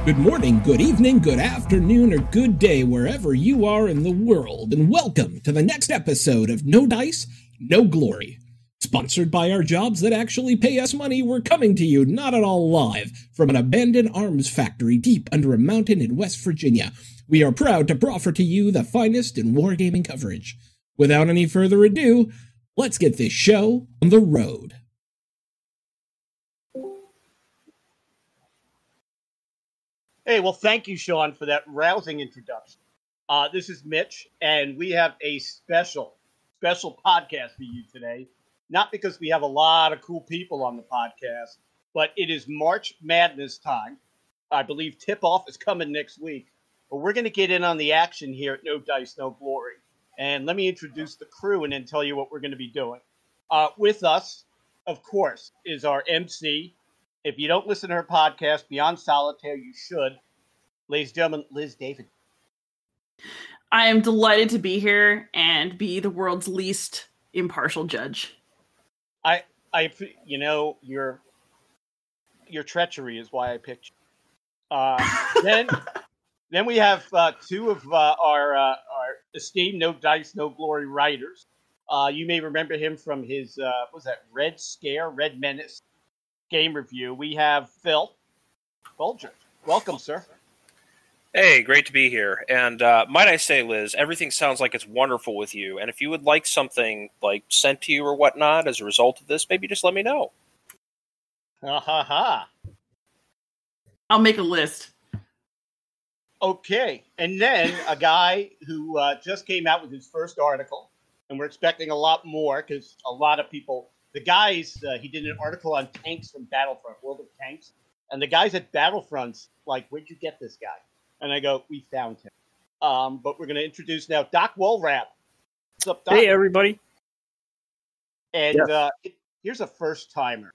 Good morning, good evening, good afternoon, or good day wherever you are in the world, and welcome to the next episode of No Dice, No Glory. Sponsored by our jobs that actually pay us money, we're coming to you not at all live from an abandoned arms factory deep under a mountain in West Virginia. We are proud to proffer to you the finest in wargaming coverage. Without any further ado, let's get this show on the road. Hey, well, thank you, Sean, for that rousing introduction. This is Mitch, and we have a special podcast for you today. Not because we have a lot of cool people on the podcast, but it is March Madness time. I believe tip-off is coming next week. But we're going to get in on the action here at No Dice, No Glory. And let me introduce the crew and then tell you what we're going to be doing. With us, of course, is our MC. If you don't listen to her podcast, Beyond Solitaire, you should. Ladies and gentlemen, Liz David. I am delighted to be here and be the world's least impartial judge. Your treachery is why I picked you. Then we have two of our esteemed No Dice, No Glory writers. You may remember him from his, Red Menace game review. We have Phil Bulger. Welcome, sir. Hey, great to be here. And might I say, Liz, everything sounds like it's wonderful with you. And if you would like something like sent to you or whatnot as a result of this, maybe just let me know. Ha. I'll make a list. Okay. And then a guy who just came out with his first article, and we're expecting a lot more because a lot of people, the guys, he did an article on tanks from Battlefront, World of Tanks. And the guys at Battlefront's like, where'd you get this guy? And I go, we found him. But we're going to introduce now Doc Woolrap. What's up, Doc? Hey, everybody. And here's a first-timer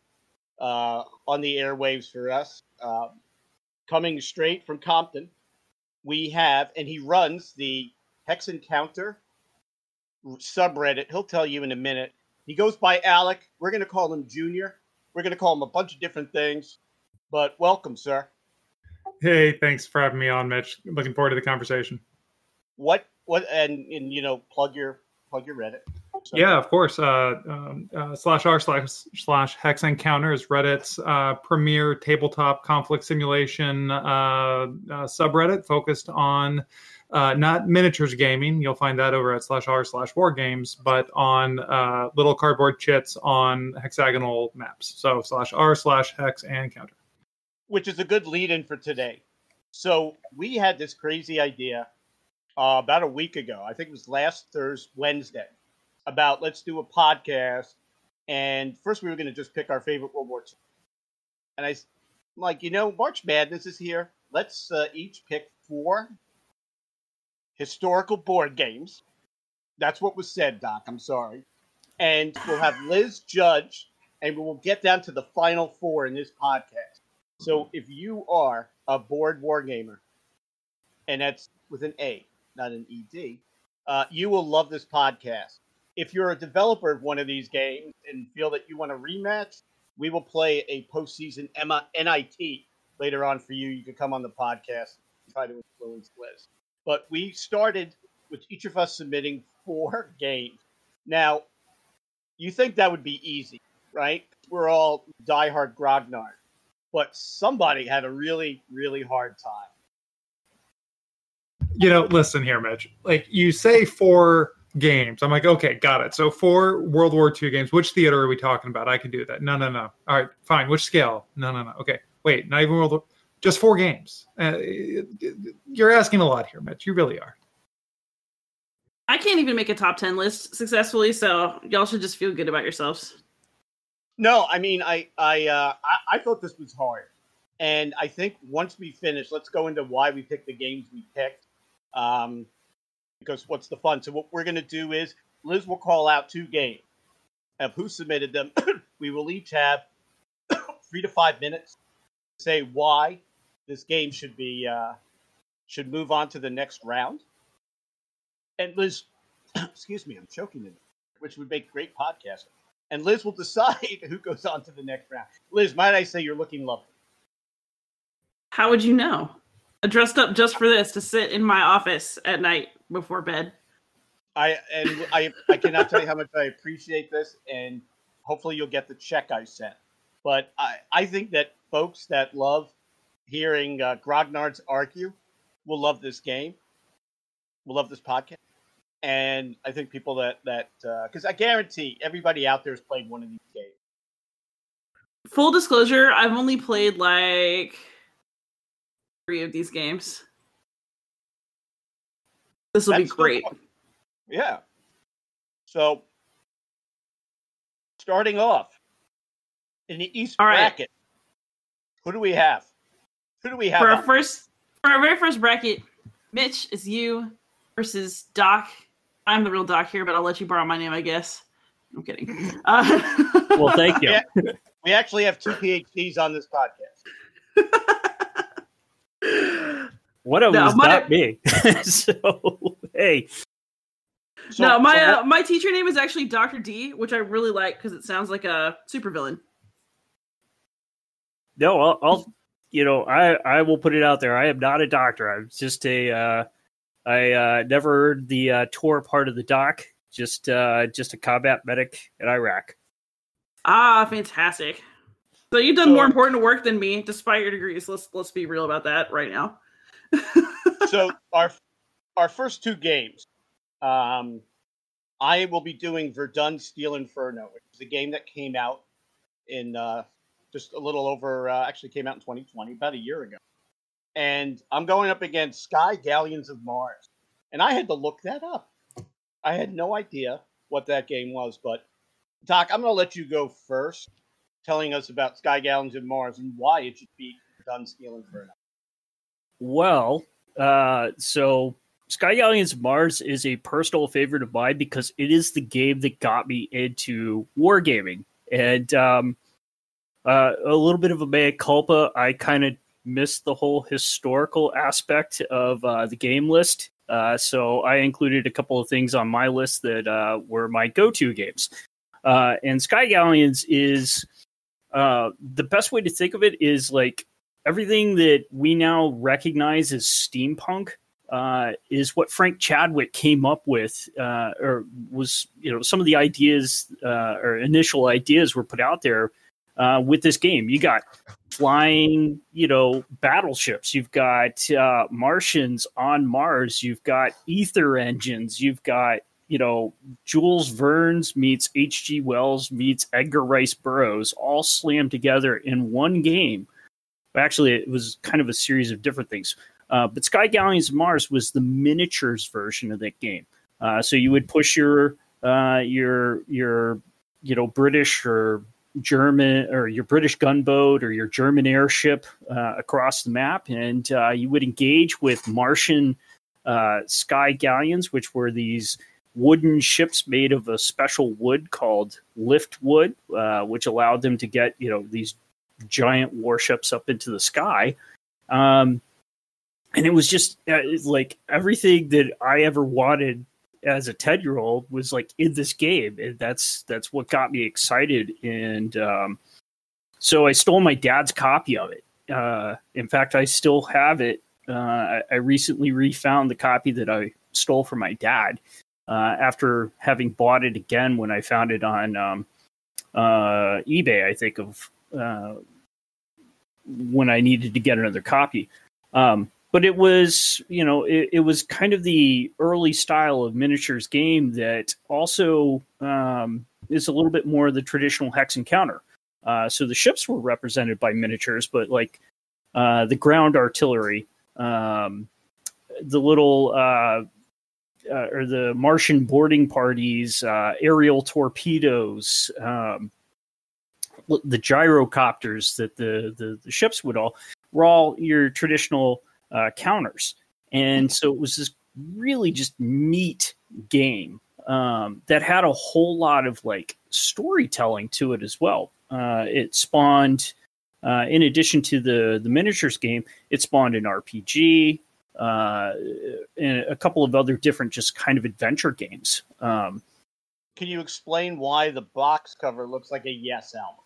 on the airwaves for us. Coming straight from Compton, we have, and he runs the Hex and Counter subreddit. He'll tell you in a minute. He goes by Alecc. We're going to call him Junior. We're going to call him a bunch of different things. But welcome, sir. Hey, thanks for having me on, Mitch. Looking forward to the conversation. What and plug your Reddit. So. Yeah, of course. /r/Hex and Counter is Reddit's premier tabletop conflict simulation subreddit focused on not miniatures gaming. You'll find that over at /r/Wargames, but on little cardboard chits on hexagonal maps. So /r/Hex and Counter. Which is a good lead-in for today. So we had this crazy idea about a week ago. I think it was last Wednesday, about let's do a podcast. And first we were going to just pick our favorite World War II. And I'm like, March Madness is here. Let's each pick 4 historical board games. That's what was said, Doc. I'm sorry. And we'll have Liz judge, and we'll get down to the final 4 in this podcast. So if you are a board wargamer, and that's with an A, not an ED, you will love this podcast. If you're a developer of one of these games and feel that you want a rematch, we will play a postseason NIT later on for you. You can come on the podcast and try to influence Liz. But we started with each of us submitting 4 games. Now, you think that would be easy, right? We're all diehard grognard. But somebody had a really, really hard time. Listen here, Mitch. Like, you say 4 games. I'm like, okay, got it. So 4 World War II games. Which theater are we talking about? I can do that. No. All right, fine. Which scale? No. Okay, wait, not even World War. Just 4 games. You're asking a lot here, Mitch. You really are. I can't even make a top 10 list successfully, so y'all should just feel good about yourselves. No, I mean, I thought this was hard. And I think once we finish, let's go into why we picked the games we picked. Because what's the fun? So what we're going to do is Liz will call out 2 games of who submitted them. We will each have 3 to 5 minutes to say why this game should move on to the next round. And Liz, excuse me, I'm choking, which would make great podcasting. And Liz will decide who goes on to the next round. Liz, might I say you're looking lovely? How would you know? I dressed up just for this to sit in my office at night before bed. I cannot tell you how much I appreciate this, and hopefully you'll get the check I sent. But I think that folks that love hearing grognards argue will love this game, will love this podcast. And I think people that because I guarantee everybody out there has played one of these games. Full disclosure, I've only played like 3 of these games. This will be great. Yeah. So, starting off in the East bracket, who do we have? For our very first bracket? Mitch, is you versus Doc. I'm the real Doc here, but I'll let you borrow my name, I guess. I'm kidding. Well, thank you. We actually have 2 PhDs on this podcast. One of them is not me. So, hey. My teacher name is actually Dr. D, which I really like because it sounds like a supervillain. No, I'll I will put it out there. I am not a doctor. I'm just I never heard the tour part of the doc. Just a combat medic in Iraq. Ah, fantastic. So you've done more important work than me, despite your degrees. Let's be real about that right now. So our first 2 games, I will be doing Verdun Steel Inferno, which is a game that came out in just a little over, actually came out in 2020, about a year ago. And I'm going up against Sky Galleons of Mars. And I had to look that up. I had no idea what that game was. But, Doc, I'm going to let you go first, telling us about Sky Galleons of Mars and why it should be Verdun Steel Inferno. Well, so Sky Galleons of Mars is a personal favorite of mine because it is the game that got me into wargaming. And a little bit of a mea culpa, I kind of missed the whole historical aspect of the game list. So I included a couple of things on my list that were my go-to games. And Sky Galleons is the best way to think of it is like everything that we now recognize as steampunk is what Frank Chadwick came up with, or was, some of the ideas or initial ideas were put out there with this game. You got flying, battleships. You've got Martians on Mars. You've got ether engines. You've got, Jules Verne's meets H.G. Wells meets Edgar Rice Burroughs all slammed together in one game. Actually, it was kind of a series of different things. But Sky Galleons of Mars was the miniatures version of that game. So you would push your British or German or your British gunboat or your German airship across the map, and you would engage with Martian sky galleons, which were these wooden ships made of a special wood called lift wood, which allowed them to get these giant warships up into the sky. And it was just like everything that I ever wanted as a 10-year-old was like in this game. And that's what got me excited. And so I stole my dad's copy of it. In fact, I still have it. I recently refound the copy that I stole from my dad after having bought it again when I found it on eBay, I think, of when I needed to get another copy. But it was, it was kind of the early style of miniatures game that also is a little bit more the traditional Hex and Counter. So the ships were represented by miniatures, but like the ground artillery, the little or the Martian boarding parties, aerial torpedoes, the gyrocopters that the ships were all your traditional counters. And so it was this really just neat game that had a whole lot of like storytelling to it as well. It spawned, in addition to the miniatures game, it spawned an RPG and a couple of other different just kind of adventure games. Can you explain why the box cover looks like a Yes album?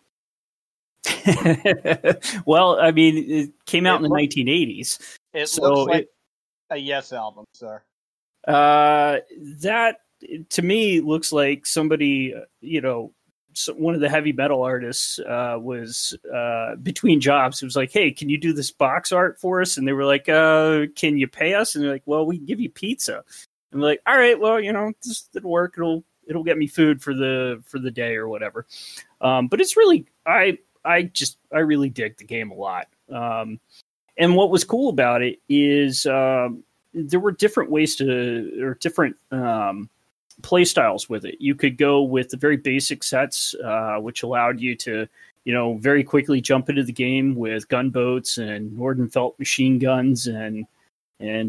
Well, I mean, it came out in the 1980s. It looks like a Yes album, sir. That to me looks like somebody, one of the heavy metal artists was between jobs. It was like, hey, can you do this box art for us? And they were like, can you pay us? And they're like, well, we can give you pizza. And they're like, all right, well, it'll work. It'll get me food for the day or whatever. But it's really, I really dig the game a lot. And what was cool about it is there were different ways or different play styles with it. You could go with the very basic sets, which allowed you to, very quickly jump into the game with gunboats and Nordenfelt machine guns and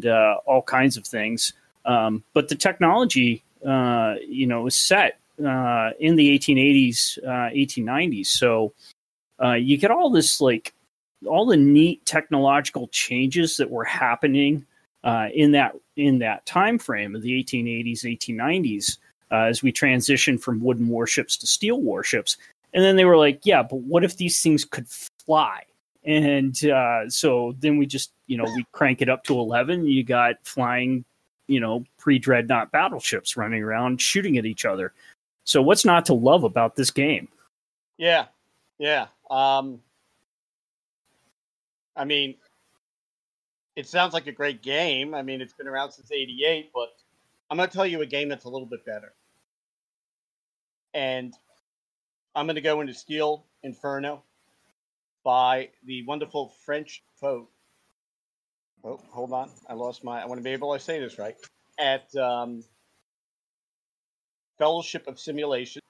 all kinds of things. But the technology, was set in the 1880s, 1890s. So you get all this, like, all the neat technological changes that were happening in that time frame of the 1880s, 1890s, as we transitioned from wooden warships to steel warships. And then they were like, yeah, but what if these things could fly? And so then we just, we crank it up to 11. You got flying, pre-dreadnought battleships running around shooting at each other. So what's not to love about this game? Yeah. I mean, it sounds like a great game. I mean, it's been around since '88, but I'm going to tell you a game that's a little bit better. And I'm going to go into Steel Inferno by the wonderful French folk. Oh, hold on. I want to be able to say this right. At Fellowship of Simulation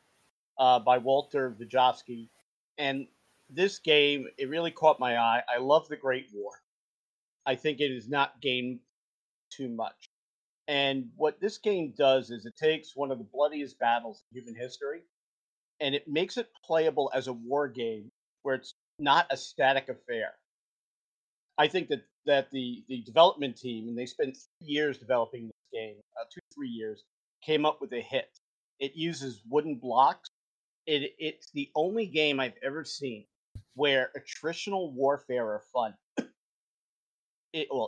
by Walter Vajovsky. And this game, it really caught my eye. I love the Great War. I think it is not gamed too much. And what this game does is it takes one of the bloodiest battles in human history and it makes it playable as a war game where it's not a static affair. I think that the development team, and they spent 3 years developing this game, 2-3 years, came up with a hit. It uses wooden blocks. It's the only game I've ever seen where attritional warfare are fun.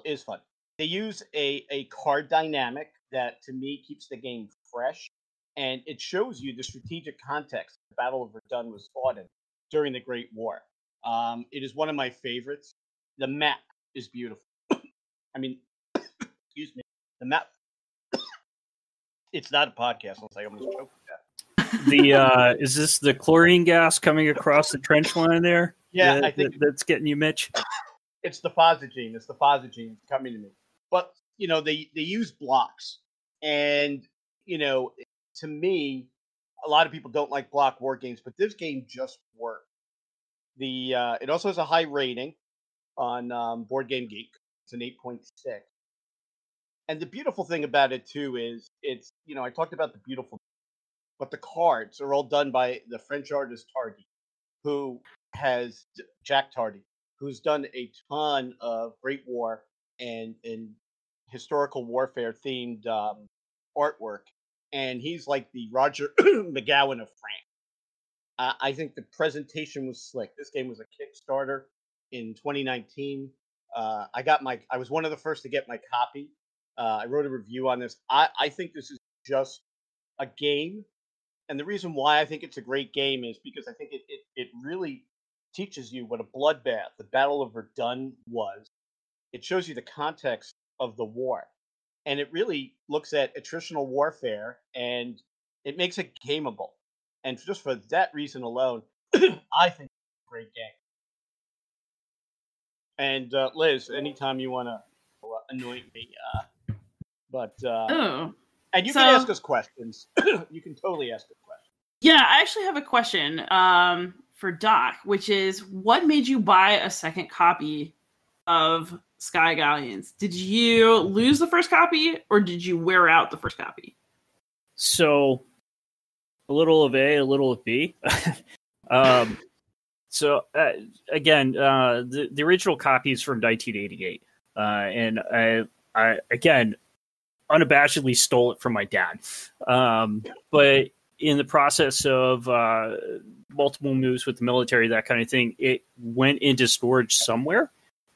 Is fun. They use a card dynamic that, to me, keeps the game fresh, and it shows you the strategic context the Battle of Verdun was fought in during the Great War. It is one of my favorites. The map is beautiful. I mean, excuse me. The map. It's not a podcast. I'll say I'm going to choke that. Is this the chlorine gas coming across the trench line there? Yeah, I think that's getting you, Mitch. It's the phosgene. It's coming to me. But they use blocks, and to me, a lot of people don't like block war games, but this game just worked. It also has a high rating on Board Game Geek. It's an 8.6. And the beautiful thing about it too is it's I talked about the beautiful, but the cards are all done by the French artist Tardy, Jack Tardy, who's done a ton of Great War and historical warfare themed artwork, and he's like the Roger McGowan of France. I think the presentation was slick. This game was a Kickstarter in 2019. I was one of the first to get my copy. I wrote a review on this. I think this is just a game, and the reason why I think it's a great game is because I think it really teaches you what a bloodbath the Battle of Verdun was. It shows you the context of the war, and it really looks at attritional warfare, and it makes it gameable. And just for that reason alone, I think it's a great game. And Liz, anytime you want to anoint me, and you can ask us questions. You can totally ask us questions. Yeah, I actually have a question for Doc, which is, what made you buy a second copy of Sky Galleons? Did you lose the first copy, or did you wear out the first copy? So, a little of A, a little of B. So again, the original copy is from 1988, and I again unabashedly stole it from my dad. But in the process of multiple moves with the military, that kind of thing, it went into storage somewhere.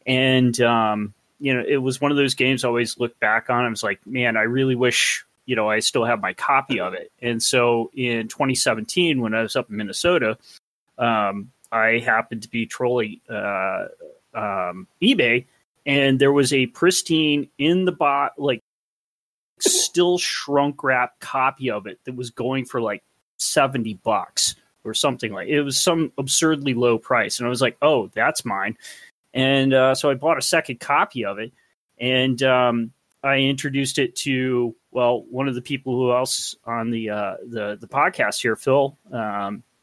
And, it was one of those games I always look back on. I was like, man, I really wish, I still have my copy of it. And so in 2017, when I was up in Minnesota, I happened to be trolling eBay, and there was a pristine in the bot, like still shrunk wrap copy of it that was going for like $70 or something. Like it was some absurdly low price, and I was like, oh, that's mine. And so I bought a second copy of it, and I introduced it to one of the people who else on the podcast here, Phil,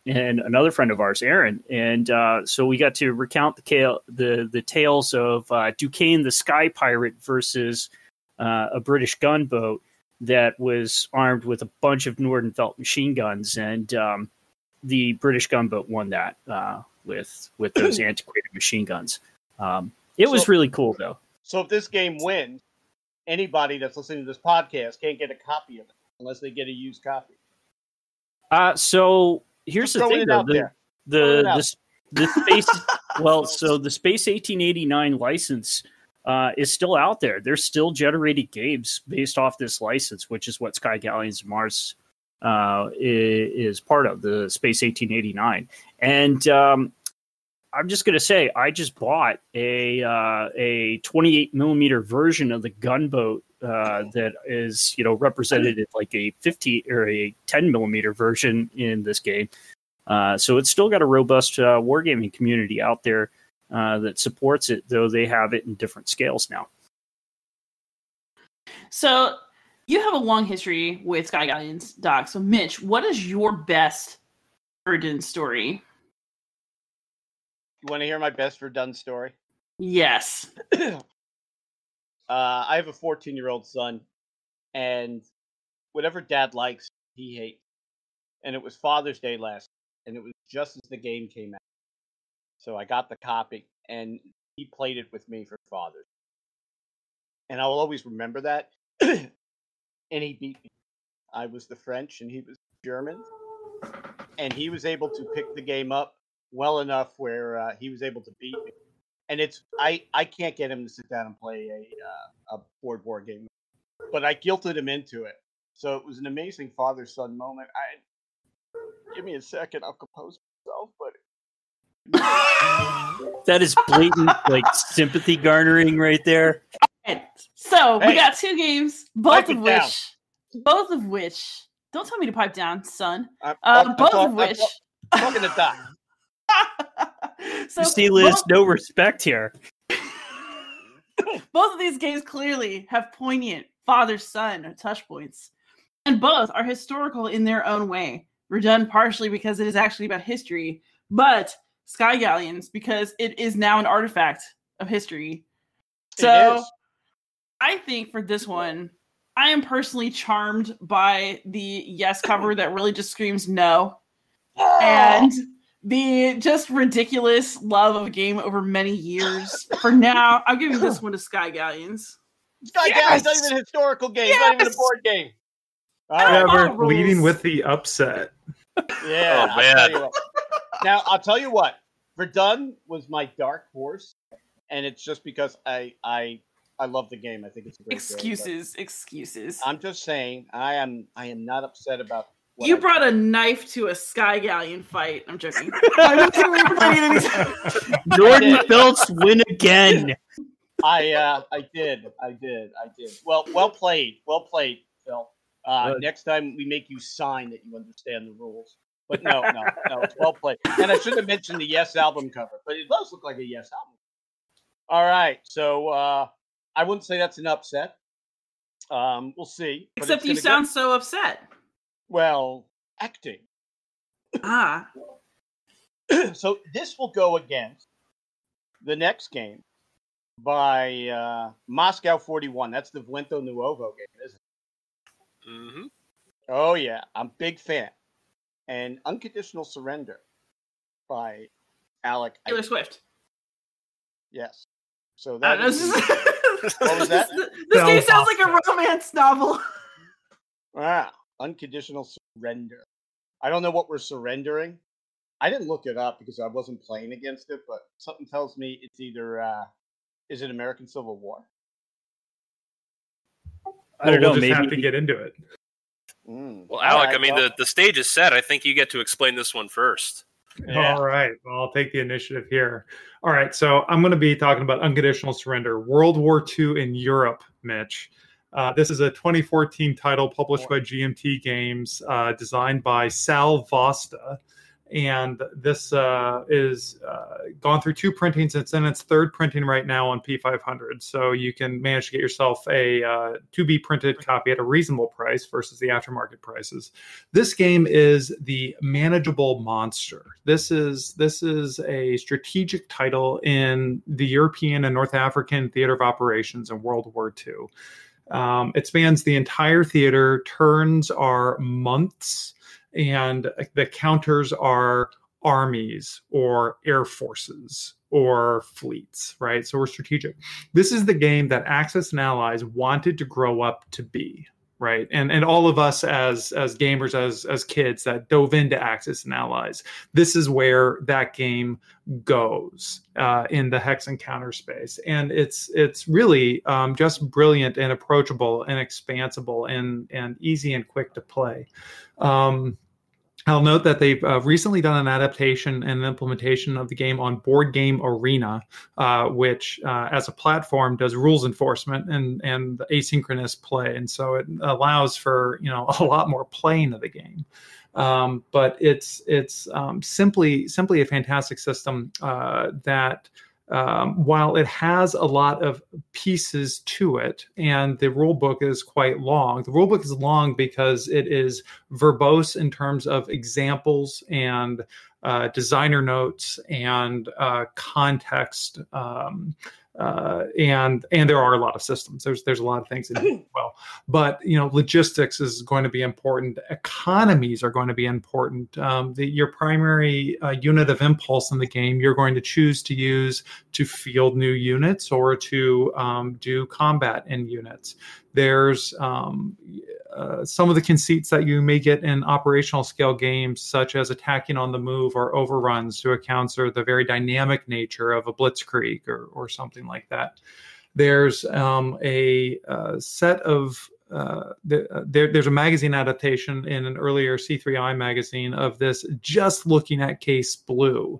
and another friend of ours, Aaron. And so we got to recount the tales of Duquesne the Sky Pirate versus a British gunboat that was armed with a bunch of Nordenfelt machine guns, and the British gunboat won that with those antiquated machine guns. It was really cool, though. So if this game wins, anybody that's listening to this podcast can't get a copy of it unless they get a used copy. So here's the thing, though. The space so the Space 1889 license is still out there. They're still generating games based off this license, which is what Sky Galleons of Mars is part of, the Space 1889. And I'm just going to say, I just bought a 28 millimeter version of the gunboat that is, represented in like a 50 or a 10 millimeter version in this game. So it's still got a robust wargaming community out there that supports it, though they have it in different scales now. So you have a long history with Sky Galleons, Doc. So Mitch, what is your best Verdun story? You want to hear my best Verdun story? Yes. I have a 14-year-old son, and whatever Dad likes, he hates. And it was Father's Day last, and it was just as the game came out. So I got the copy, and he played it with me for Father's Day. And I'll always remember that. And he beat me. I was the French, and he was German. And he was able to pick the game up well enough where he was able to beat me. And I can't get him to sit down and play a board war game, but I guilted him into it. So it was an amazing father-son moment. Give me a second, I'll compose myself. But that is blatant, like sympathy garnering right there. Okay. So we got two games, both of which. Don't tell me to pipe down, son. I'm talking to Doc. So you see, Liz, no respect here. Both of these games clearly have poignant father-son touch points, and both are historical in their own way. Verdun partially because it is actually about history, but Sky Galleons because it is now an artifact of history. So I think for this one, I am personally charmed by the yes cover that really just screams no. And the just ridiculous love of a game over many years. For now, I'm giving this one to Sky Galleons. Sky Galleons not even a historical game. It's not even a board game. Trevor leading with the upset. Yeah. Oh, man. I'll tell you what. Verdun was my dark horse, and it's just because I love the game. I think it's a great game. Excuses. I'm just saying, I am not upset about. You brought a knife to a Sky Galleon fight. I'm joking. Nordenfeld's win again. I did. Well played, Phil. Next time we make you sign that you understand the rules. But no, it's well played. And I should have mentioned the Yes album cover, but it does look like a Yes album. All right, so I wouldn't say that's an upset. We'll see. Except you sound so upset. Well, acting. So this will go against the next game by Moscow 41. That's the Vuento Nuovo game, isn't it? Mm-hmm. Oh, yeah. I'm a big fan. And Unconditional Surrender by Alecc. Taylor Swift. Yes. So that is... What was that? This game sounds like a romance novel. Wow. Unconditional Surrender. I don't know what we're surrendering. I didn't look it up because I wasn't playing against it, but something tells me it's either is it American Civil War? I don't know. We'll just Maybe have to get into it. Well, Alecc, I mean, the stage is set. I think you get to explain this one first. Yeah. All right. Well, I'll take the initiative here. All right. So I'm going to be talking about Unconditional Surrender, World War II in Europe, Mitch. This is a 2014 title published by GMT Games, designed by Sal Vosta. And this is gone through 2 printings. It's in its 3rd printing right now on P500. So you can manage to get yourself a to-be printed copy at a reasonable price versus the aftermarket prices. This game is the Manageable Monster. This is a strategic title in the European and North African theater of operations in World War II. It spans the entire theater. Turns are months. And the counters are armies or air forces or fleets, right? So we're strategic. This is the game that Axis and Allies wanted to grow up to be, right? And all of us as gamers, as kids that dove into Axis and Allies, this is where that game goes in the Hex and Counter space. And it's really just brilliant and approachable and expansible and easy and quick to play. I'll note that they've recently done an adaptation and an implementation of the game on Board Game Arena, which as a platform does rules enforcement and asynchronous play. And so it allows for, a lot more playing of the game. But it's simply a fantastic system that while it has a lot of pieces to it, and the rule book is quite long. The rule book is long because it is verbose in terms of examples and designer notes and context. And there are a lot of systems. There's a lot of things in it as well. But logistics is going to be important. Economies are going to be important. Your primary unit of impulse in the game, you're going to choose to use to field new units or to do combat in units. There's some of the conceits that you may get in operational scale games, such as attacking on the move or overruns to encounter the very dynamic nature of a blitzkrieg or something like that. There's a set of there's a magazine adaptation in an earlier C3I magazine of this, just looking at Case Blue,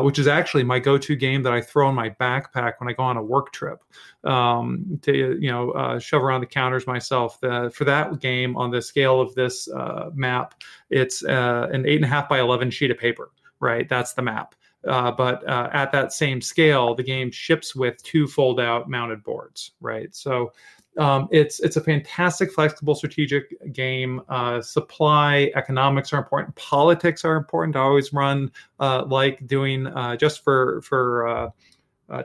which is actually my go-to game that I throw in my backpack when I go on a work trip to shove around the counters myself. For that game, on the scale of this map, it's an 8.5 by 11 sheet of paper. Right, that's the map. But at that same scale, the game ships with 2 fold-out mounted boards. Right, so. It's a fantastic, flexible, strategic game. Supply economics are important. Politics are important. I always run like doing just for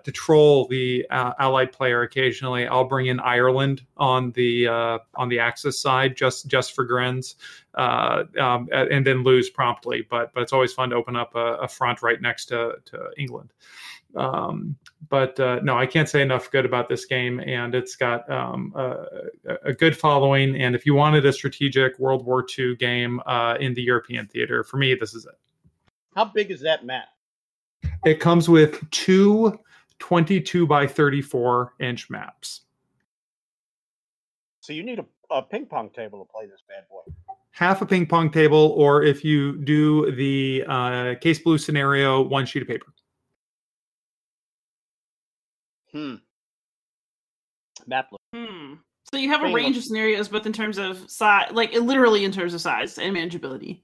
to troll the allied player occasionally. I'll bring in Ireland on the Axis side just for grins, and then lose promptly. But it's always fun to open up a front right next to England. But no, I can't say enough good about this game, and it's got a good following. And if you wanted a strategic World War II game in the European theater, for me, this is it. How big is that map? It comes with 2 22 by 34 inch maps. So you need a ping pong table to play this bad boy. Half a ping pong table, or if you do the Case Blue scenario, 1 sheet of paper. Map look. So you have a range of scenarios, both in terms of size, literally in terms of size and manageability.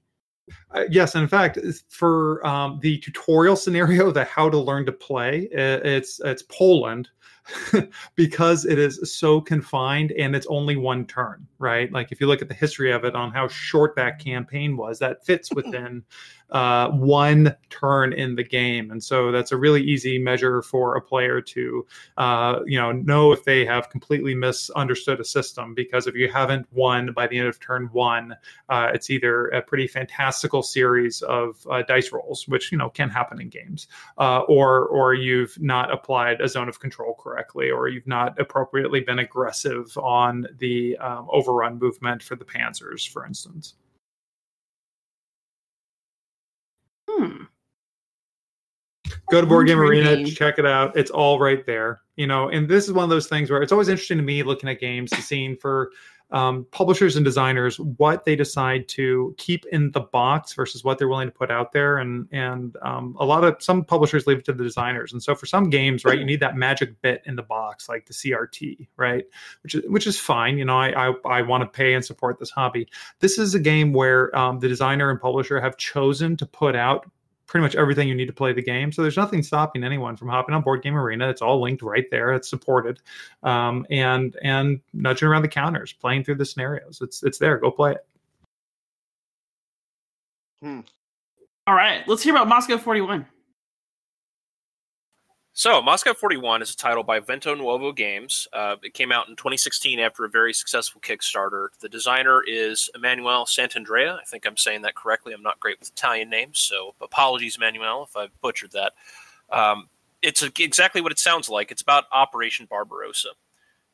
Yes, and in fact, for the tutorial scenario, the how to learn to play, it's Poland, because it is so confined and it's only 1 turn, right? Like if you look at the history of it on how short that campaign was, that fits within 1 turn in the game. And so that's a really easy measure for a player to know if they have completely misunderstood a system, because if you haven't won by the end of turn 1, it's either a pretty fantastical series of dice rolls, which can happen in games, or you've not applied a zone of control correctly, or you've not appropriately been aggressive on the overrun movement for the panzers, for instance. Go to Board Game Arena, Intriguing. check it out. It's all right there. And this is one of those things where it's always interesting to me looking at games, seeing for publishers and designers what they decide to keep in the box versus what they're willing to put out there. And some publishers leave it to the designers. And so for some games, right, you need that magic bit in the box, like the CRT, right? Which is fine. I want to pay and support this hobby. This is a game where the designer and publisher have chosen to put out pretty much everything you need to play the game. So there's nothing stopping anyone from hopping on Board Game Arena. It's all linked right there. It's supported. And nudging around the counters, playing through the scenarios. It's there. Go play it. All right. Let's hear about Moscow 41. So, Moscow 41 is a title by Vento Nuovo Games. It came out in 2016 after a very successful Kickstarter. The designer is Emanuele Sant'Andrea. I think I'm saying that correctly. I'm not great with Italian names, so apologies, Emanuele, if I've butchered that. It's exactly what it sounds like. It's about Operation Barbarossa.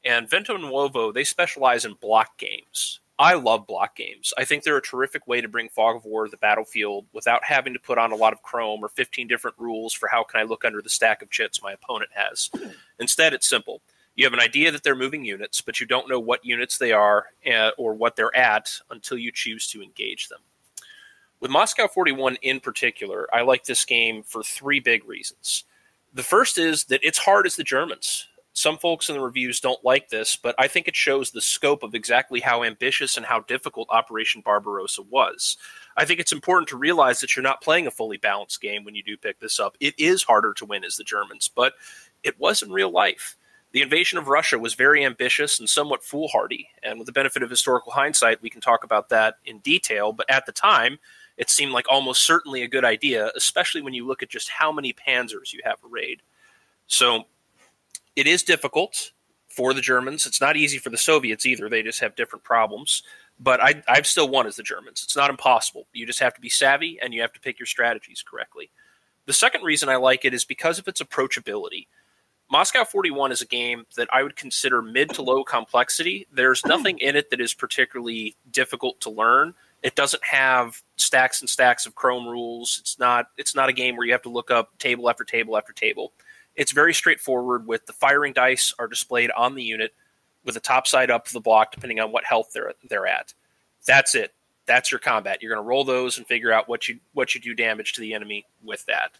And Vento Nuovo, they specialize in block games. I love block games. I think they're a terrific way to bring Fog of War to the battlefield without having to put on a lot of chrome or 15 different rules for how can I look under the stack of chits my opponent has. Instead, it's simple. You have an idea that they're moving units, but you don't know what units they are or what they're at until you choose to engage them. With Moscow 41 in particular, I like this game for three big reasons. The first is that it's hard as the Germans. Some folks in the reviews don't like this, but I think it shows the scope of exactly how ambitious and how difficult Operation Barbarossa was. I think it's important to realize that you're not playing a fully balanced game when you do pick this up. It is harder to win as the Germans, but it was in real life. The invasion of Russia was very ambitious and somewhat foolhardy, and with the benefit of historical hindsight, we can talk about that in detail, but at the time, it seemed like almost certainly a good idea, especially when you look at just how many panzers you have arrayed. So, it is difficult for the Germans. It's not easy for the Soviets either. They just have different problems. But I've still won as the Germans. It's not impossible. You just have to be savvy, and you have to pick your strategies correctly. The second reason I like it is because of its approachability. Moscow 41 is a game that I would consider mid to low complexity. There's nothing in it that is particularly difficult to learn. It doesn't have stacks and stacks of chrome rules. It's not a game where you have to look up table after table after table. It's very straightforward with the firing dice are displayed on the unit with the top side up of the block depending on what health they're at. That's it. That's your combat. You're going to roll those and figure out what you do damage to the enemy with that.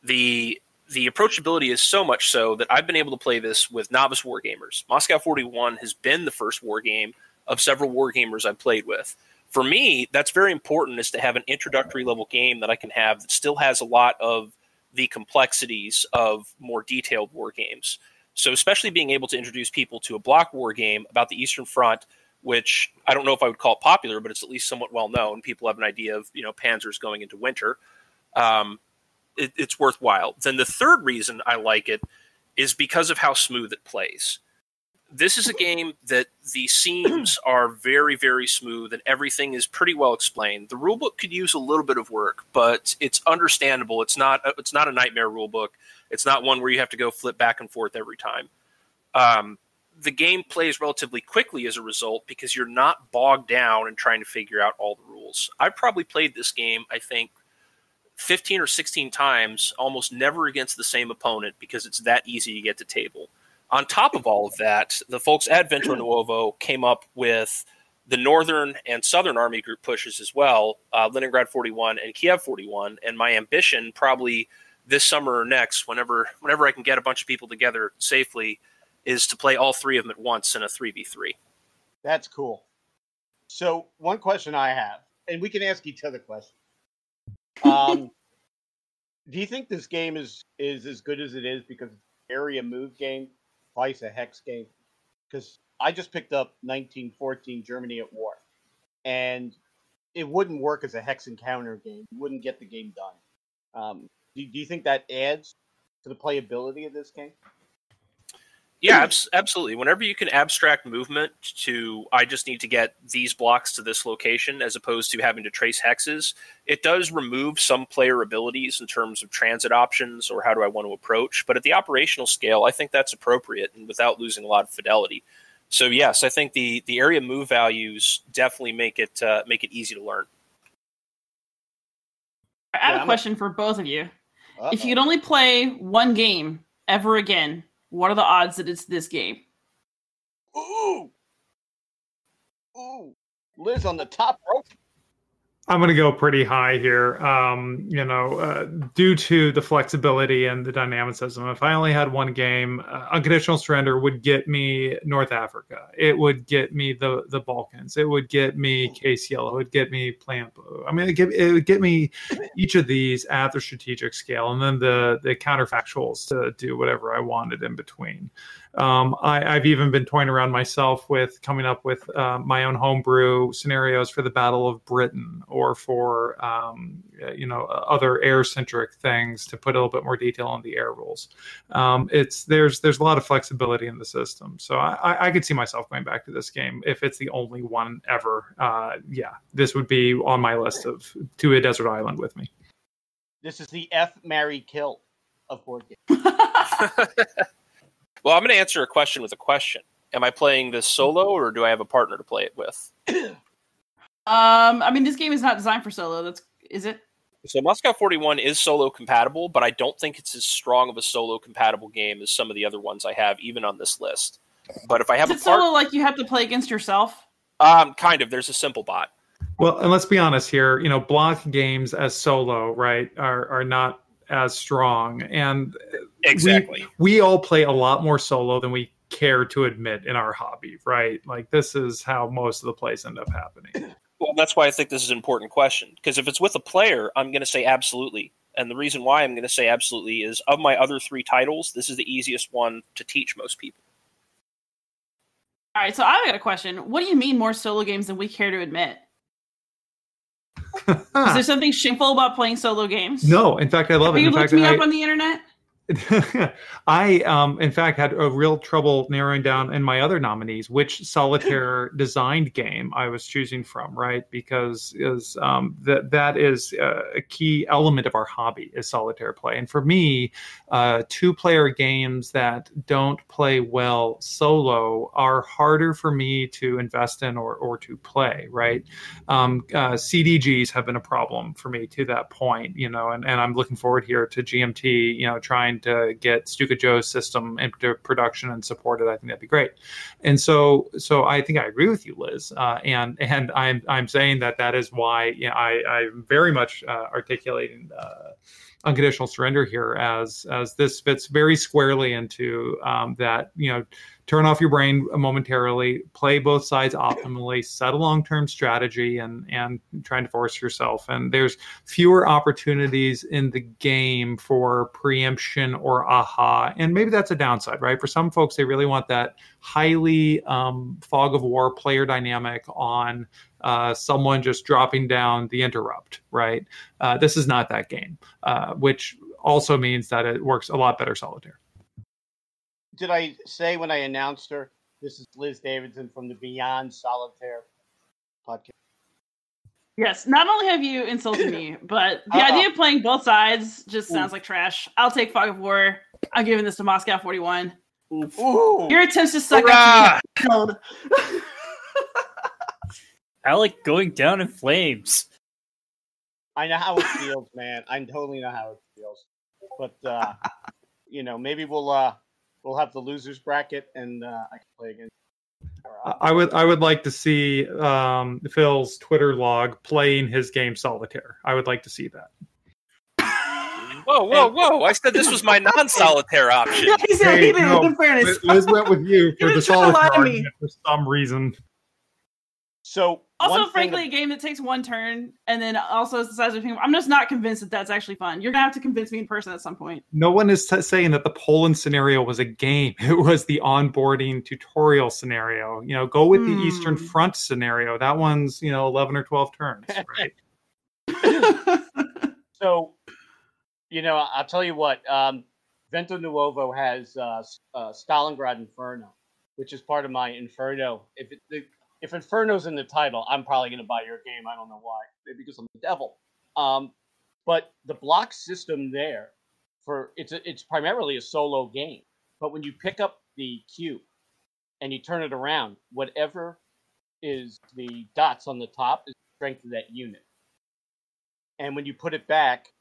The approachability is so much so that I've been able to play this with novice wargamers. Moscow 41 has been the first war game of several wargamers I've played with. For me, that's very important, is to have an introductory level game that I can have that still has a lot of the complexities of more detailed war games. So especially being able to introduce people to a block war game about the Eastern Front, which I don't know if I would call it popular, but it's at least somewhat well known. People have an idea of, panzers going into winter. It's worthwhile. Then the third reason I like it is because of how smooth it plays. This is a game that the seams are very, very smooth and everything is pretty well explained. The rulebook could use a little bit of work, but it's understandable. It's not a nightmare rulebook. It's not one where you have to go flip back and forth every time. The game plays relatively quickly as a result because you're not bogged down in trying to figure out all the rules. I've probably played this game, I think, 15 or 16 times, almost never against the same opponent because it's that easy to get to table. On top of all of that, the folks at Vento Nuovo came up with the Northern and Southern Army Group pushes as well, Leningrad 41 and Kiev 41, and my ambition probably this summer or next, whenever I can get a bunch of people together safely, is to play all three of them at once in a 3v3. That's cool. So one question I have, and we can ask each other questions. Do you think this game is as good as it is because it's an area move game, twice a hex game? Because I just picked up 1914 Germany at War, and it wouldn't work as a Hex and Counter game. You wouldn't get the game done. Do you think that adds to the playability of this game? Yeah, absolutely. Whenever you can abstract movement to, I just need to get these blocks to this location, as opposed to having to trace hexes, it does remove some player abilities in terms of transit options or how do I want to approach. But at the operational scale, I think that's appropriate and without losing a lot of fidelity. So yes, I think the area move values definitely make it easy to learn. I have a question for both of you. If you could only play one game ever again, what are the odds that it's this game? Ooh, Liz on the top rope. I'm going to go pretty high here, due to the flexibility and the dynamicism. If I only had one game, Unconditional Surrender would get me North Africa. It would get me the Balkans. It would get me Case Yellow. It would get me Plan Blue. I mean, it would get me each of these at the strategic scale, and then the counterfactuals to do whatever I wanted in between. I've even been toying around myself with coming up with my own homebrew scenarios for the Battle of Britain, or for other air-centric things to put a little bit more detail on the air rules. There's a lot of flexibility in the system, so I could see myself going back to this game if it's the only one ever. This would be on my list of To a Desert Island with me. This is the F, marry, kill of board games. Well, I'm going to answer a question with a question. Am I playing this solo, or do I have a partner to play it with? This game is not designed for solo. Is it? So Moscow 41 is solo compatible, but I don't think it's as strong of a solo compatible game as some of the other ones I have, even on this list. But if I have solo, like you have to play against yourself? Kind of. There's a simple bot. Well, and let's be honest here. Block games as solo, right, are not as strong, and exactly we all play a lot more solo than we care to admit in our hobby, right? Like, this is how most of the plays end up happening. Well, that's why I think this is an important question, because if it's with a player, I'm going to say absolutely. And the reason why I'm going to say absolutely is, of my other 3 titles, this is the easiest one to teach most people. All right, so I've got a question. What do you mean more solo games than we care to admit? Is there something shameful about playing solo games? No, in fact, I love it. You looked me up on the internet? I, in fact, had a real trouble narrowing down in my other nominees which solitaire designed game I was choosing from, right? Because that is a key element of our hobby is solitaire play. And for me, 2-player games that don't play well solo are harder for me to invest in or to play, right? CDGs have been a problem for me to that point, and I'm looking forward here to GMT, trying to get Stuka Joe's system into production and support it. I think that'd be great. And so I think I agree with you, Liz. And I'm saying that is why I'm very much articulating Unconditional Surrender here as this fits very squarely into that, turn off your brain momentarily, play both sides optimally, set a long-term strategy, and trying to force yourself. And there's fewer opportunities in the game for preemption or aha. And maybe that's a downside, right? For some folks, they really want that highly fog of war player dynamic on someone just dropping down the interrupt, right? This is not that game, which also means that it works a lot better solitaire. Did I say when I announced her, this is Liz Davidson from the Beyond Solitaire Podcast? Yes, not only have you insulted me, but the idea of playing both sides just sounds like trash. I'll take Fog of War. I'm giving this to Moscow 41. Ooh. Your attempts to suck up to me. Alecc going down in flames. I know how it feels, man. I totally know how it feels. But, maybe we'll have the losers bracket, and I can play against. I would like to see Phil's Twitter log playing his game solitaire. I would like to see that. Whoa! I said this was my non-solitaire option. Yeah, he said he did. In fairness, Liz went with you for the solitaire argument for some reason. So also, frankly, a game that takes one turn and then also is the size of a finger. I'm just not convinced that that's actually fun. You're gonna have to convince me in person at some point. No one is saying that the Poland scenario was a game. It was the onboarding tutorial scenario. Go with the Eastern Front scenario. That one's 11 or 12 turns, right? So, I'll tell you what. Vento Nuovo has Stalingrad Inferno, which is part of my Inferno. If Inferno's in the title, I'm probably going to buy your game. I don't know why. Maybe because I'm the devil. But the block system there, it's primarily a solo game. But when you pick up the cube and you turn it around, whatever is the dots on the top is the strength of that unit. And when you put it back,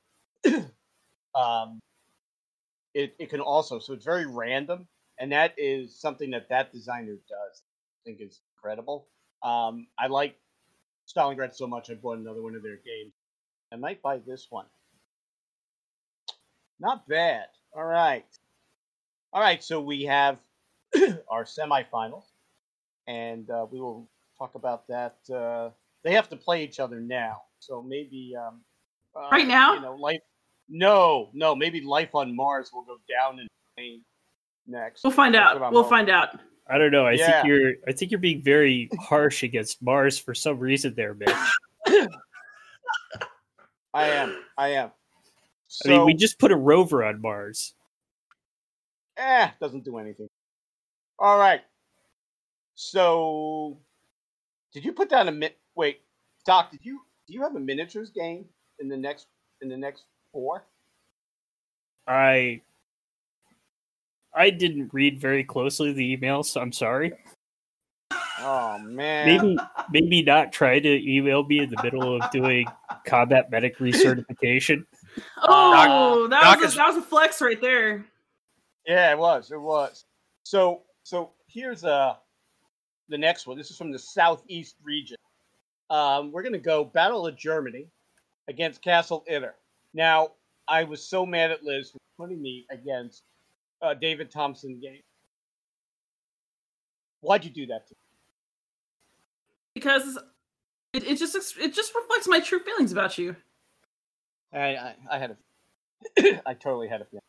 it can also, so it's very random, and that is something that designer does. I think is incredible. I like Stalingrad so much, I bought another one of their games. I might buy this one. Not bad. All right. So we have our semifinals, and we will talk about that. They have to play each other now, so maybe right now. Life. No. Maybe Life on Mars will go down in Spain next. We'll find out. Find out. I don't know. I think you're being very harsh against Mars for some reason there, Mitch. I am. So, I mean, we just put a rover on Mars. Doesn't do anything. All right. So, did you put down wait, Doc? Do you have a miniatures game in the next 4? I didn't read very closely the emails, so I'm sorry. Oh man. Maybe not try to email me in the middle of doing combat medic recertification. Oh, that was a flex right there. Yeah, it was. So here's the next one. This is from the Southeast region. We're gonna go Battle of Germany against Castle Itter. Now, I was so mad at Liz for putting me against David Thompson game. Why'd you do that to me? Because it just reflects my true feelings about you. I totally had a feeling.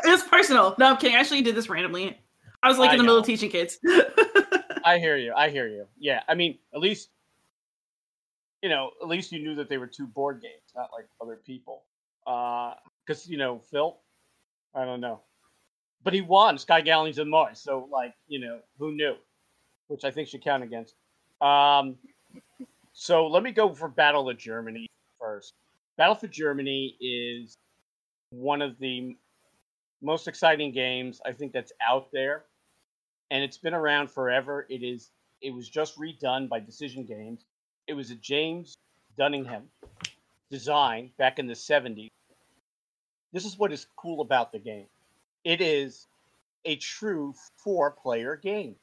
It's personal. No, I'm kidding. I actually did this randomly. I was in the middle of teaching kids. I hear you. Yeah, I mean, at least you knew that they were 2 board games, not like other people. Because Phil, I don't know, but he won Sky Galleons and Mars, so who knew? Which I think should count against. So let me go for Battle of Germany first. Battle for Germany is one of the most exciting games I think that's out there, and it's been around forever. It was just redone by Decision Games. It was a James Dunningham design back in the 70s. This is what is cool about the game. It is a true 4-player game.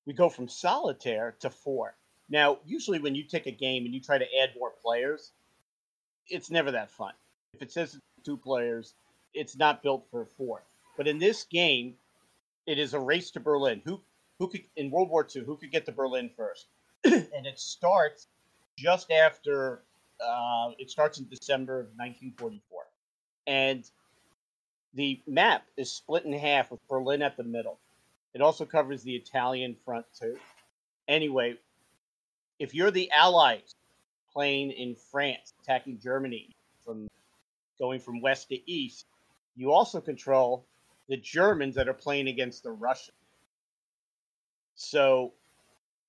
We go from solitaire to 4. Now, usually when you take a game and you try to add more players, it's never that fun. If it says 2 players, it's not built for 4. But in this game, it is a race to Berlin. Who could, in World War II, who could get to Berlin first? And it starts just after, it starts in December of 1944. And the map is split in half with Berlin at the middle. It also covers the Italian front, too. Anyway, if you're the Allies playing in France, attacking Germany, going from west to east, you also control the Germans that are playing against the Russians. So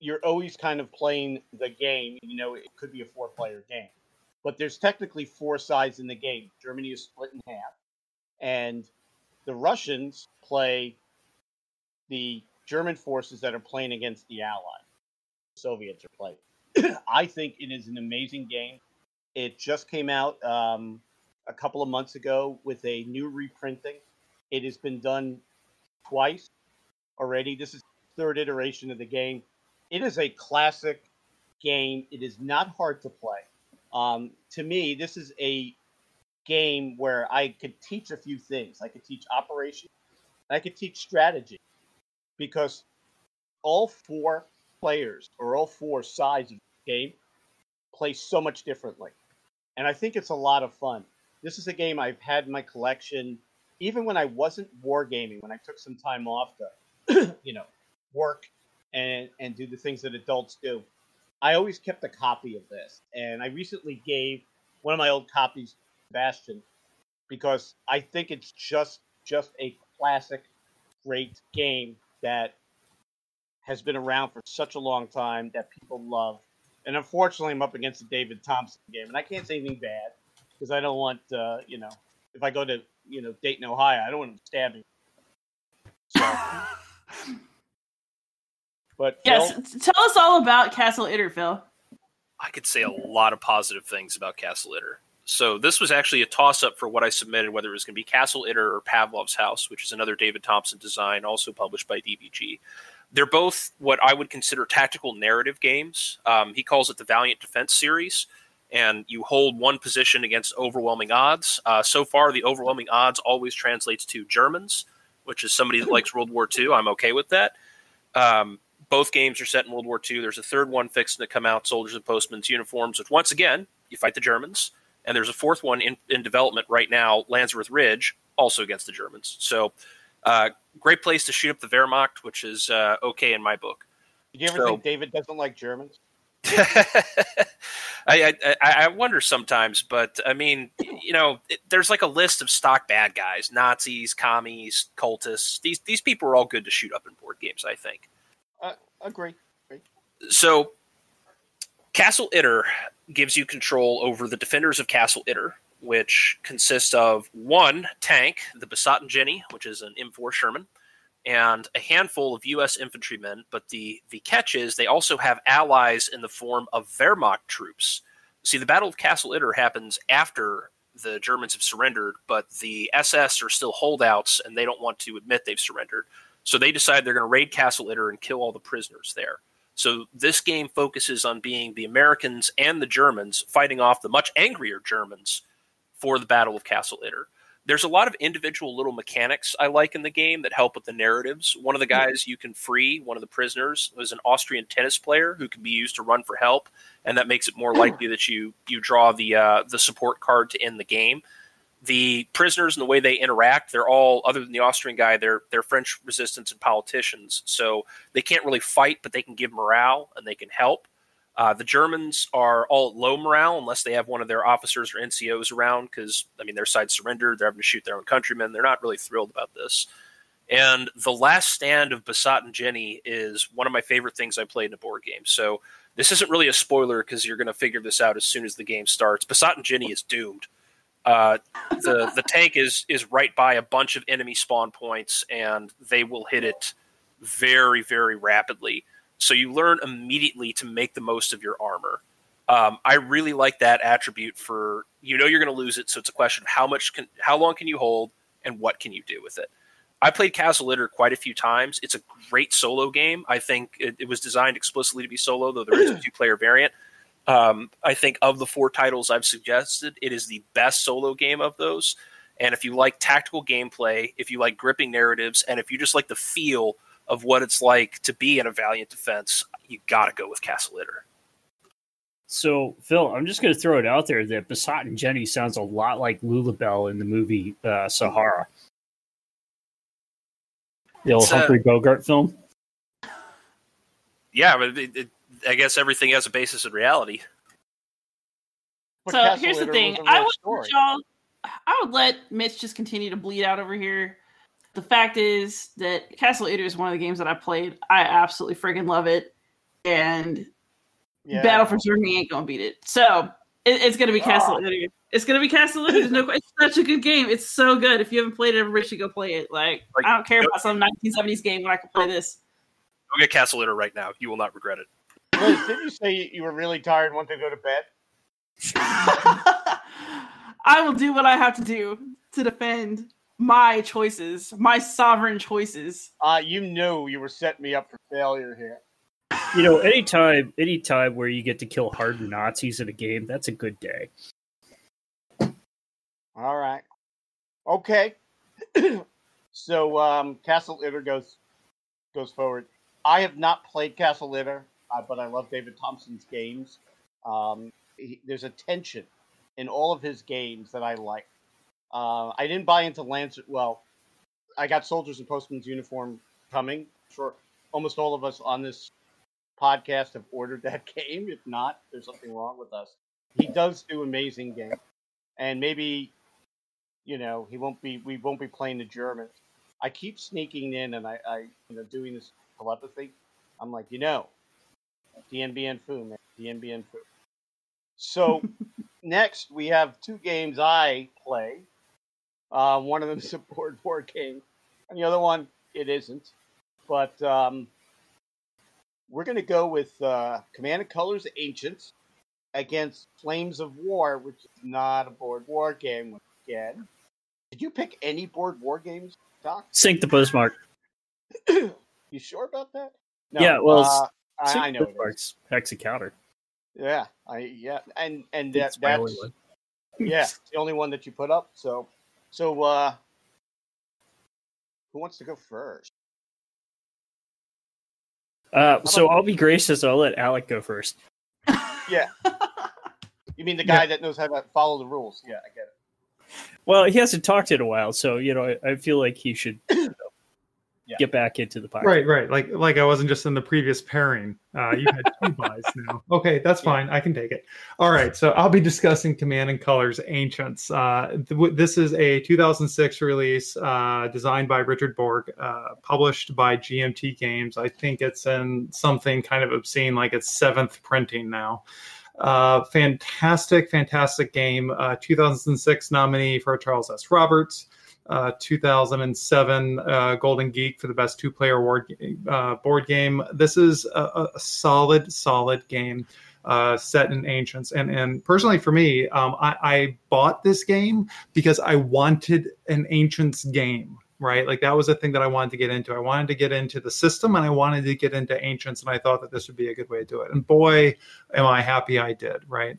you're always kind of playing the game. It could be a 4-player game. But there's technically 4 sides in the game. Germany is split in half. And the Russians play the German forces that are playing against the Allies. The Soviets are playing. I think it is an amazing game. It just came out a couple of months ago with a new reprinting. It has been done twice already. This is the 3rd iteration of the game. It is a classic game. It is not hard to play. To me, this is a game where I could teach a few things. I could teach operation. I could teach strategy. Because all 4 players, or all 4 sides of the game, play so much differently. And I think it's a lot of fun. This is a game I've had in my collection, even when I wasn't wargaming, when I took some time off to, work and do the things that adults do. I always kept a copy of this. And I recently gave one of my old copies to Sebastian, because I think it's just a classic, great game that has been around for such a long time that people love. And unfortunately, I'm up against the David Thompson game, and I can't say anything bad because I don't want, if I go to, Dayton, Ohio, I don't want him stabbing. So, but yes, Phil, tell us all about Castle Itter, Phil. I could say a lot of positive things about Castle Itter. So this was actually a toss-up for what I submitted, whether it was going to be Castle Itter or Pavlov's House, which is another David Thompson design, also published by DBG. They're both what I would consider tactical narrative games. He calls it the Valiant Defense series, and you hold one position against overwhelming odds. So far, the overwhelming odds always translates to Germans, which is somebody that likes World War II. I'm okay with that. Both games are set in World War II. There's a third one fixing to come out, Soldiers and Postmen's Uniforms, which once again, you fight the Germans. And there's a fourth one in development right now, Landsworth Ridge, also against the Germans. So great place to shoot up the Wehrmacht, which is okay in my book. Did you ever think David doesn't like Germans? I wonder sometimes, but I mean, there's like a list of stock bad guys, Nazis, commies, cultists. These people are all good to shoot up in board games, I think. Agree. So Castle Itter gives you control over the defenders of Castle Itter, which consists of one tank, the Besatten Jenny, which is an M4 Sherman, and a handful of U.S. infantrymen. But the catch is they also have allies in the form of Wehrmacht troops. See, the Battle of Castle Itter happens after the Germans have surrendered, but the SS are still holdouts, and they don't want to admit they've surrendered. So they decide they're going to raid Castle Itter and kill all the prisoners there. So this game focuses on being the Americans and the Germans fighting off the much angrier Germans for the Battle of Castle Itter. There's a lot of individual little mechanics I like in the game that help with the narratives. One of the guys you can free, one of the prisoners, was an Austrian tennis player who can be used to run for help, and that makes it more likely that you draw the support card to end the game. The prisoners and the way they interact, they're all, other than the Austrian guy, they're French resistance and politicians. So they can't really fight, but they can give morale and they can help. The Germans are all at low morale unless they have one of their officers or NCOs around because, their side surrendered. They're having to shoot their own countrymen. They're not really thrilled about this. And the last stand of Besatten Jenny is one of my favorite things I played in a board game. So this isn't really a spoiler because you're going to figure this out as soon as the game starts. Besatten Jenny is doomed. The tank is right by a bunch of enemy spawn points, and they will hit it very, very rapidly. So you learn immediately to make the most of your armor. I really like that attribute for, you're going to lose it, so it's a question of how long can you hold and what can you do with it. I played Castle Itter quite a few times. It's a great solo game. I think it was designed explicitly to be solo, though there is a two-player variant. I think of the 4 titles I've suggested, it is the best solo game of those. And if you like tactical gameplay, if you like gripping narratives, and if you just like the feel of what it's like to be in a Valiant Defense, you got to go with Castle Itter. So, Phil, I'm just going to throw it out there that Besatten Jenny sounds a lot like Lulabelle in the movie Sahara. The old Humphrey Bogart film? Yeah, but I guess everything has a basis in reality. But So Castle here's the Itter thing. was a real story. I would let Mitch just continue to bleed out over here. The fact is that Castle Itter is one of the games that I played. I absolutely friggin' love it. And Battle for Germany ain't going to beat it. So it's going to be Castle Itter. It's going to be Castle Itter. There's no question. It's such a good game. It's so good. If you haven't played it, everybody should go play it. Like I don't care about some 1970s game when I can play this. Go get Castle Itter right now. You will not regret it. Liz, didn't you say you were really tired and wanted to go to bed? I will do what I have to do to defend my choices, my sovereign choices. You were setting me up for failure here. Anytime where you get to kill hardened Nazis in a game, that's a good day. All right. Okay. So Castle Itter goes forward. I have not played Castle Itter, but I love David Thompson's games. There's a tension in all of his games that I like. I didn't buy into Lancer. Well, I got Soldiers and Postmen's Uniform coming. Sure, almost all of us on this podcast have ordered that game. If not, there's something wrong with us. He does do amazing games, and maybe we won't be playing the Germans. I keep sneaking in, and I doing this telepathy. I'm like, DNBN Foo, man, DNBN Foo. So next we have 2 games I play. One of them is a board game, and the other one it isn't. But we're going to go with Command and Colors Ancients. against Flames of War, which is not a board war game. Again, did you pick any board war games, Doc? Sync the postmark. You sure about that? No, Yeah, well, I know it is. Hex and Counter. Yeah, and It's my only that's one. yeah, it's the only one that you put up. So who wants to go first? So I'll be gracious. I'll let Alecc go first. Yeah, you mean the guy that knows how to follow the rules? Yeah, I get it. Well, he hasn't talked in a while, so I feel like he should get back into the podcast. Right. Like I wasn't just in the previous pairing. You had 2 buys now. Okay, that's fine. I can take it. All right, so I'll be discussing Command and Colors Ancients. This is a 2006 release designed by Richard Borg, published by GMT Games. I think it's in something kind of obscene, like its 7th printing now. Fantastic game. 2006 nominee for Charles S. Roberts. 2007 Golden Geek for the best 2-player board game. This is a solid game set in Ancients. And personally for me, I bought this game because I wanted an Ancients game, right? Like that was a thing that I wanted to get into. I wanted to get into the system and I wanted to get into Ancients, and I thought that this would be a good way to do it. And boy, am I happy I did, right?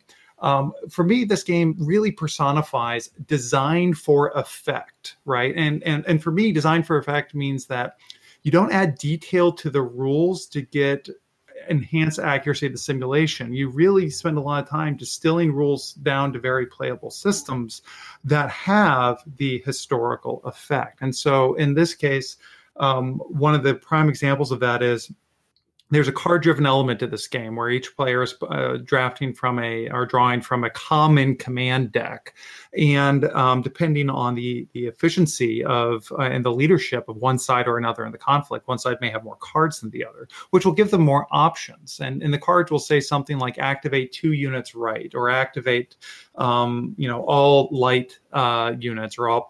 For me, this game really personifies design for effect, right? And for me, design for effect means that you don't add detail to the rules to get enhanced accuracy of the simulation. You really spend a lot of time distilling rules down to very playable systems that have the historical effect. And so in this case, one of the prime examples of that is there's a card-driven element to this game where each player is drawing from a common command deck, and depending on the efficiency of and the leadership of one side or another in the conflict, one side may have more cards than the other, which will give them more options. And the cards will say something like activate 2 units right, or activate all light units, or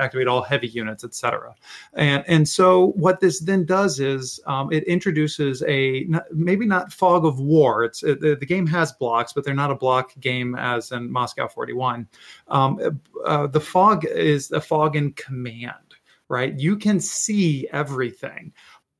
activate all heavy units, etc. And so what this then does is it introduces maybe not fog of war. The game has blocks, but they're not a block game as in Moscow 41. The fog is a fog in command, right? You can see everything,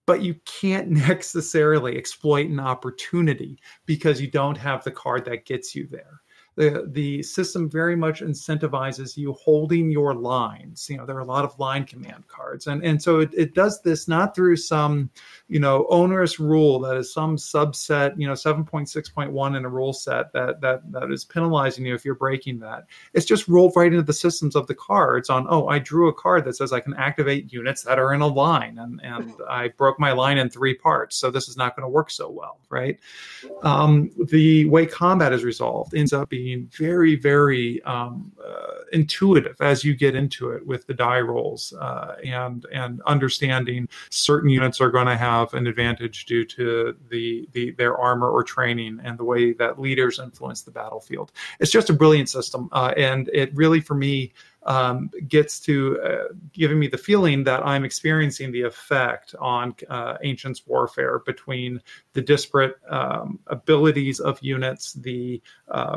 but you can't necessarily exploit an opportunity because you don't have the card that gets you there. The system very much incentivizes you holding your lines. There are a lot of line command cards. And so it does this not through some, onerous rule that is some subset, 7.6.1 in a rule set that is penalizing you if you're breaking that. It's just rolled right into the systems of the cards on, I drew a card that says I can activate units that are in a line, and I broke my line in 3 parts, so this is not going to work so well, right? The way combat is resolved ends up being very, very intuitive as you get into it with the die rolls and understanding certain units are going to have an advantage due to their armor or training and the way that leaders influence the battlefield. It's just a brilliant system, and it really, for me, gets to giving me the feeling that I'm experiencing the effect on Ancients warfare between the disparate abilities of units, the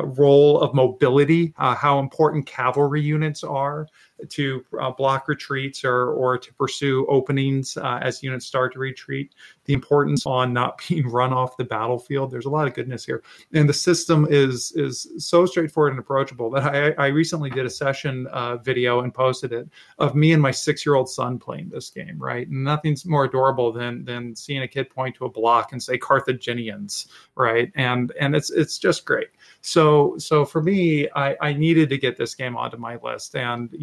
role of mobility, how important cavalry units are to block retreats or to pursue openings as units start to retreat, the importance on not being run off the battlefield. There's a lot of goodness here. And the system is so straightforward and approachable that I recently did a session video and posted it of me and my 6-year-old son playing this game, right? And nothing's more adorable than seeing a kid point to a block and say Carthaginians, right? And it's just great. So for me, I needed to get this game onto my list. And,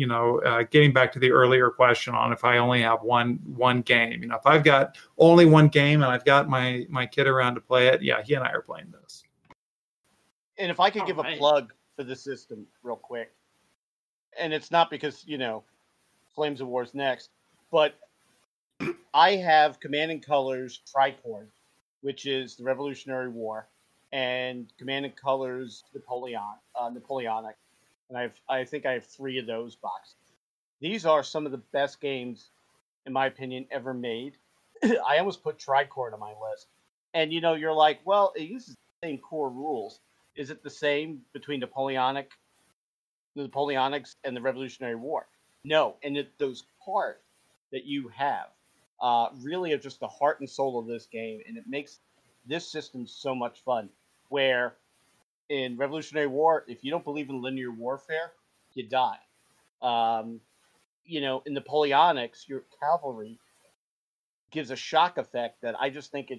getting back to the earlier question on if I only have one game, if I've got only one game and I've got my kid around to play it, yeah, he and I are playing this. And if I could give a plug for the system real quick, and it's not because, Flames of War's next, but I have Command and Colors Tricord, which is the Revolutionary War, and Command and Colors Napoleonic. And I think I have 3 of those boxes. These are some of the best games, in my opinion, ever made. I almost put Tricord on my list. And, you're like, well, it uses the same core rules. is it the same between the Napoleonics and the Revolutionary War? No, and those cards that you have really are just the heart and soul of this game, and it makes this system so much fun. Where in Revolutionary War, if you don't believe in linear warfare, you die. In Napoleonics, your cavalry gives a shock effect that I just think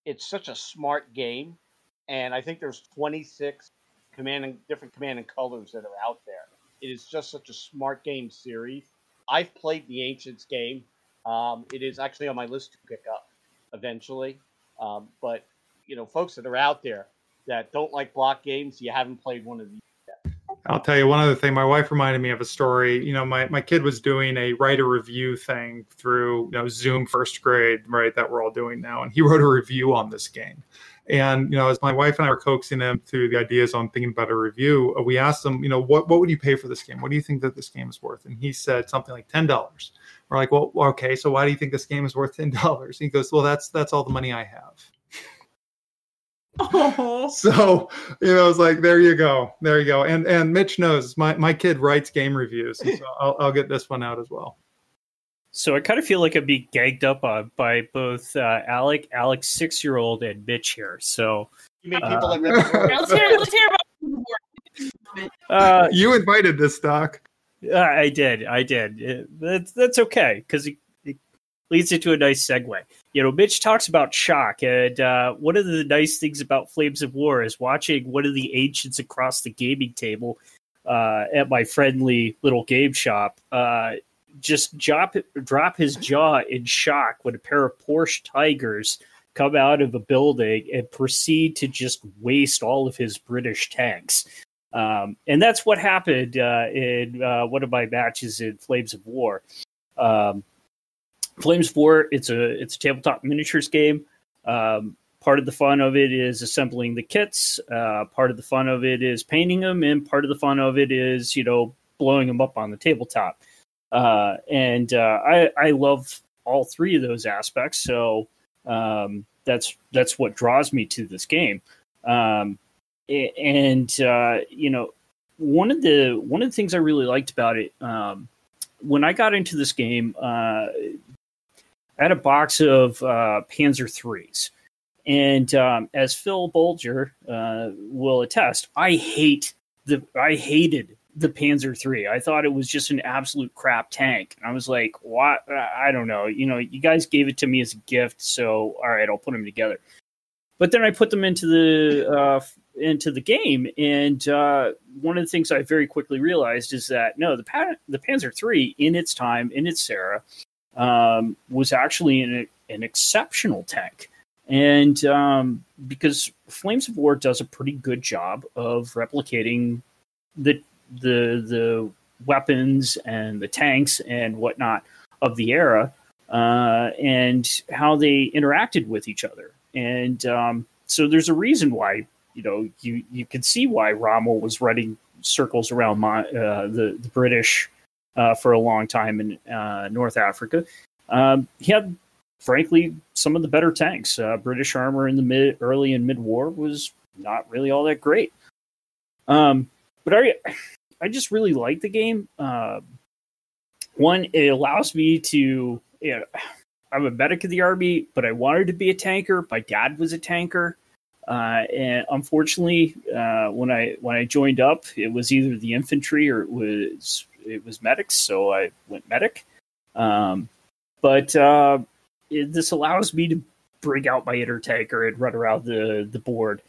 it's such a smart game, and I think there's 26 different command and colors that are out there. It is just such a smart game series. I've played the Ancients game. It is actually on my list to pick up eventually. But folks that are out there that don't like block games, you haven't played one of these yet. I'll tell you one other thing. My wife reminded me of a story. My kid was doing a write a review thing through Zoom first grade, right, that we're all doing now. And he wrote a review on this game. And, as my wife and I were coaxing him through the ideas on thinking about a review, we asked him, what would you pay for this game? What do you think that this game is worth? And he said something like $10. We're like, well, okay, so why do you think this game is worth $10? And he goes, well, that's all the money I have. Oh. So, I was like, there you go. And Mitch knows my kid writes game reviews. And so I'll get this one out as well. So I kind of feel like I'm being gagged up on by both Alec's 6-year-old and Mitch here. So you mean people that let's hear about you invited this, Doc. I did. That's okay because it leads into a nice segue. Mitch talks about shock, and one of the nice things about Flames of War is watching one of the ancients across the gaming table at my friendly little game shop just drop his jaw in shock when a pair of Porsche Tigers come out of a building and proceed to just waste all of his British tanks. And that's what happened in one of my matches in Flames of War. Flames of War, it's a tabletop miniatures game. Part of the fun of it is assembling the kits. Part of the fun of it is painting them, and part of the fun of it is blowing them up on the tabletop. And I love all three of those aspects. So that's what draws me to this game. One of the things I really liked about it, when I got into this game, I had a box of Panzer IIIs, and as Phil Bolger will attest, I hated the Panzer III. I thought it was just an absolute crap tank. And I was like, what? I don't know. You guys gave it to me as a gift, so all right, I'll put them together. But then I put them into the game, and one of the things I very quickly realized is that no, the Panzer III in its time, in its era, was actually an exceptional tank. And because Flames of War does a pretty good job of replicating the weapons and the tanks and whatnot of the era, and how they interacted with each other. And so there's a reason why, you can see why Rommel was running circles around the British for a long time in North Africa. He had, frankly, some of the better tanks. British armor in the early and mid-war was not really all that great. But I just really like the game. One, it allows me to... I'm a medic of the army, but I wanted to be a tanker. My dad was a tanker. And unfortunately, when I joined up, it was either the infantry or it was medics, so I went medic. But this allows me to bring out my inner tanker and run around the board.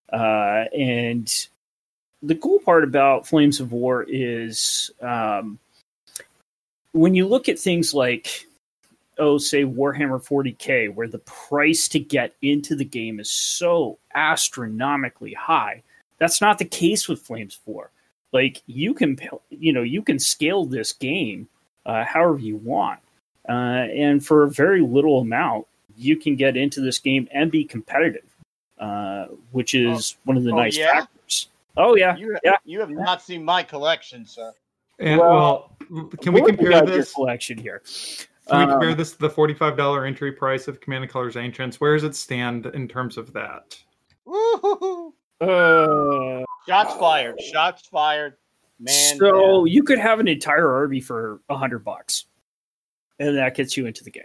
And the cool part about Flames of War is when you look at things like, say Warhammer 40K, where the price to get into the game is so astronomically high. That's not the case with Flames 4. Like, you can scale this game however you want. And for a very little amount, you can get into this game and be competitive, which is one of the nice factors. Oh, yeah. You have not seen my collection, sir. And, can we compare this? Your collection here. Can we compare this to the $45 entry price of Command & Colors Ancients? Where does it stand in terms of that? Woo-hoo-hoo. Shots fired. Shots fired. Man. So you could have an entire army for $100, and that gets you into the game.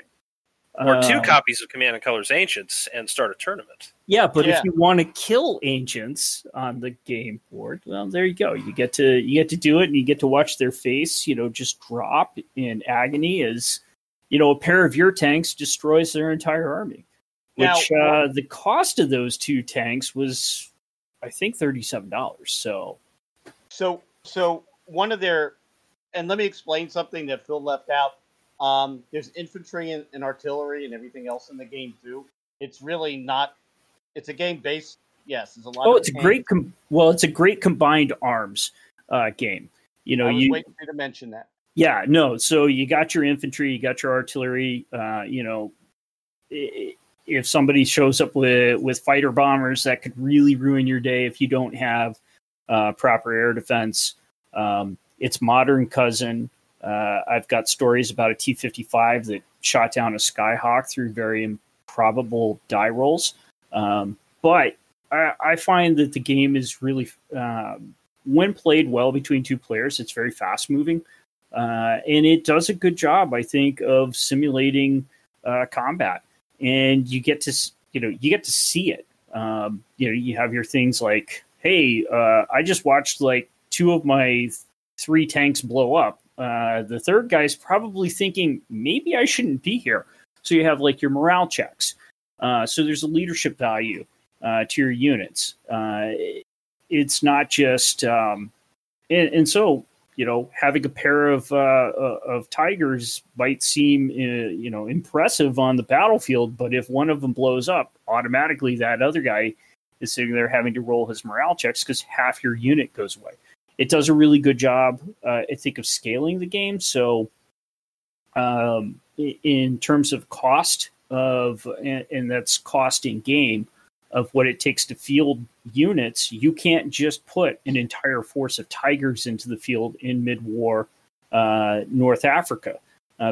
Or 2 copies of Command and Colors Ancients and start a tournament. Yeah, but if you want to kill Ancients on the game board, well, there you go. You get to do it, and you get to watch their face, just drop in agony as, a pair of your tanks destroys their entire army. Which the cost of those 2 tanks was, I think, $37. So one of their, and let me explain something that Phil left out. There's infantry and artillery and everything else in the game too. It's really not. It's a game based. Yes, there's a lot. It's it's a great combined arms game. I was waiting for you to mention that. Yeah, no. So you got your infantry, you got your artillery. If somebody shows up with fighter bombers, that could really ruin your day if you don't have proper air defense. Its modern cousin. I've got stories about a T-55 that shot down a Skyhawk through very improbable die rolls. But I find that the game is really, when played well between 2 players, it's very fast moving. And it does a good job, I think, of simulating combat. And you get to see it. You have your things like, hey, I just watched 2 of my 3 tanks blow up. The third guy's probably thinking, maybe I shouldn't be here. So you have your morale checks. So there's a leadership value to your units. It's not just, and so, having a pair of tigers might seem, impressive on the battlefield, but if one of them blows up, automatically that other guy is sitting there having to roll his morale checks because half your unit goes away. It does a really good job, I think, of scaling the game. So in terms of cost and that's cost in game of what it takes to field units, you can't just put an entire force of tigers into the field in mid-war North Africa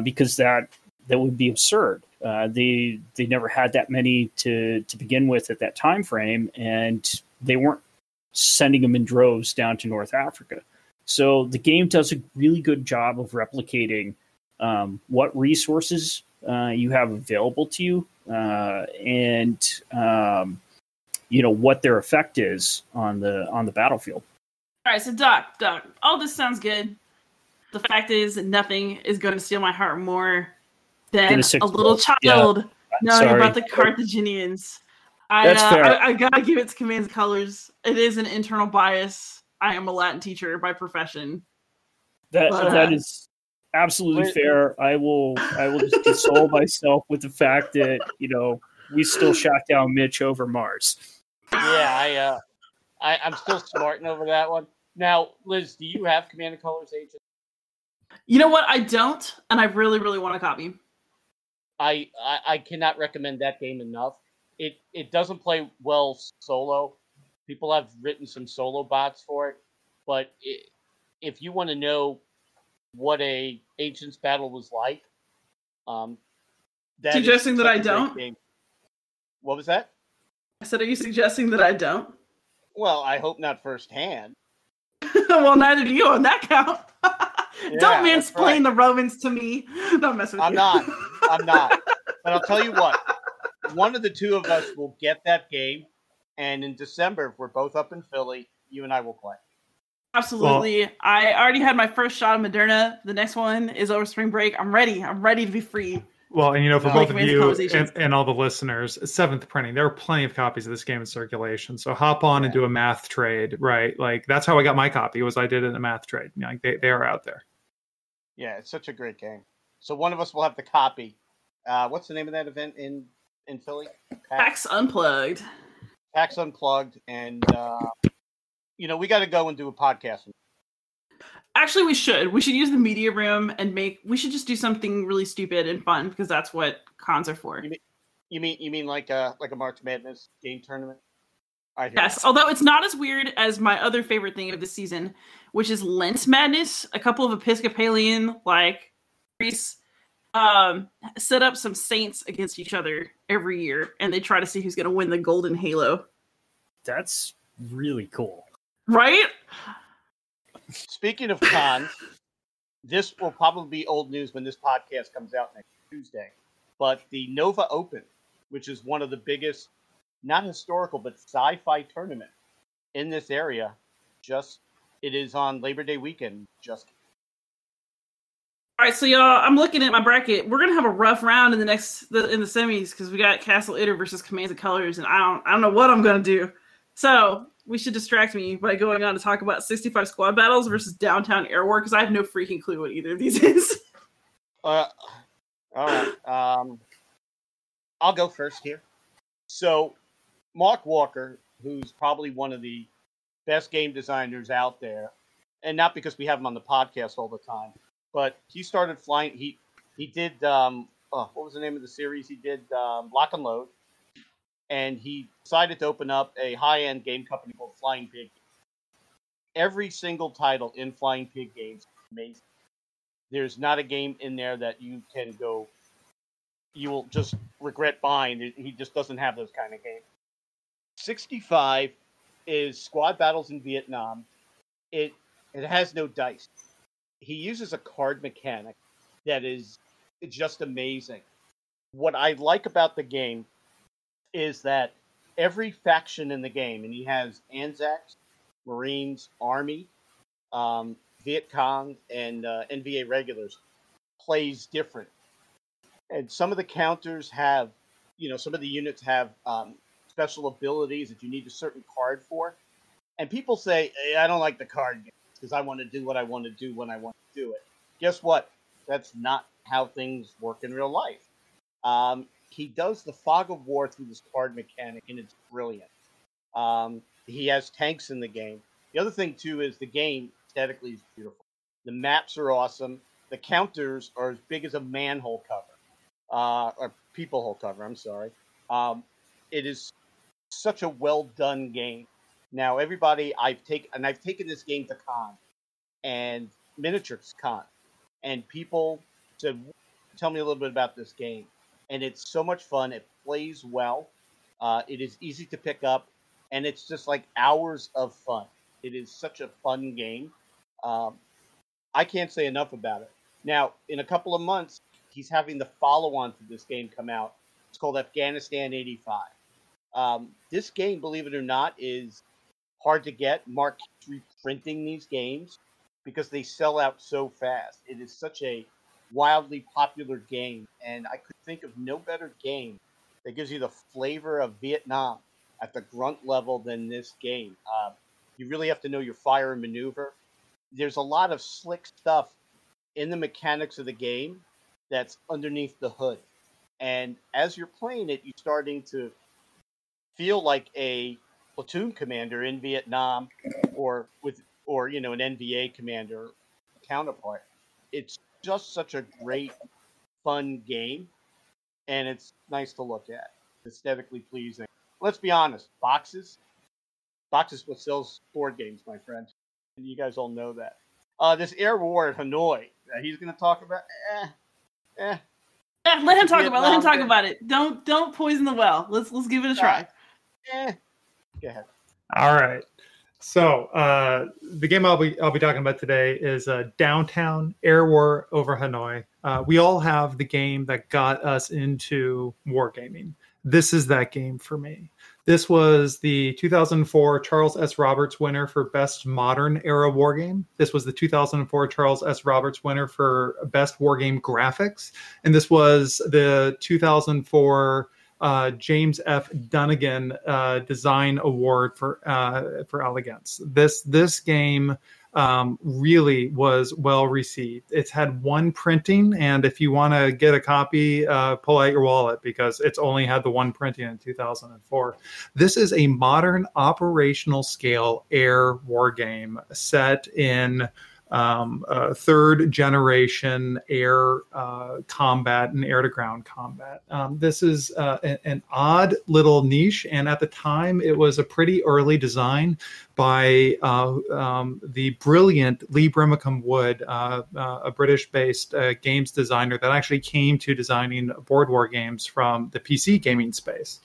because that would be absurd. They never had that many to begin with at that time frame, and they weren't sending them in droves down to North Africa. So the game does a really good job of replicating what resources you have available to you and what their effect is on the battlefield. All right, so Doc, all this sounds good. The fact is that nothing is going to steal my heart more than a little child knowing about the Carthaginians. I gotta give it to Commands Colors. It is an internal bias. I am a Latin teacher by profession. That is absolutely fair. I will just console myself with the fact that we still shot down Mitch over Mars. Yeah, I'm still smarting over that one. Now, Liz, do you have Command and Colors Agent? You know what? I don't, and I really, really want a copy. I cannot recommend that game enough. It doesn't play well solo. People have written some solo bots for it, but if you want to know what a Ancients battle was like, suggesting that I don't. Game. What was that? I said, are you suggesting that I don't? Well, I hope not firsthand. Well, neither do you on that count. Don't mansplain the Romans to me. Don't mess with I'm not. But I'll tell you what. One of the 2 of us will get that game, and in December, if we're both up in Philly, you and I will play. Absolutely. Well, I already had my first shot of Moderna. The next one is over spring break. I'm ready. I'm ready to be free. Well, and for both of you and all the listeners, 7th printing, there are plenty of copies of this game in circulation. So hop on and do a math trade, right? That's how I got my copy, was I did it in a math trade. They are out there. Yeah, it's such a great game. So one of us will have the copy. What's the name of that event in Philly? PAX Unplugged. PAX Unplugged, and we got to go and do a podcast. Actually, we should. We should use the media room and we should just do something really stupid and fun because that's what cons are for. You mean like a March Madness game tournament? Yes, although it's not as weird as my other favorite thing of the season, which is Lent Madness. A couple of Episcopalian priests set up some saints against each other every year, and they try to see who's going to win the Golden Halo. That's really cool. Right? Speaking of cons, this will probably be old news when this podcast comes out next Tuesday. But the Nova Open, which is one of the biggest, not historical, but sci-fi tournament in this area, it is on Labor Day weekend. All right, so y'all, I'm looking at my bracket. We're gonna have a rough round in the semis because we got Castle Itter versus Commands of Colors, and I don't know what I'm gonna do. So we should distract me by going on to talk about 65 squad battles versus Downtown Air War because I have no freaking clue what either of these is. All right. I'll go first here. So Mark Walker, who's probably one of the best game designers out there, and not because we have him on the podcast all the time, but he started flying. He did what was the name of the series? He did Lock and Load, and he decided to open up a high-end game company called Flying Pig. Every single title in Flying Pig games is amazing. There's not a game in there that you will just regret buying. He just doesn't have those kind of games. 65 is squad battles in Vietnam. It has no dice. He uses a card mechanic that is just amazing. What I like about the game is that every faction in the game, and he has Anzacs, Marines, Army, Viet Cong, and NVA regulars, plays different. And some of the counters have, some of the units have special abilities that you need a certain card for. And people say, hey, I don't like the card game because I want to do what I want to do when I want to do it. Guess what? That's not how things work in real life. He does the fog of war through this card mechanic, and it's brilliant. He has tanks in the game. The other thing, too, is the game aesthetically is beautiful. The maps are awesome. The counters are as big as a manhole cover, or people hole cover, I'm sorry. It is such a well-done game. Now, everybody, I've taken this game to con, and miniatures con, and people said, tell me a little bit about this game. And it's so much fun. It plays well. It is easy to pick up, and it's just like hours of fun. It is such a fun game. I can't say enough about it. Now, in a couple of months, he's having the follow-on to this game come out. It's called Afghanistan 85. This game, believe it or not, is hard to get. Mark keeps reprinting these games because they sell out so fast. It is such a wildly popular game, and I could think of no better game that gives you the flavor of Vietnam at the grunt level than this game. You really have to know your fire and maneuver. There's a lot of slick stuff in the mechanics of the game that's underneath the hood. And as you're playing it, you're starting to feel like a platoon commander in Vietnam or an NVA commander counterpart. It's just such a great, fun game, and it's nice to look at. Aesthetically pleasing. Let's be honest, boxes what sells board games, my friend. And you guys all know that. This Air War at Hanoi that he's going to talk about, Let him talk about it. Don't poison the well. Let's give it a try. Go ahead. All right. So the game I'll be talking about today is Downtown Air War over Hanoi. We all have the game that got us into wargaming. This is that game for me. This was the 2004 Charles S. Roberts winner for Best Modern Era Wargame. This was the 2004 Charles S. Roberts winner for Best Wargame Graphics. And this was the 2004 James F. Dunnigan Design Award for Elegance. This game really was well received. It's had one printing, and if you want to get a copy, pull out your wallet because it's only had the one printing in 2004. This is a modern operational scale air war game set in third generation air combat and air to ground combat. This is an odd little niche, and at the time it was a pretty early design by the brilliant Lee Brimacombe Wood, a British-based games designer that actually came to designing board war games from the PC gaming space.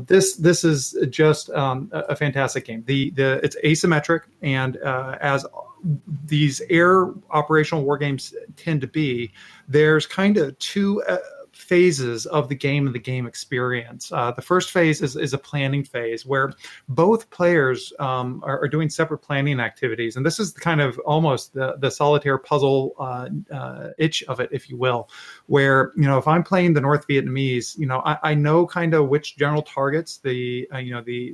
This is just a fantastic game. It's asymmetric, and as these air operational war games tend to be, there's kind of two phases of the game and the game experience. The first phase is a planning phase where both players are doing separate planning activities. And this is kind of almost the solitaire puzzle itch of it, if you will, where, if I'm playing the North Vietnamese, I know kind of which general targets the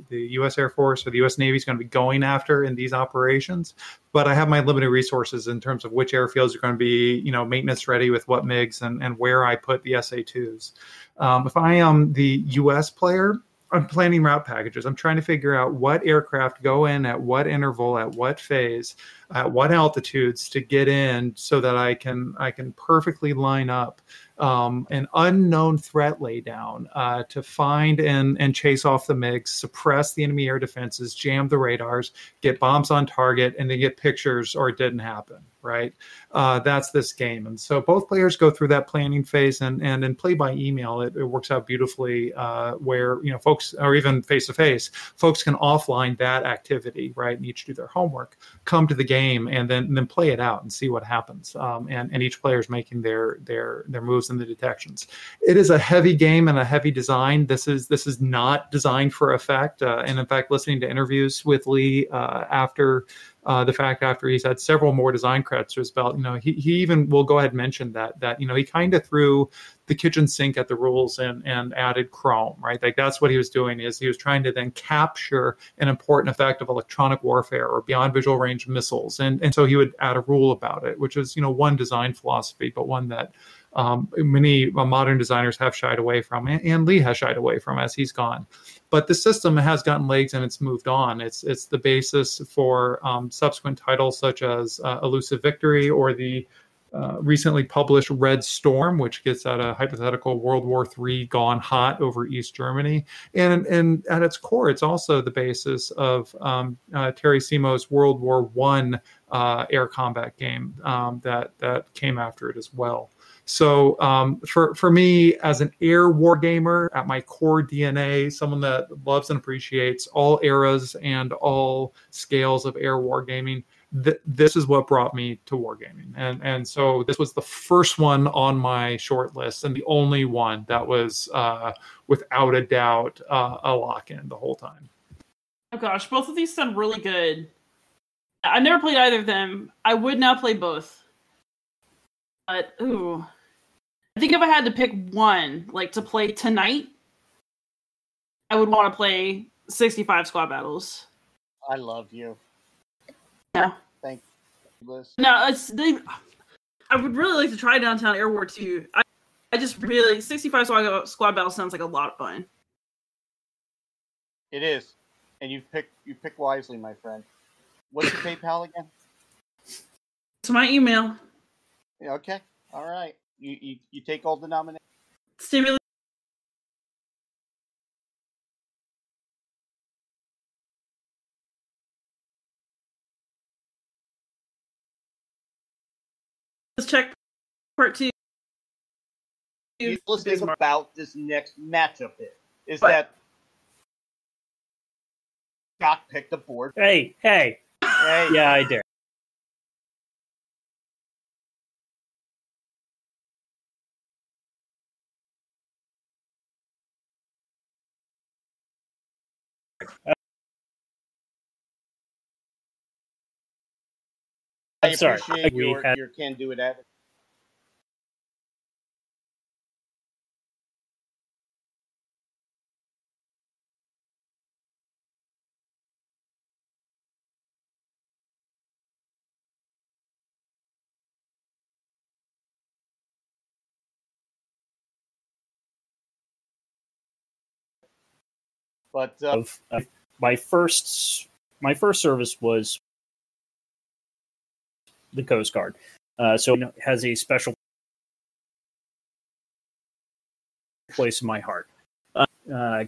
U.S. Air Force or the U.S. Navy is going to be going after in these operations. But I have my limited resources in terms of which airfields are going to be, maintenance ready with what MiGs and where I put the SA-2s. If I am the U.S. player, I'm planning route packages. I'm trying to figure out what aircraft go in at what interval, at what phase, at what altitudes to get in, so that I can perfectly line up an unknown threat laydown to find and chase off the MiGs, suppress the enemy air defenses, jam the radars, get bombs on target, and then get pictures, or it didn't happen, right? That's this game. And so both players go through that planning phase, and in play by email, it works out beautifully where, folks, or even face-to-face, folks can offline that activity, right, and each do their homework, come to the game, and then play it out and see what happens. And each player is making their moves and the detections. It is a heavy game and a heavy design. This is not designed for effect. And in fact, listening to interviews with Lee after he's had several more design credits to his belt, he even will go ahead and mention that he kind of threw the kitchen sink at the rules and added chrome, right? Like that's what he was doing, is he was trying to then capture an important effect of electronic warfare or beyond visual range missiles. And so he would add a rule about it, which is, one design philosophy, but one that many modern designers have shied away from, and Lee has shied away from as he's gone. But the system has gotten legs and it's moved on. It's the basis for subsequent titles such as Elusive Victory, or the recently published Red Storm, which gets at a hypothetical World War III gone hot over East Germany. And at its core, it's also the basis of Terry Simo's World War I air combat game that came after it as well. So for me, as an air war gamer, at my core DNA, someone that loves and appreciates all eras and all scales of air wargaming, this is what brought me to wargaming. And so this was the first one on my short list, and the only one that was without a doubt a lock-in the whole time. Oh gosh, both of these sound really good. I've never played either of them. I would now play both. But, ooh. I think if I had to pick one, to play tonight, I would want to play 65 Squad Battles. I love you. Yeah. Thank you, Liz. No, I would really like to try Downtown Air War 2. I just really, 65 Squad Battles sounds like a lot of fun. It is. And you pick wisely, my friend. What's your PayPal again? It's my email. Yeah, okay. All right. You take all denominations? Stimulus. Let's check part 2. Let's think about this next matchup is that Doc picked the board. Hey. Yeah, I dare. I appreciate your can-do it attitude. But my first service was the Coast Guard, so it has a special place in my heart.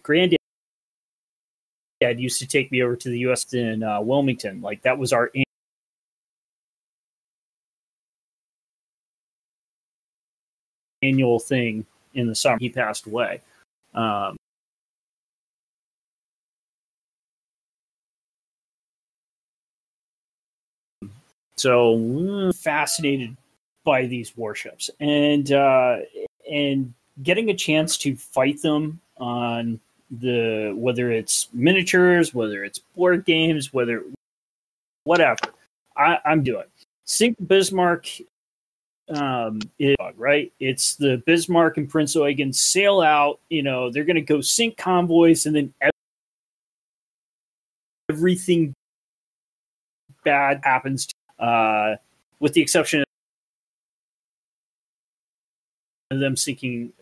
Granddad used to take me over to the U.S. in Wilmington. That was our annual thing in the summer. He passed away. So fascinated by these warships, and getting a chance to fight them on whether it's miniatures, whether it's board games, whatever, I'm doing. Sink Bismarck is right. It's the Bismarck and Prince Eugen sail out. They're going to go sink convoys, and then everything bad happens, with the exception of them sinking.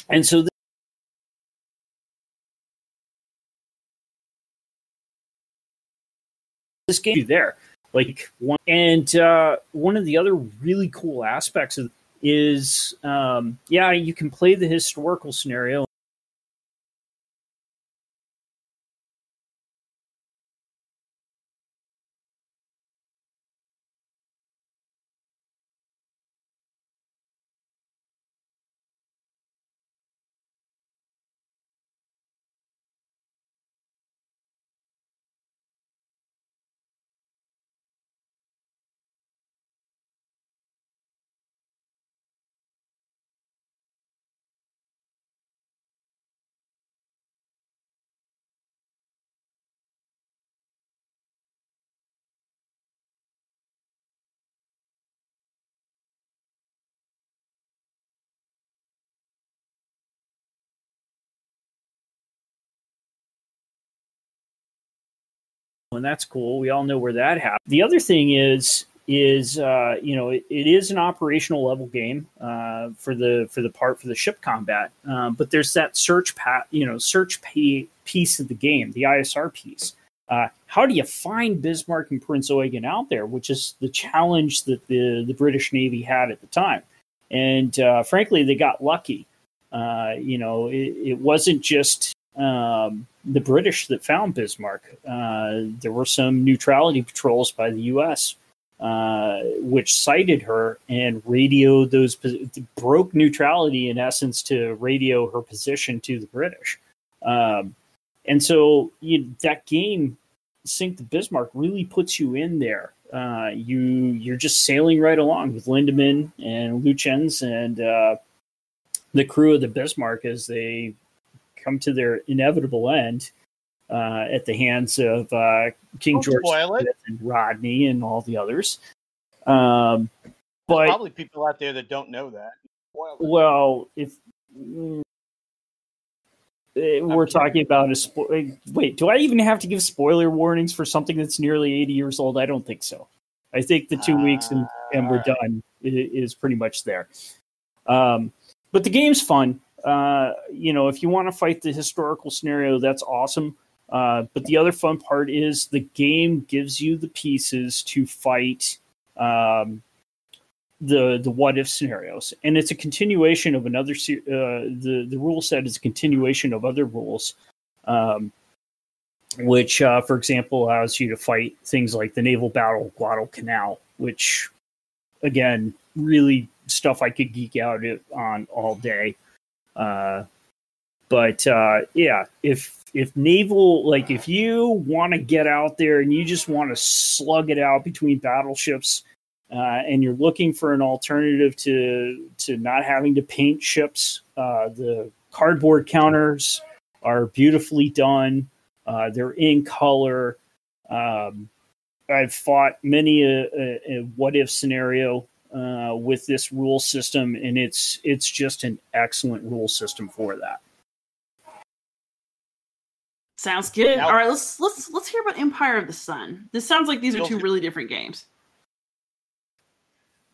And so this game there, one of the other really cool aspects of is, you can play the historical scenario. And that's cool. We all know where that happened. The other thing is it is an operational level game for the ship combat, but there's that search piece of the game, the ISR piece. How do you find Bismarck and Prince Eugen out there, which is the challenge that the British Navy had at the time, and frankly, they got lucky. It wasn't just the British that found Bismarck. There were some neutrality patrols by the U.S. Which sighted her and radioed broke neutrality in essence to radio her position to the British. And so that game, Sink the Bismarck, really puts you in there. You're just sailing right along with Lindemann and Lutyens and the crew of the Bismarck as they come to their inevitable end at the hands of King George and Rodney and all the others. But probably people out there that don't know that. Well, if we're talking about wait, do I even have to give spoiler warnings for something that's nearly 80 years old? I don't think so. I think the 2 weeks and we're done is pretty much there. But the game's fun. If you want to fight the historical scenario, that's awesome. But the other fun part is the game gives you the pieces to fight the what if scenarios, and it's a continuation of another. The rule set is a continuation of other rules, which, for example, allows you to fight things like the naval battle of Guadalcanal, which, again, really stuff I could geek out on all day. If naval, if you want to get out there and you just want to slug it out between battleships, and you're looking for an alternative to not having to paint ships, the cardboard counters are beautifully done. They're in color. I've fought many a what if scenario with this rule system, and it's just an excellent rule system for that. Sounds good. All right, let's hear about Empire of the Sun. This sounds like these are two really different games.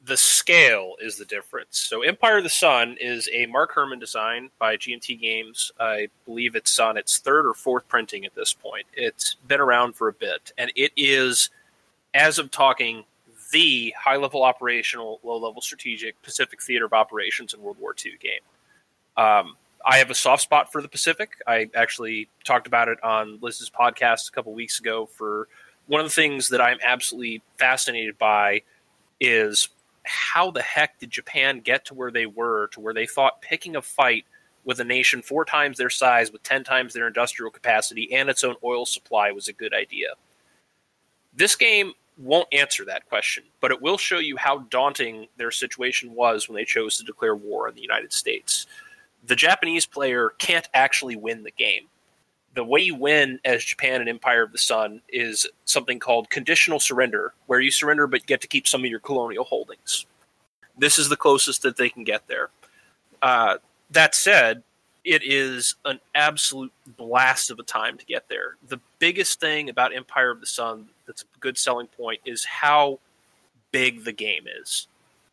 The scale is the difference. So Empire of the Sun is a Mark Herman design by GMT Games. I believe it's on its third or fourth printing at this point. It's been around for a bit, and it is, as of talking, the high-level operational, low-level strategic Pacific Theater of Operations in World War II game. I have a soft spot for the Pacific. I actually talked about it on Liz's podcast a couple weeks ago. For one of the things that I'm absolutely fascinated by is how the heck did Japan get to where they were, to where they thought picking a fight with a nation 4 times their size, with 10 times their industrial capacity and its own oil supply was a good idea. This game won't answer that question, but it will show you how daunting their situation was when they chose to declare war on the United States. The Japanese player can't actually win the game. The way you win as Japan and Empire of the Sun is something called conditional surrender, where you surrender but get to keep some of your colonial holdings. This is the closest that they can get there. That said, it is an absolute blast of a time to get there. The biggest thing about Empire of the Sun that's a good selling point is how big the game is.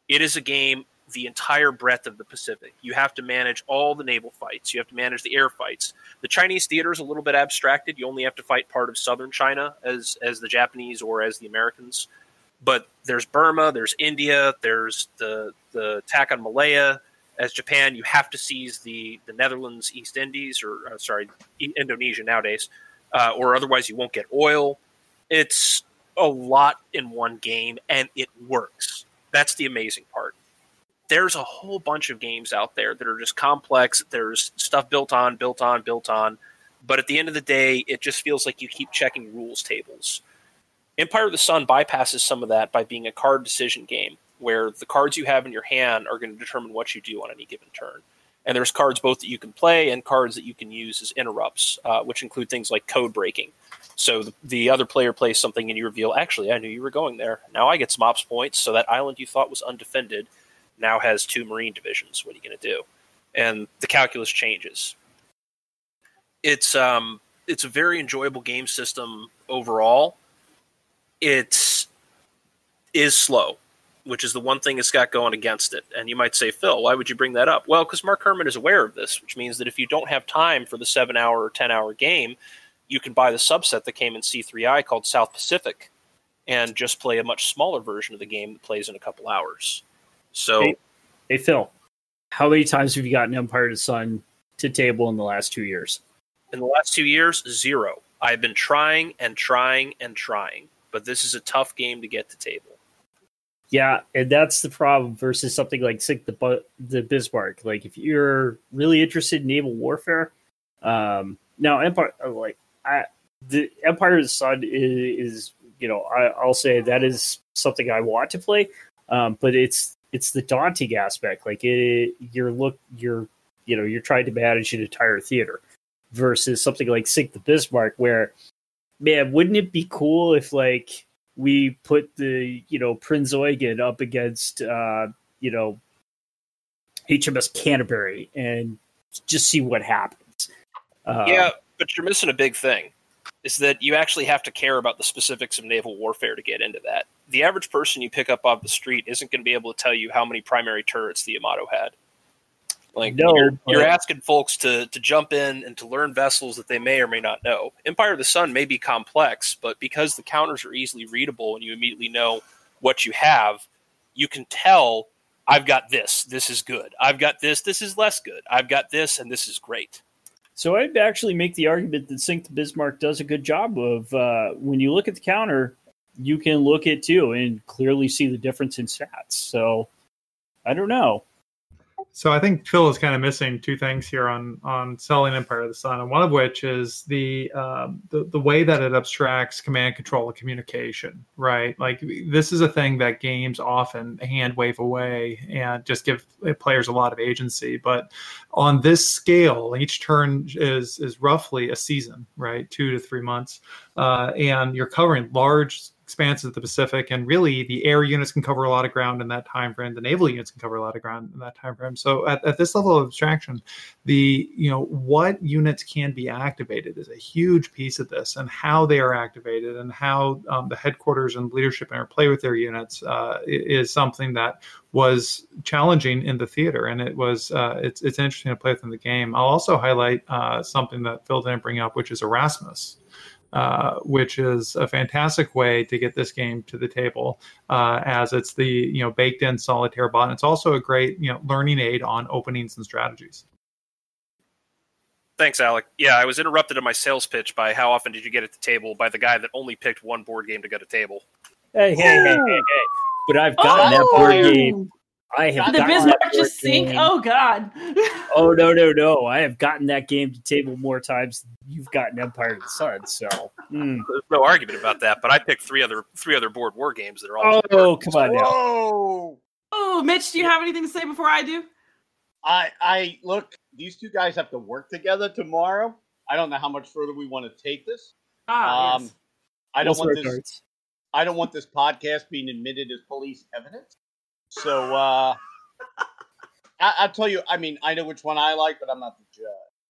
It is a game the entire breadth of the Pacific. You have to manage all the naval fights. You have to manage the air fights. The Chinese theater is a little bit abstracted. You only have to fight part of southern China as the Japanese or as the Americans. But there's Burma, there's India, there's the attack on Malaya. As Japan, you have to seize the Netherlands, East Indies, Indonesia nowadays, or otherwise you won't get oil. It's a lot in one game, and it works. That's the amazing part. There's a whole bunch of games out there that are just complex. There's stuff built on. But at the end of the day, it just feels like you keep checking rules tables. Empire of the Sun bypasses some of that by being a card decision game, where the cards you have in your hand are going to determine what you do on any given turn. And there's cards both that you can play and cards that you can use as interrupts, which include things like code breaking. So the other player plays something and you reveal, actually, I knew you were going there. Now I get some ops points, so that island you thought was undefended now has 2 Marine divisions. What are you going to do? And the calculus changes. It's a very enjoyable game system overall. It is slow, which is the one thing it's got going against it. And you might say, Phil, why would you bring that up? Well, because Mark Herman is aware of this, which means that if you don't have time for the 7-hour or 10-hour game, you can buy the subset that came in C3I called South Pacific and just play a much smaller version of the game that plays in a couple hours. So, Hey Phil, how many times have you gotten Empire of the Sun to table in the last 2 years? In the last 2 years, 0. I've been trying, but this is a tough game to get to table. Yeah, and that's the problem versus something like Sink the Bismarck. Like, if you're really interested in naval warfare, now Empire, the Empire of the Sun is I'll say that is something I want to play, but it's the daunting aspect. Like, you're trying to manage an entire theater versus something like Sink the Bismarck, where, man, wouldn't it be cool if we put the Prinz Eugen up against HMS Canterbury and just see what happens. Yeah, but you're missing a big thing. Is that you actually have to care about the specifics of naval warfare to get into that. The average person you pick up off the street isn't going to be able to tell you how many primary turrets the Yamato had. You're asking folks to jump in and to learn vessels that they may or may not know. Empire of the Sun may be complex, but because the counters are easily readable and you immediately know what you have, you can tell, I've got this is good. I've got this is less good. I've got this, and this is great. So I'd actually make the argument that Sink the Bismarck does a good job of, when you look at the counter, you can look at too and clearly see the difference in stats. So I don't know. So I think Phil is kind of missing 2 things here on selling Empire of the Sun, and one of which is the way that it abstracts command, control, and communication, right? Like, this is a thing that games often hand wave away and just give players a lot of agency. But on this scale, each turn is roughly a season, right? 2 to 3 months, and you're covering large expanses of the Pacific, and really the air units can cover a lot of ground in that time frame. The naval units can cover a lot of ground in that time frame. So at this level of abstraction, what units can be activated is a huge piece of this, and how they are activated and how the headquarters and leadership interplay with their units is something that was challenging in the theater, and it's interesting to play within the game. I'll also highlight something that Phil didn't bring up, which is Erasmus. Which is a fantastic way to get this game to the table, as it's the baked-in solitaire bot. And it's also a great learning aid on openings and strategies. Thanks, Alecc. Yeah, I was interrupted in my sales pitch by how often did you get at the table by the guy that only picked one board game to go to table. Hey. But I've gotten that board game. I have Did the gotten Bismarck that board just sink? game. Oh, God. Oh, no. I have gotten that game to table more times than you've gotten Empire of the Sun. So There's no argument about that, but I picked three other board war games that are all. Oh, come on now. Whoa! Oh, Mitch, do you have anything to say before I do? I look, these two guys have to work together tomorrow. I don't know how much further we want to take this. Yes. I don't want this podcast being admitted as police evidence. So I'll tell you, I mean, I know which one I like, but I'm not the judge.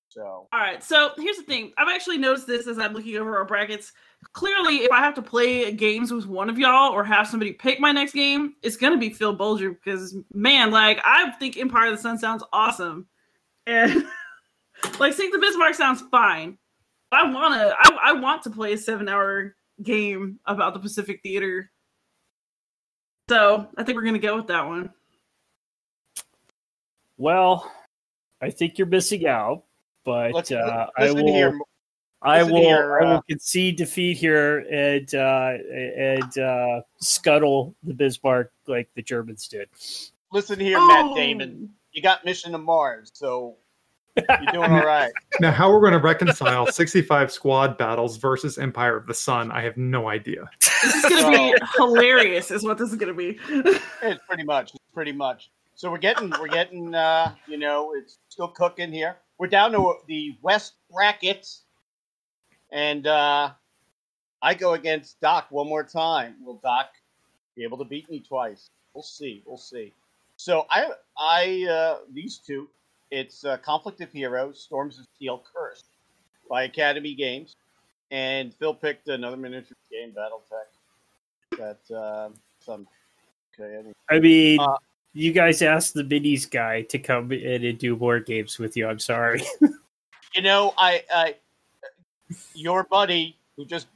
So All right, so here's the thing. I've actually noticed this as I'm looking over our brackets. Clearly, if I have to play games with one of y'all or have somebody pick my next game, it's going to be Phil Bulger because, man, like, I think Empire of the Sun sounds awesome. And, like, Sink the Bismarck sounds fine. But I want to play a 7-hour game about the Pacific Theater. So, I think we're going to go with that one. Well, I think you're missing out, but I will concede defeat here and scuttle the Bismarck like the Germans did. Listen here, Matt Damon. You got Mission to Mars, so you're doing all right. Now, how we're going to reconcile 65 squad battles versus Empire of the Sun, I have no idea. This is going to be hilarious, is what this is going to be. It's pretty much. So we're getting, it's still cooking here. We're down to the West brackets, and I go against Doc one more time. Will Doc be able to beat me twice? We'll see. So I these two, it's Conflict of Heroes, Storms of Steel, Cursed by Academy Games, and Phil picked another miniature game, BattleTech. That I mean, you guys asked the minis guy to come in and do board games with you. I'm sorry. I your buddy who just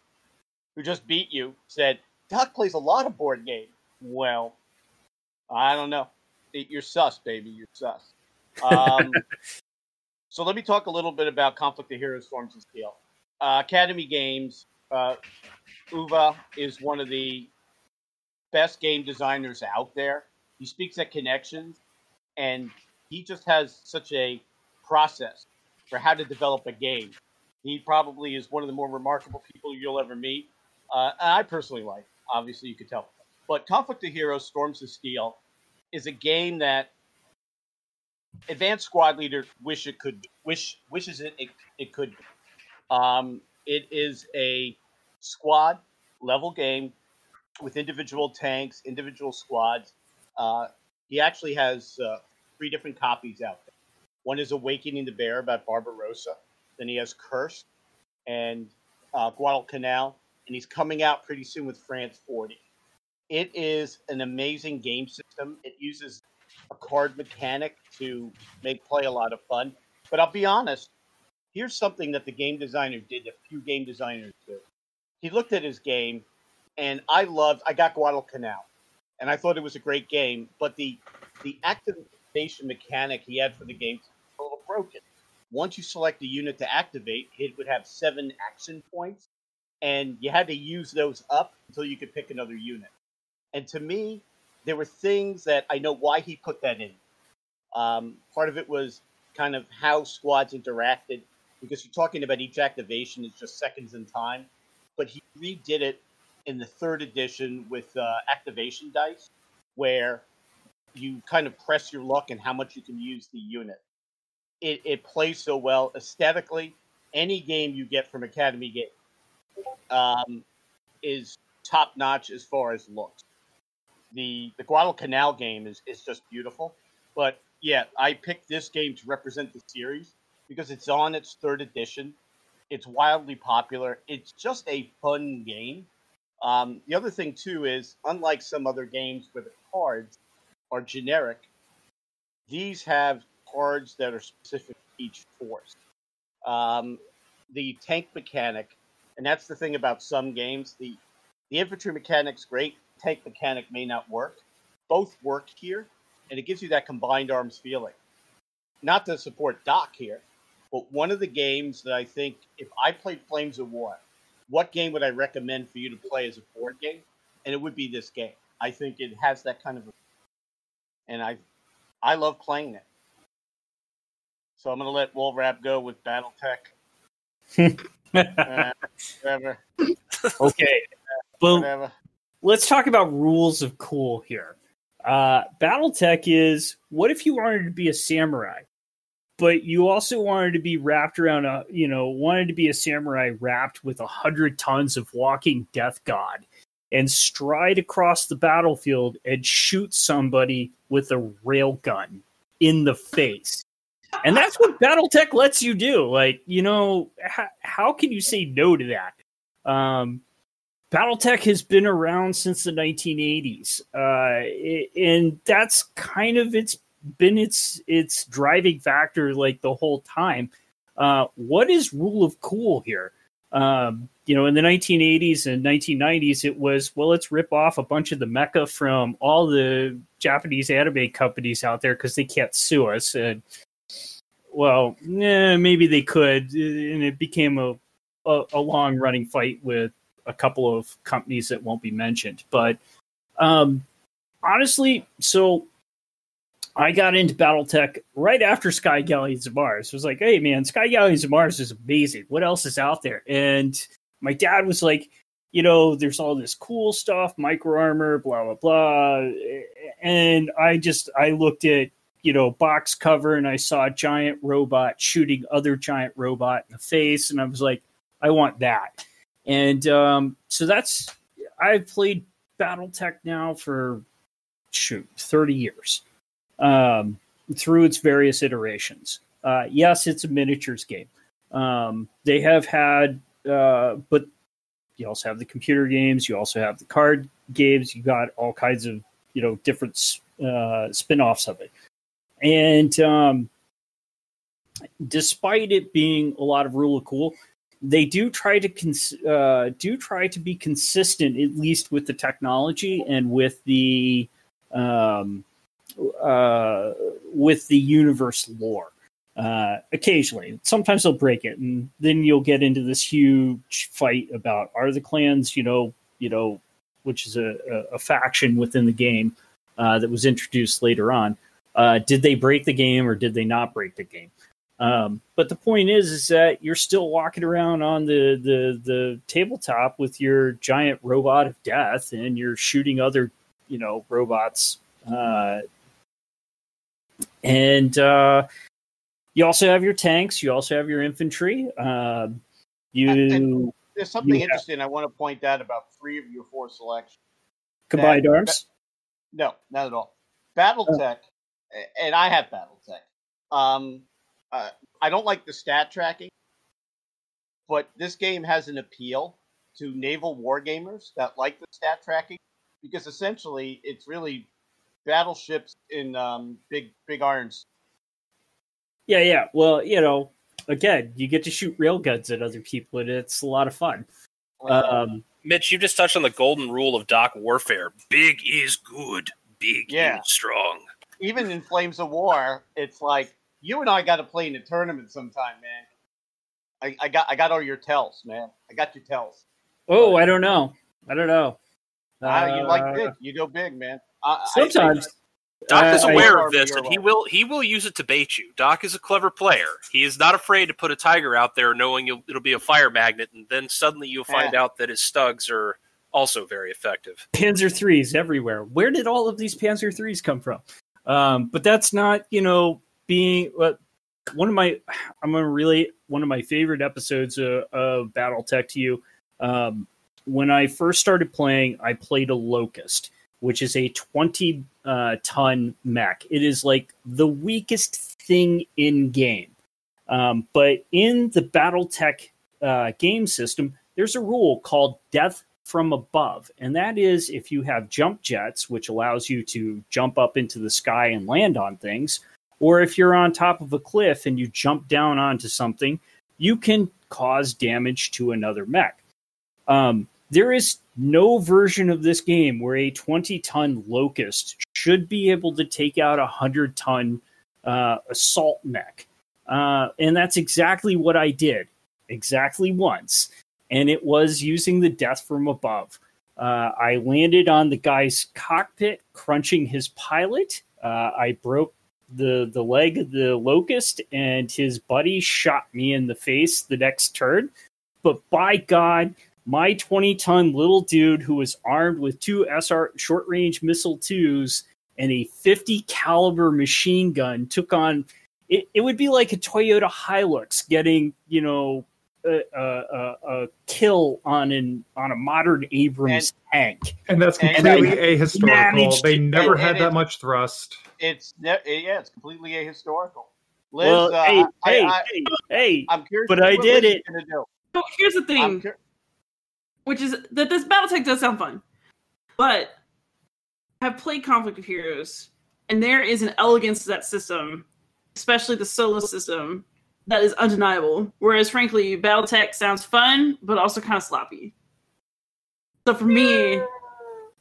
beat you said Doc plays a lot of board games. Well, I don't know. You're sus, baby. You're sus. So let me talk a little bit about Conflict of Heroes, Storms of Steel. Academy Games. Uwe is one of the best game designers out there. He speaks at connections, and he just has such a process for how to develop a game. He probably is one of the more remarkable people you'll ever meet. And I personally like, obviously you could tell. But Conflict of Heroes, Storms of Steel is a game that Advanced Squad Leader wishes it could be. It is a squad level game with individual tanks, individual squads. He actually has 3 different copies out there. One is Awakening the Bear about Barbarossa. Then he has Cursed and Guadalcanal. And he's coming out pretty soon with France 40. It is an amazing game system. It uses a card mechanic to make play a lot of fun. But I'll be honest, here's something that the game designer did that few game designers do. He looked at his game, and I got Guadalcanal. And I thought it was a great game, but the activation mechanic he had for the game was a little broken. Once you select a unit to activate, it would have 7 action points, and you had to use those up until you could pick another unit. And to me, there were things that I know why he put that in. Part of it was kind of how squads interacted, because you're talking about each activation is just seconds in time, but he redid it in the 3rd edition with activation dice, where you kind of press your luck and how much you can use the unit. It plays so well aesthetically. Any game you get from Academy Game is top notch as far as looks. The Guadalcanal game is just beautiful. But yeah, I picked this game to represent the series because it's on its 3rd edition. It's wildly popular. It's just a fun game. The other thing, too, is unlike some other games where the cards are generic, these have cards that are specific to each force. The tank mechanic, and that's the thing about some games, the infantry mechanic's great, tank mechanic may not work. Both work here, and it gives you that combined arms feeling. Not to support Doc here, But one of the games that I think, if I played Flames of War, what game would I recommend for you to play as a board game? And it would be this game. I think it has that kind of, and I love playing it. So I'm going to let Wolrab go with BattleTech. Whatever. Okay. Well, Whatever. let's talk about rules of cool here. BattleTech is, what if you wanted to be a samurai, but you also wanted to be wrapped around wanted to be a samurai wrapped with 100 tons of walking death god and stride across the battlefield and shoot somebody with a railgun in the face. And that's what BattleTech lets you do. Like, how can you say no to that? BattleTech has been around since the 1980s. And that's kind of its driving factor like the whole time. What is rule of cool here? In the 1980s and 1990s, it was, well, let's rip off a bunch of the mecha from all the Japanese anime companies out there because they can't sue us. And, well, maybe they could. And it became a long-running fight with a couple of companies that won't be mentioned. But honestly, so I got into BattleTech right after Sky Galleons of Mars. It was like, hey, man, Sky Galleons of Mars is amazing. What else is out there? And my dad was like, there's all this cool stuff, micro armor, blah, blah, blah. And I looked at, box cover, and I saw a giant robot shooting other giant robot in the face. And I was like, I want that. And so I've played BattleTech now for 30 years. Through its various iterations. Yes, it's a miniatures game. They have had, but you also have the computer games. You also have the card games. You got all kinds of, different spin-offs of it. And despite it being a lot of rule of cool, they do try to be consistent, at least with the technology and with the universe lore. Occasionally, sometimes they'll break it, and then you'll get into this huge fight about, are the clans, which is a faction within the game that was introduced later on. Did they break the game or did they not break the game? But the point is that you're still walking around on the tabletop with your giant robot of death, and you're shooting other, robots. And you also have your tanks. You also have your infantry. And there's something interesting I want to point out about 3 of your 4 selections. Combined arms? No, not at all. BattleTech, and I have BattleTech. I don't like the stat tracking, but this game has an appeal to naval wargamers that like the stat tracking, because essentially it's really battleships in big irons. Yeah. Well, again, you get to shoot railguns at other people, and it's a lot of fun. Mitch, you just touched on the golden rule of dock warfare. Big is good. Big is strong. Even in Flames of War, it's like, you and I got to play in a tournament sometime, man. I got all your tells, man. I got your tells. Oh, I don't know. You like big. You go big, man. Sometimes. Doc is aware of this, and he will use it to bait you. Doc is a clever player. He is not afraid to put a tiger out there knowing it'll be a fire magnet, and then suddenly you'll find out that his stugs are also very effective. Panzer IIIs everywhere. Where did all of these Panzer IIIs come from? But that's not, being one of my favorite episodes of BattleTech to you. When I first started playing, I played a Locust, which is a 20-ton mech. It is like the weakest thing in game. But in the BattleTech game system, there's a rule called Death from Above. And that is if you have jump jets, which allows you to jump up into the sky and land on things, or if you're on top of a cliff and you jump down onto something, you can cause damage to another mech. There is no version of this game where a 20-ton Locust should be able to take out a 100-ton assault mech. And that's exactly what I did, exactly once. And it was using the death from above. I landed on the guy's cockpit, crunching his pilot. I broke the leg of the Locust, and his buddy shot me in the face the next turn. But by God, my 20-ton little dude who was armed with 2 SR short-range missile 2s and a 50 caliber machine gun took on it. It would be like a Toyota Hilux getting, a kill on a modern Abrams tank. And that's completely ahistorical. They never had that much thrust. It's completely ahistorical. Liz, well, hey, I'm curious, but I did it. So here's the thing, which is that this BattleTech does sound fun, but I've played Conflict of Heroes, and there is an elegance to that system, especially the solo system, that is undeniable. Whereas, frankly, BattleTech sounds fun, but also kind of sloppy. So for me,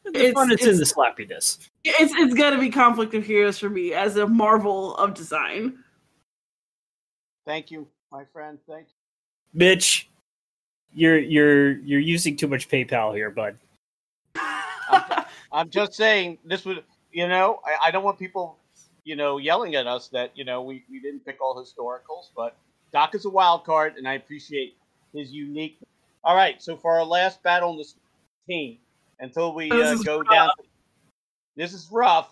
it's in the sloppiness. It's got to be Conflict of Heroes for me as a marvel of design. Thank you, my friend. Thank you, Mitch. You're using too much PayPal here, bud. I'm just saying this would, I don't want people, yelling at us that, we didn't pick all historicals, but Doc is a wild card, and I appreciate his unique. All right, so for our last battle in this team, until we go down, this is rough.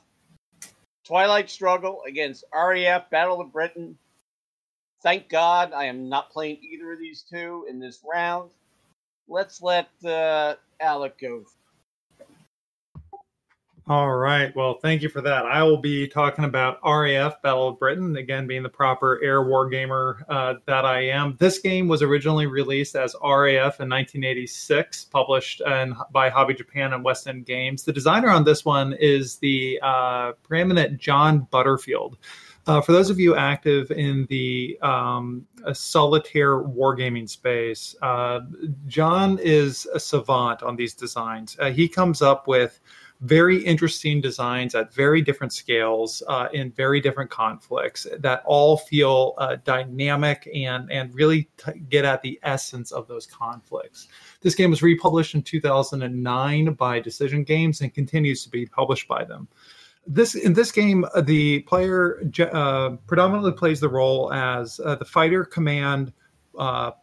Twilight Struggle against RAF Battle of Britain. Thank God I am not playing either of these two in this round. Let's let Alecc go. All right. Well, thank you for that. I will be talking about RAF Battle of Britain, again, being the proper air war gamer that I am. This game was originally released as RAF in 1986, published by Hobby Japan and West End Games. The designer on this one is the preeminent John Butterfield. For those of you active in the solitaire wargaming space, John is a savant on these designs. He comes up with very interesting designs at very different scales in very different conflicts that all feel dynamic and really get at the essence of those conflicts. This game was republished in 2009 by Decision Games and continues to be published by them. In this game, the player predominantly plays the role as the fighter command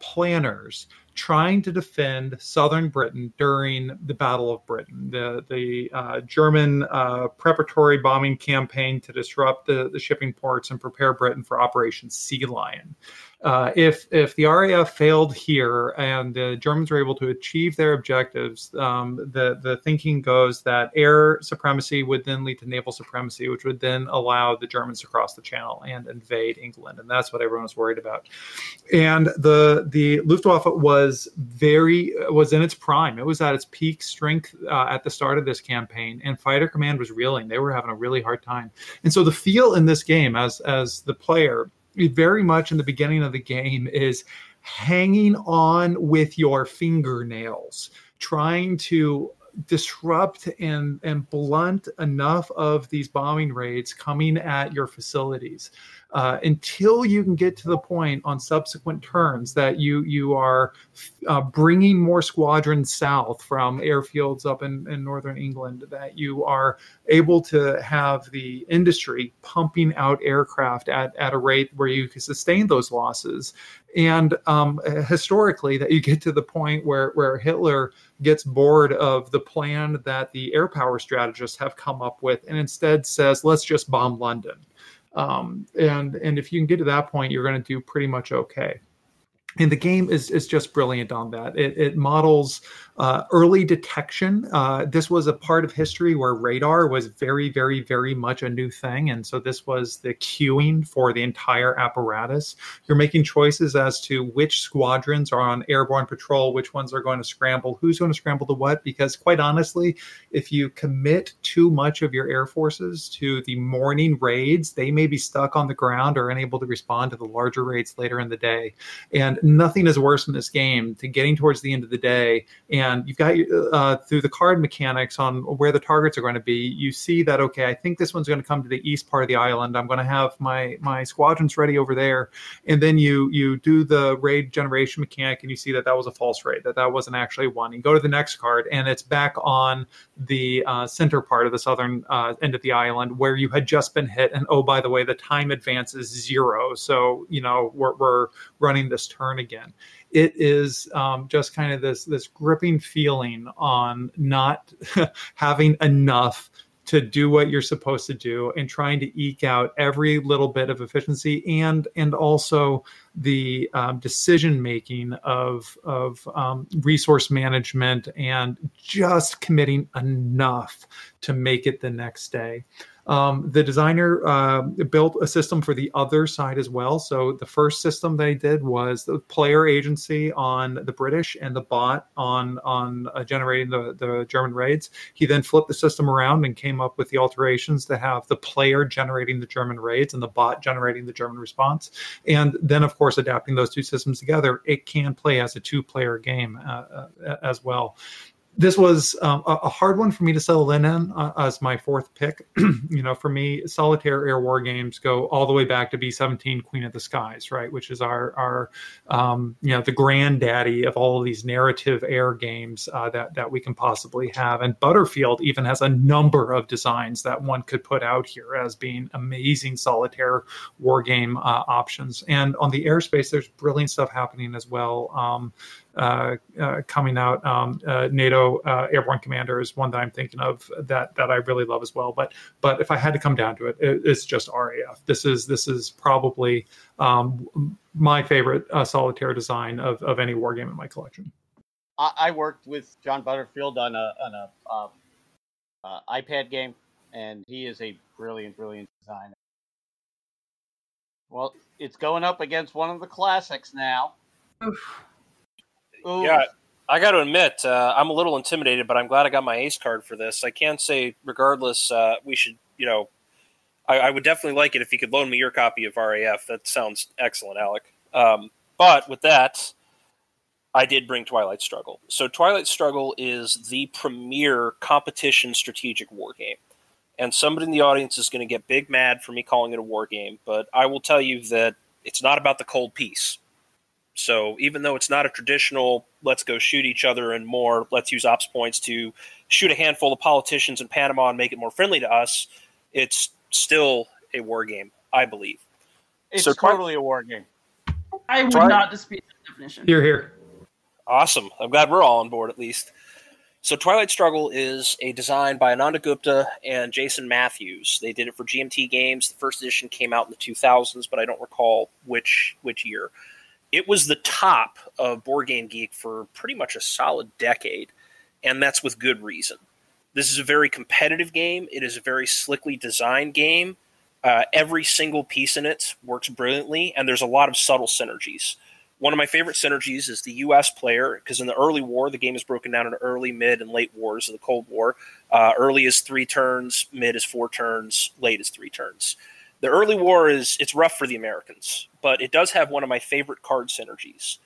planners trying to defend southern Britain during the Battle of Britain, the German preparatory bombing campaign to disrupt the shipping ports and prepare Britain for Operation Sea Lion. If the RAF failed here and the Germans were able to achieve their objectives, the thinking goes that air supremacy would then lead to naval supremacy, which would then allow the Germans to cross the Channel and invade England. And that's what everyone was worried about. And the Luftwaffe was in its prime. It was at its peak strength at the start of this campaign, and Fighter Command was reeling. They were having a really hard time. And so the feel in this game as the player, very much in the beginning of the game, is hanging on with your fingernails, trying to disrupt and blunt enough of these bombing raids coming at your facilities until you can get to the point on subsequent turns that you are bringing more squadrons south from airfields up in northern England, that you are able to have the industry pumping out aircraft at a rate where you can sustain those losses. And historically, that you get to the point where Hitler gets bored of the plan that the air power strategists have come up with and instead says, let's just bomb London. And if you can get to that point, you're going to do pretty much okay. And the game is just brilliant on that. It models early detection. This was a part of history where radar was very, very, very much a new thing. And so this was the queuing for the entire apparatus. You're making choices as to which squadrons are on airborne patrol, which ones are going to scramble, who's going to scramble to what. Because quite honestly, if you commit too much of your air forces to the morning raids, they may be stuck on the ground or unable to respond to the larger raids later in the day. And And nothing is worse in this game to getting towards the end of the day, and you've got through the card mechanics on where the targets are going to be, you see that, okay, I think this one's going to come to the east part of the island. I'm going to have my squadrons ready over there. And then you do the raid generation mechanic, and you see that was a false raid, that wasn't actually one. You go to the next card, and it's back on the center part of the southern end of the island where you had just been hit. And oh, by the way, the time advance is 0. So, we're running this turn again. It is just kind of this gripping feeling on not having enough to do what you're supposed to do and trying to eke out every little bit of efficiency and also the decision making of resource management and just committing enough to make it the next day. The designer built a system for the other side as well. So the first system they did was the player agency on the British and the bot on generating the German raids. He then flipped the system around and came up with the alterations to have the player generating the German raids and the bot generating the German response. And then, of course, adapting those two systems together, it can play as a 2-player game as well. This was a hard one for me to settle in as my fourth pick. For me, solitaire air war games go all the way back to B-17 Queen of the Skies, right? Which is our the granddaddy of all of these narrative air games that we can possibly have. And Butterfield even has a number of designs that one could put out here as being amazing solitaire war game options. And on the airspace, there's brilliant stuff happening as well. Coming out, NATO Airborne Commander is one that I'm thinking of that I really love as well. But if I had to come down to it, it's just RAF. This is probably my favorite solitaire design of any war game in my collection. I worked with John Butterfield on a iPad game, and he is a brilliant designer. Well, it's going up against one of the classics now. Oof. Ooh. Yeah, I got to admit, I'm a little intimidated, but I'm glad I got my ace card for this. I can say, regardless, we should, I would definitely like it if you could loan me your copy of RAF. That sounds excellent, Alecc. But with that, I did bring Twilight Struggle. So Twilight Struggle is the premier competition strategic war game. And somebody in the audience is going to get big mad for me calling it a war game, but I will tell you that it's not about the cold peace. So even though it's not a traditional, let's go shoot each other and more, let's use ops points to shoot a handful of politicians in Panama and make it more friendly to us, it's still a war game, I believe. It's totally a war game. I would not dispute that definition. Here. Awesome. I'm glad we're all on board at least. So Twilight Struggle is a design by Ananda Gupta and Jason Matthews. They did it for GMT Games. The first edition came out in the 2000s, but I don't recall which year. It was the top of Board Game Geek for pretty much a solid decade, and that's with good reason. This is a very competitive game. It is a very slickly designed game. Every single piece in it works brilliantly, and there's a lot of subtle synergies. One of my favorite synergies is the U.S. player, because in the early war, the game is broken down into early, mid, and late wars of the Cold War. Early is 3 turns, mid is 4 turns, late is 3 turns. The early war it's rough for the Americans, but it does have one of my favorite card synergies,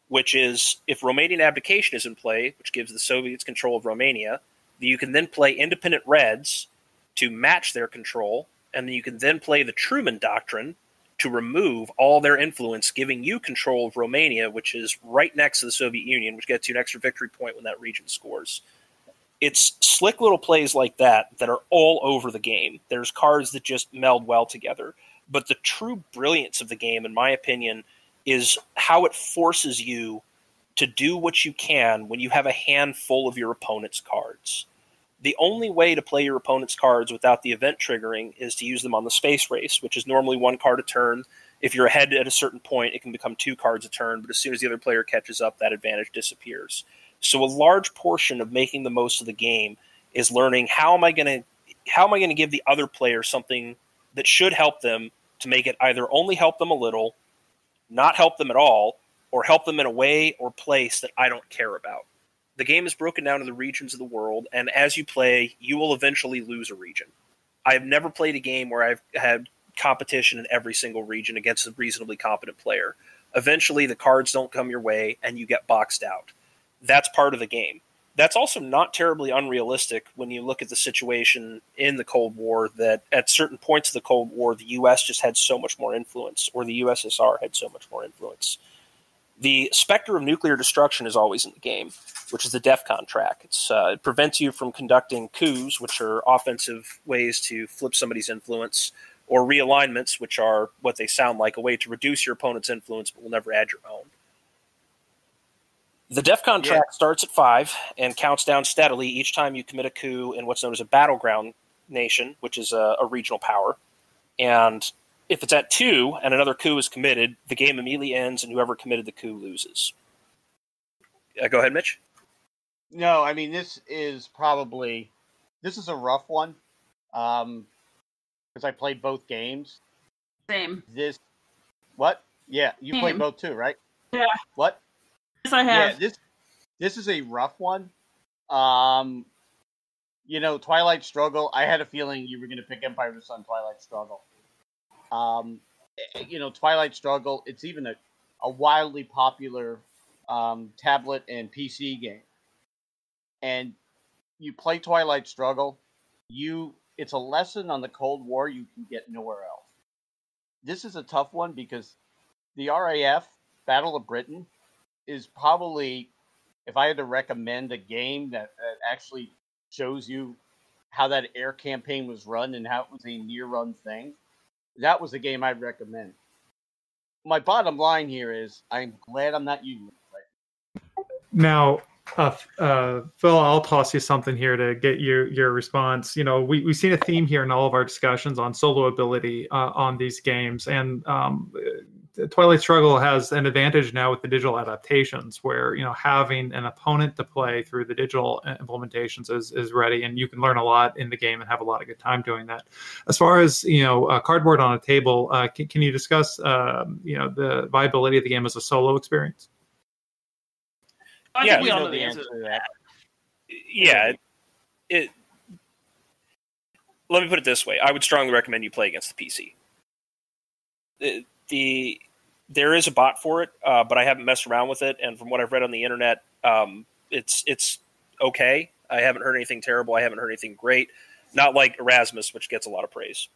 which is if Romanian abdication is in play, which gives the Soviets control of Romania, you can then play independent Reds to match their control, and then you can then play the Truman Doctrine to remove all their influence, giving you control of Romania, which is right next to the Soviet Union, which gets you an extra victory point when that region scores. It's slick little plays like that are all over the game. There's cards that just meld well together. But the true brilliance of the game, in my opinion, is how it forces you to do what you can when you have a handful of your opponent's cards. The only way to play your opponent's cards without the event triggering is to use them on the space race, which is normally 1 card a turn. If you're ahead at a certain point, it can become 2 cards a turn, but as soon as the other player catches up, that advantage disappears. So a large portion of making the most of the game is learning how am I going to give the other player something that should help them to make it either only help them a little, not help them at all, or help them in a way or place that I don't care about. The game is broken down to the regions of the world, and as you play, you will eventually lose a region. I have never played a game where I've had competition in every single region against a reasonably competent player. Eventually, the cards don't come your way, and you get boxed out. That's part of the game. That's also not terribly unrealistic when you look at the situation in the Cold War, that at certain points of the Cold War, the U.S. just had so much more influence, or the USSR had so much more influence. The specter of nuclear destruction is always in the game, which is the DEFCON track. It prevents you from conducting coups, which are offensive ways to flip somebody's influence, or realignments, which are what they sound like, a way to reduce your opponent's influence but will never add your own. The DEFCON track starts at 5 and counts down steadily each time you commit a coup in what's known as a battleground nation, which is a regional power. And if it's at 2 and another coup is committed, the game immediately ends and whoever committed the coup loses. Go ahead, Mitch. No, I mean, this is a rough one. Because I played both games. Same. What? Yeah, you Same. played both too, right? Yeah. What? Yes, I have. Yeah, this is a rough one. Twilight Struggle, I had a feeling you were going to pick Empire of the Sun Twilight Struggle. Twilight Struggle, it's even a wildly popular tablet and PC game. And you play Twilight Struggle, it's a lesson on the Cold War you can get nowhere else. This is a tough one because the RAF, Battle of Britain, is probably, if I had to recommend a game that actually shows you how that air campaign was run and how it was a near-run thing, that was a game I'd recommend. My bottom line here is I'm glad I'm not using it right now. Phil, I'll toss you something here to get your response. We've seen a theme here in all of our discussions on solo ability on these games, and Twilight Struggle has an advantage now with the digital adaptations, where having an opponent to play through the digital implementations is ready, and you can learn a lot in the game and have a lot of good time doing that. As far as cardboard on a table, can you discuss the viability of the game as a solo experience? I think we all know the answer to that. Yeah. Let me put it this way. I would strongly recommend you play against the PC. There is a bot for it, but I haven't messed around with it, and from what I've read on the internet, it's okay. I haven't heard anything terrible. I haven't heard anything great. Not like Erasmus, which gets a lot of praise.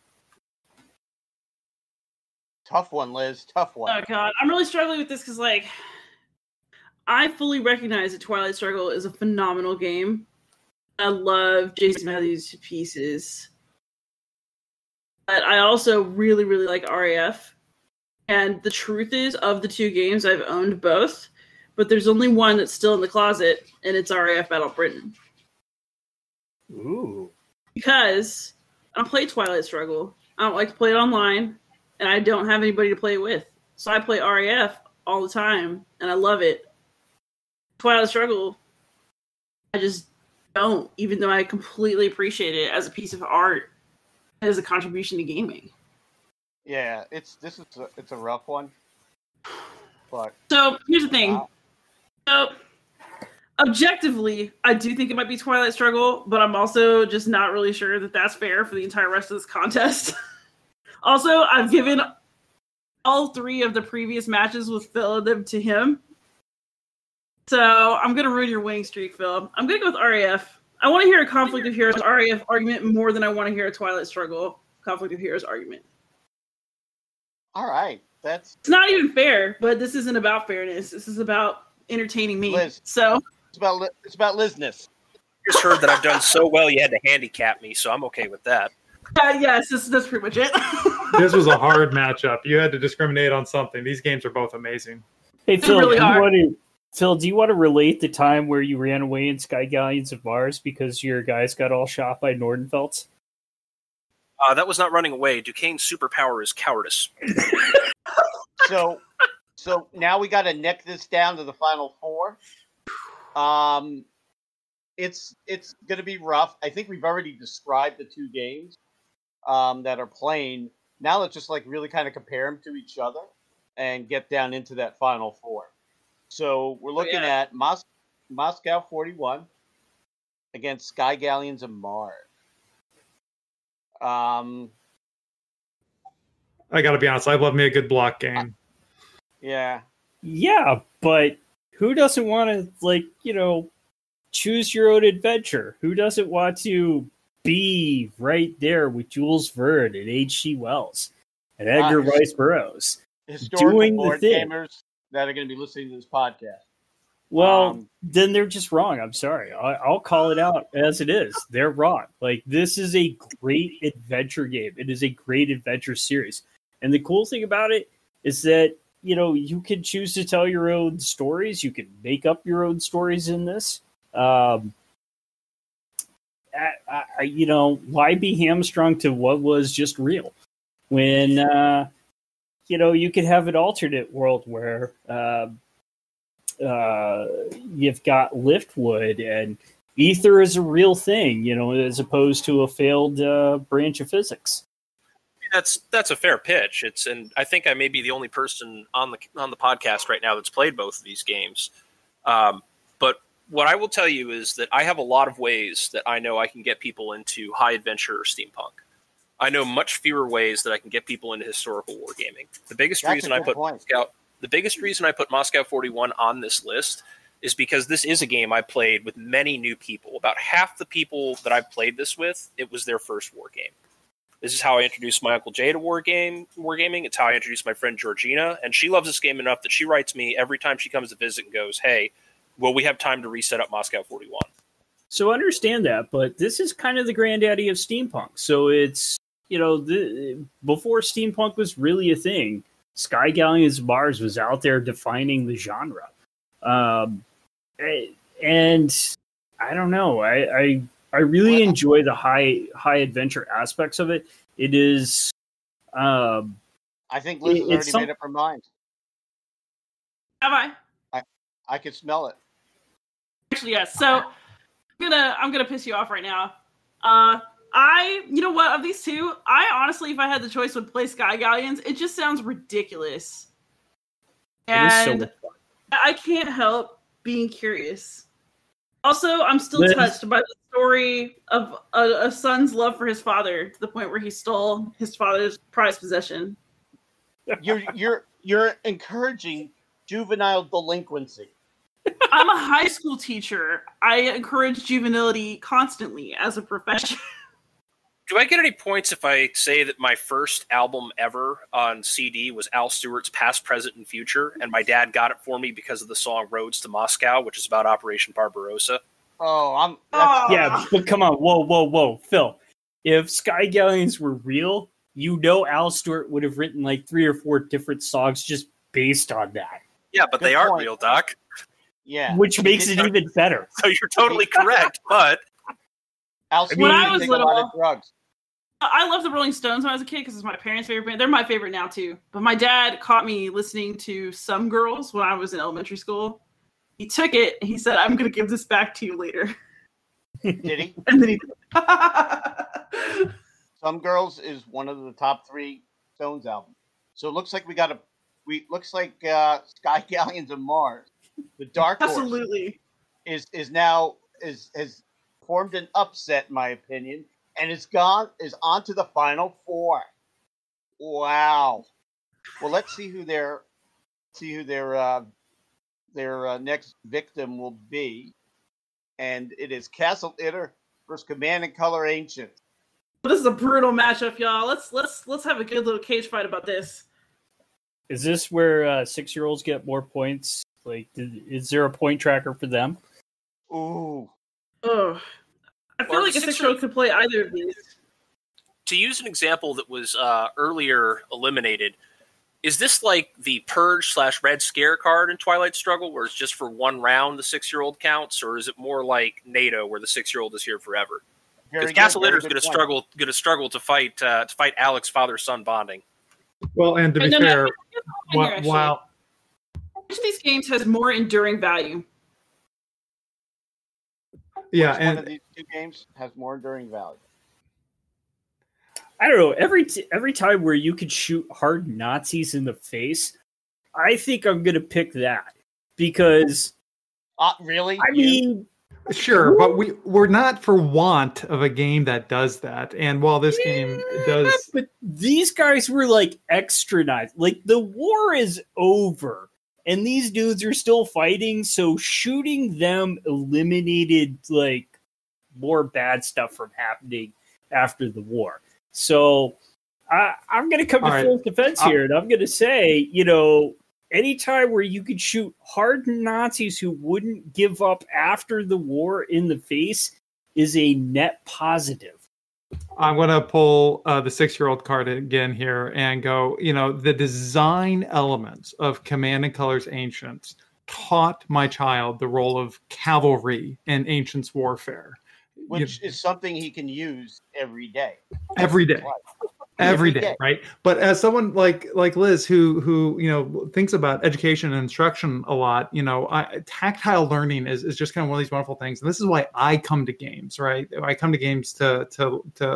Tough one, Liz. Tough one. Oh, God. I'm really struggling with this because, I fully recognize that Twilight Struggle is a phenomenal game. I love Jason Matthews to pieces. But I also really, really like RAF. And the truth is, of the two games, I've owned both. But there's only one that's still in the closet, and it's RAF Battle Britain. Ooh. Because I don't play Twilight Struggle. I don't like to play it online, and I don't have anybody to play it with. So I play RAF all the time, and I love it. Twilight Struggle, I just don't, even though I completely appreciate it as a piece of art, as a contribution to gaming. Yeah, it's a rough one. But so here's the thing. Wow. So objectively, I do think it might be Twilight Struggle, but I'm also just not really sure that that's fair for the entire rest of this contest. Also, I've given all 3 of the previous matches with Phil them to him. So I'm going to ruin your winning streak, Phil. I'm going to go with RAF. I want to hear a Conflict of Heroes RAF argument more than I want to hear a Twilight Struggle Conflict of Heroes argument. All right. It's not even fair, but this isn't about fairness. This is about entertaining me. Liz. So it's about Lizness. You just heard that I've done so well you had to handicap me, so I'm okay with that. Yes, that's pretty much it. This was a hard matchup. You had to discriminate on something. These games are both amazing. Hey, Phil, really Phil, do you want to relate the time where you ran away in Sky Galleons of Mars because your guys got all shot by Nordenfelds? That was not running away. Duquesne's superpower is cowardice. So now we got to neck this down to the final 4. It's going to be rough. I think we've already described the 2 games that are playing. Now let's just really kind of compare them to each other and get down into that final 4. So we're looking at Moscow 41 against Sky Galleons of Mars. I got to be honest. I love me a good block game. Yeah. Yeah, but who doesn't want to, choose your own adventure? Who doesn't want to be right there with Jules Verne and H.G. Wells and Edgar Rice Burroughs Historical board gamers that are going to be listening to this podcast. Well, then they're just wrong. I'm sorry. I'll call it out as it is. They're wrong. Like, this is a great adventure game. It is a great adventure series. And the cool thing about it is that, you can choose to tell your own stories. You can make up your own stories in this. Why be hamstrung to what was just real when, you could have an alternate world where, you've got liftwood and ether is a real thing, as opposed to a failed branch of physics. That's a fair pitch. And I think I may be the only person on the podcast right now that's played both of these games. But what I will tell you is that I have a lot of ways that I know I can get people into high adventure or steampunk. I know much fewer ways that I can get people into historical wargaming. The biggest reason I put Moscow 41 on this list is because this is a game I played with many new people. About half the people that I've played this with, it was their first war game. This is how I introduced my Uncle Jay to wargaming. It's how I introduced my friend Georgina, and she loves this game enough that she writes me every time she comes to visit and goes, "Hey, will we have time to reset up Moscow 41?" So understand that, but this is kind of the granddaddy of steampunk. So it's, before steampunk was really a thing, Sky Galleons of Mars was out there defining the genre. And I don't know. I really enjoy the high adventure aspects of it. It is. I think Liz has already made up her mind. Have I can smell it. Actually, yes. So I'm gonna piss you off right now. You know what? Of these two, I honestly, if I had the choice, would play Sky Galleons. It just sounds ridiculous, and so I can't help being curious. Also, I'm still touched by the story of a son's love for his father to the point where he stole his father's prized possession. You're encouraging juvenile delinquency. I'm a high school teacher. I encourage juvenility constantly as a profession. Do I get any points if I say that my first album ever on CD was Al Stewart's Past, Present, and Future, and my dad got it for me because of the song Roads to Moscow, which is about Operation Barbarossa? Yeah, but come on. Whoa. Phil, if Sky Galleons were real, Al Stewart would have written like 3 or 4 different songs just based on that. Yeah, but they aren't real, Doc. Yeah. Which makes it even better. So you're totally correct, but... When I was little, I loved the Rolling Stones when I was a kid because it's my parents' favorite band. They're my favorite now, too. But my dad caught me listening to Some Girls when I was in elementary school. He took it, and he said, "I'm going to give this back to you later." Did he? And then he did. Some Girls is one of the top 3 Stones albums. So it looks like Sky Galleons of Mars, the Dark Horse, absolutely is formed an upset, in my opinion, and is on to the final 4. Wow. Well, let's see who their next victim will be, and it is Castle Itter versus Command and Color Ancient. This is a brutal matchup, y'all. Let's have a good little cage fight about this. Is this where 6-year-olds get more points? Like, is there a point tracker for them? Ooh. Oh, I feel like a 6-year-old could play either of these. To use an example that was earlier eliminated, is this like the Purge / Red Scare card in Twilight Struggle, where it's just for 1 round the 6-year-old counts, or is it more like NATO, where the 6-year-old is here forever? Because Castle Itter is going to struggle to fight Alec's father-son bonding. Well, and to be fair, while which of these games has more enduring value? Yeah, and one of these 2 games has more enduring value. I don't know. Every time where you could shoot hard Nazis in the face, I think I'm going to pick that because. Really? I mean, Sure, but we're not for want of a game that does that. And while this game does, but these guys were like extra nice. Like the war is over, and these dudes are still fighting. So shooting them eliminated like more bad stuff from happening after the war. So I'm going to come to full defense here, and I'm going to say, anytime where you could shoot hardened Nazis who wouldn't give up after the war in the face is a net positive. I'm going to pull the 6-year-old card again here and go, the design elements of Command and Colors Ancients taught my child the role of cavalry in Ancients warfare. Which is something he can use every day. Every day. Every day, right? But as someone like Liz, who thinks about education and instruction a lot, tactile learning is just kind of one of these wonderful things, and this is why I come to games, right? I come to games to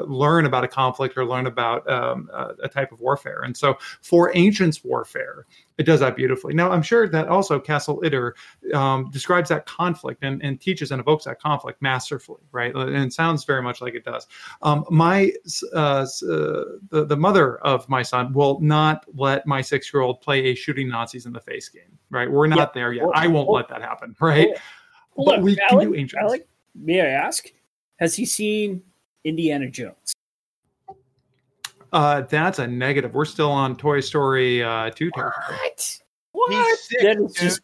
learn about a conflict or learn about a type of warfare, and so for Ancients warfare, it does that beautifully. Now, I'm sure that also Castle Itter describes that conflict and teaches and evokes that conflict masterfully, right? And it sounds very much like it does. The mother of my son will not let my 6-year-old play a shooting Nazis in the face game, right? We're not there yet. I won't let that happen, right? But we can do Ancients. Alecc, may I ask, has he seen Indiana Jones? That's a negative. We're still on Toy Story 2 territory. What? Sick, that is just.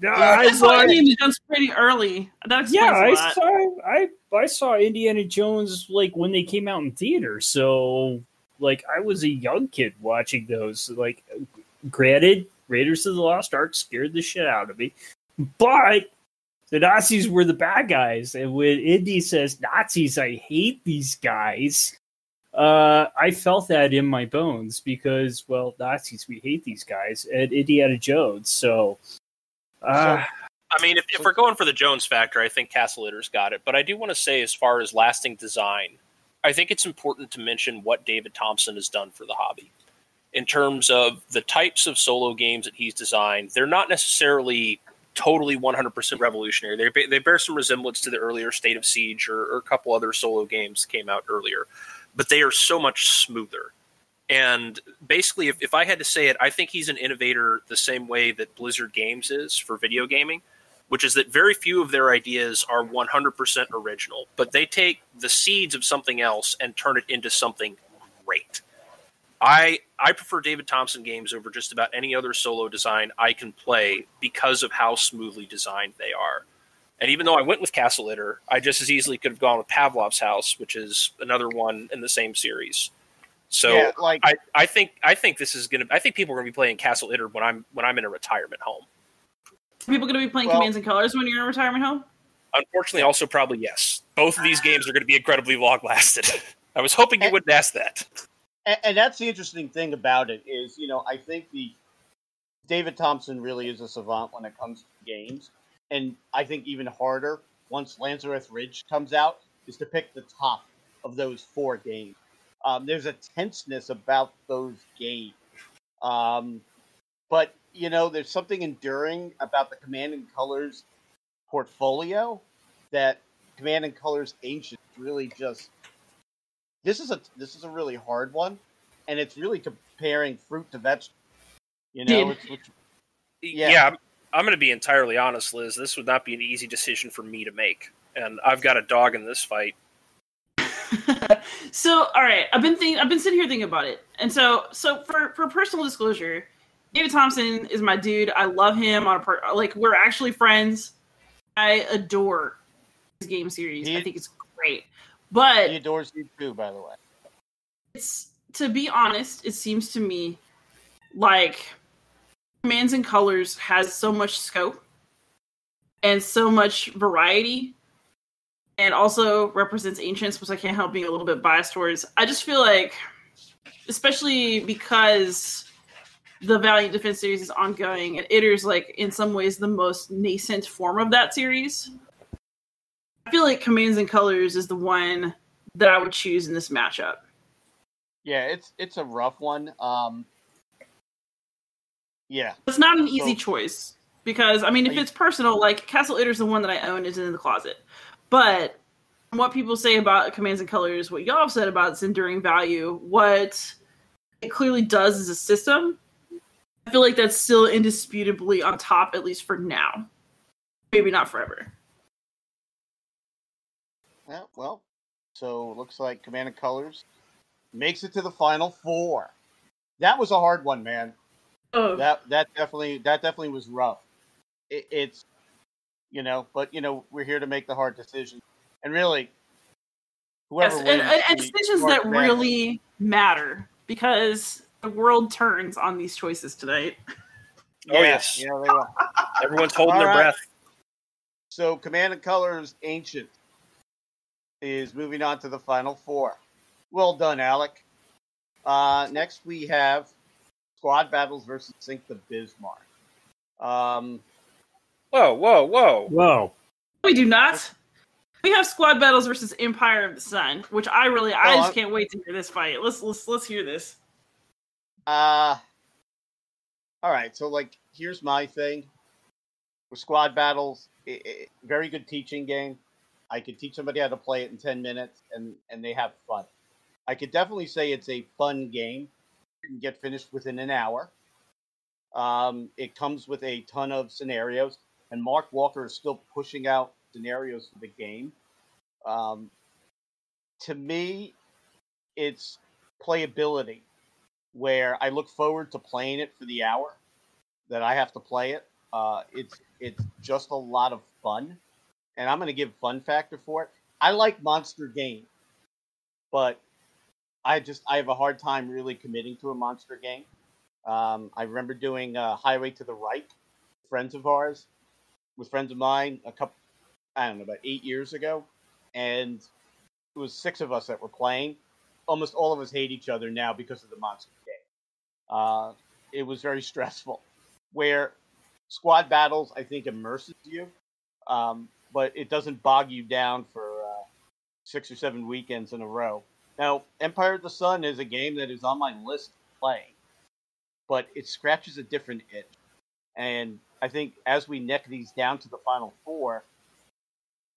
I saw Indiana Jones pretty early. I saw Indiana Jones like when they came out in theaters. So like I was a young kid watching those. Like, granted, Raiders of the Lost Ark scared the shit out of me, but the Nazis were the bad guys. And when Indy says Nazis, I hate these guys. I felt that in my bones because, well, Nazis, we hate these guys, and Indiana Jones. So, I mean, if we're going for the Jones factor, I think Castle Itter's got it. But I do want to say, as far as lasting design, I think it's important to mention what David Thompson has done for the hobby. In terms of the types of solo games that he's designed, they're not necessarily totally 100% revolutionary. They bear some resemblance to the earlier State of Siege or a couple other solo games that came out earlier. But they are so much smoother. And basically, if I had to say it, I think he's an innovator the same way that Blizzard Games is for video gaming, which is that very few of their ideas are 100% original, but they take the seeds of something else and turn it into something great. I prefer David Thompson games over just about any other solo design I can play because of how smoothly designed they are. And even though I went with Castle Itter, I just as easily could have gone with Pavlov's House, which is another one in the same series. So yeah, I think this is gonna. I think people are gonna be playing Castle Itter when I'm in a retirement home. Are people gonna be playing Commands and Colors when you're in a retirement home? Unfortunately, also probably yes. Both of these games are going to be incredibly long lasted. I was hoping you wouldn't ask that. And that's the interesting thing about it is, I think David Thompson really is a savant when it comes to games. And I think even harder, once Lazarus Ridge comes out, is to pick the top of those 4 games. There's a tenseness about those games. But, there's something enduring about the Command and Colors portfolio that Command and Colors Ancient really just... This is a really hard one, and it's really comparing fruit to vegetable. Yeah, I'm going to be entirely honest, Liz. This would not be an easy decision for me to make, and I've got a dog in this fight. So, all right, I've been sitting here thinking about it, and so for personal disclosure, David Thompson is my dude. I love him we're actually friends. I adore his game series. I think it's great. But he adores you too, by the way. To be honest, it seems to me like Commands and Colors has so much scope and so much variety, and also represents Ancients, which I can't help being a little bit biased towards. I just feel like, especially because the Valiant Defense series is ongoing, and Itter's in some ways the most nascent form of that series. I feel like Commands and Colors is the one that I would choose in this matchup. Yeah, it's a rough one. Yeah. It's not an easy choice because, if it's personal, Castle Itter's the one that I own is in the closet. But what people say about Commands and Colors, what y'all have said about its enduring value, what it clearly does as a system, I feel like that's still indisputably on top, at least for now. Maybe not forever. Yeah, well, so it looks like Command and Colors makes it to the Final Four. That was a hard one, man. Oh. That definitely was rough. It's, but we're here to make the hard decisions, and really, whoever wins, and decisions that really matter, because the world turns on these choices tonight. Oh yes, they will. Everyone's holding their breath. So, Command and Colors Ancient is moving on to the Final Four. Well done, Alecc. Next, we have Squad Battles versus Sink the Bismarck. Whoa. We do not. We have Squad Battles versus Empire of the Sun, which I just can't wait to hear this fight. Let's hear this. All right. So, here's my thing. For Squad Battles, very good teaching game. I could teach somebody how to play it in 10 minutes, and they have fun. I could definitely say it's a fun game. You can get finished within an hour. It comes with a ton of scenarios, and Mark Walker is still pushing out scenarios for the game. To me, it's playability, where I look forward to playing it for the hour that I have to play it. It's just a lot of fun, and I'm going to give fun factor for it. I like monster games, but I have a hard time really committing to a monster game. I remember doing Highway to the Right, friends of ours, with friends of mine, about 8 years ago, and it was 6 of us that were playing. Almost all of us hate each other now because of the monster game. It was very stressful. Where Squad Battles, I think, immerses you, but it doesn't bog you down for 6 or 7 weekends in a row. Now, Empire of the Sun is a game that is on my list to play, but it scratches a different itch. And I think as we neck these down to the Final Four,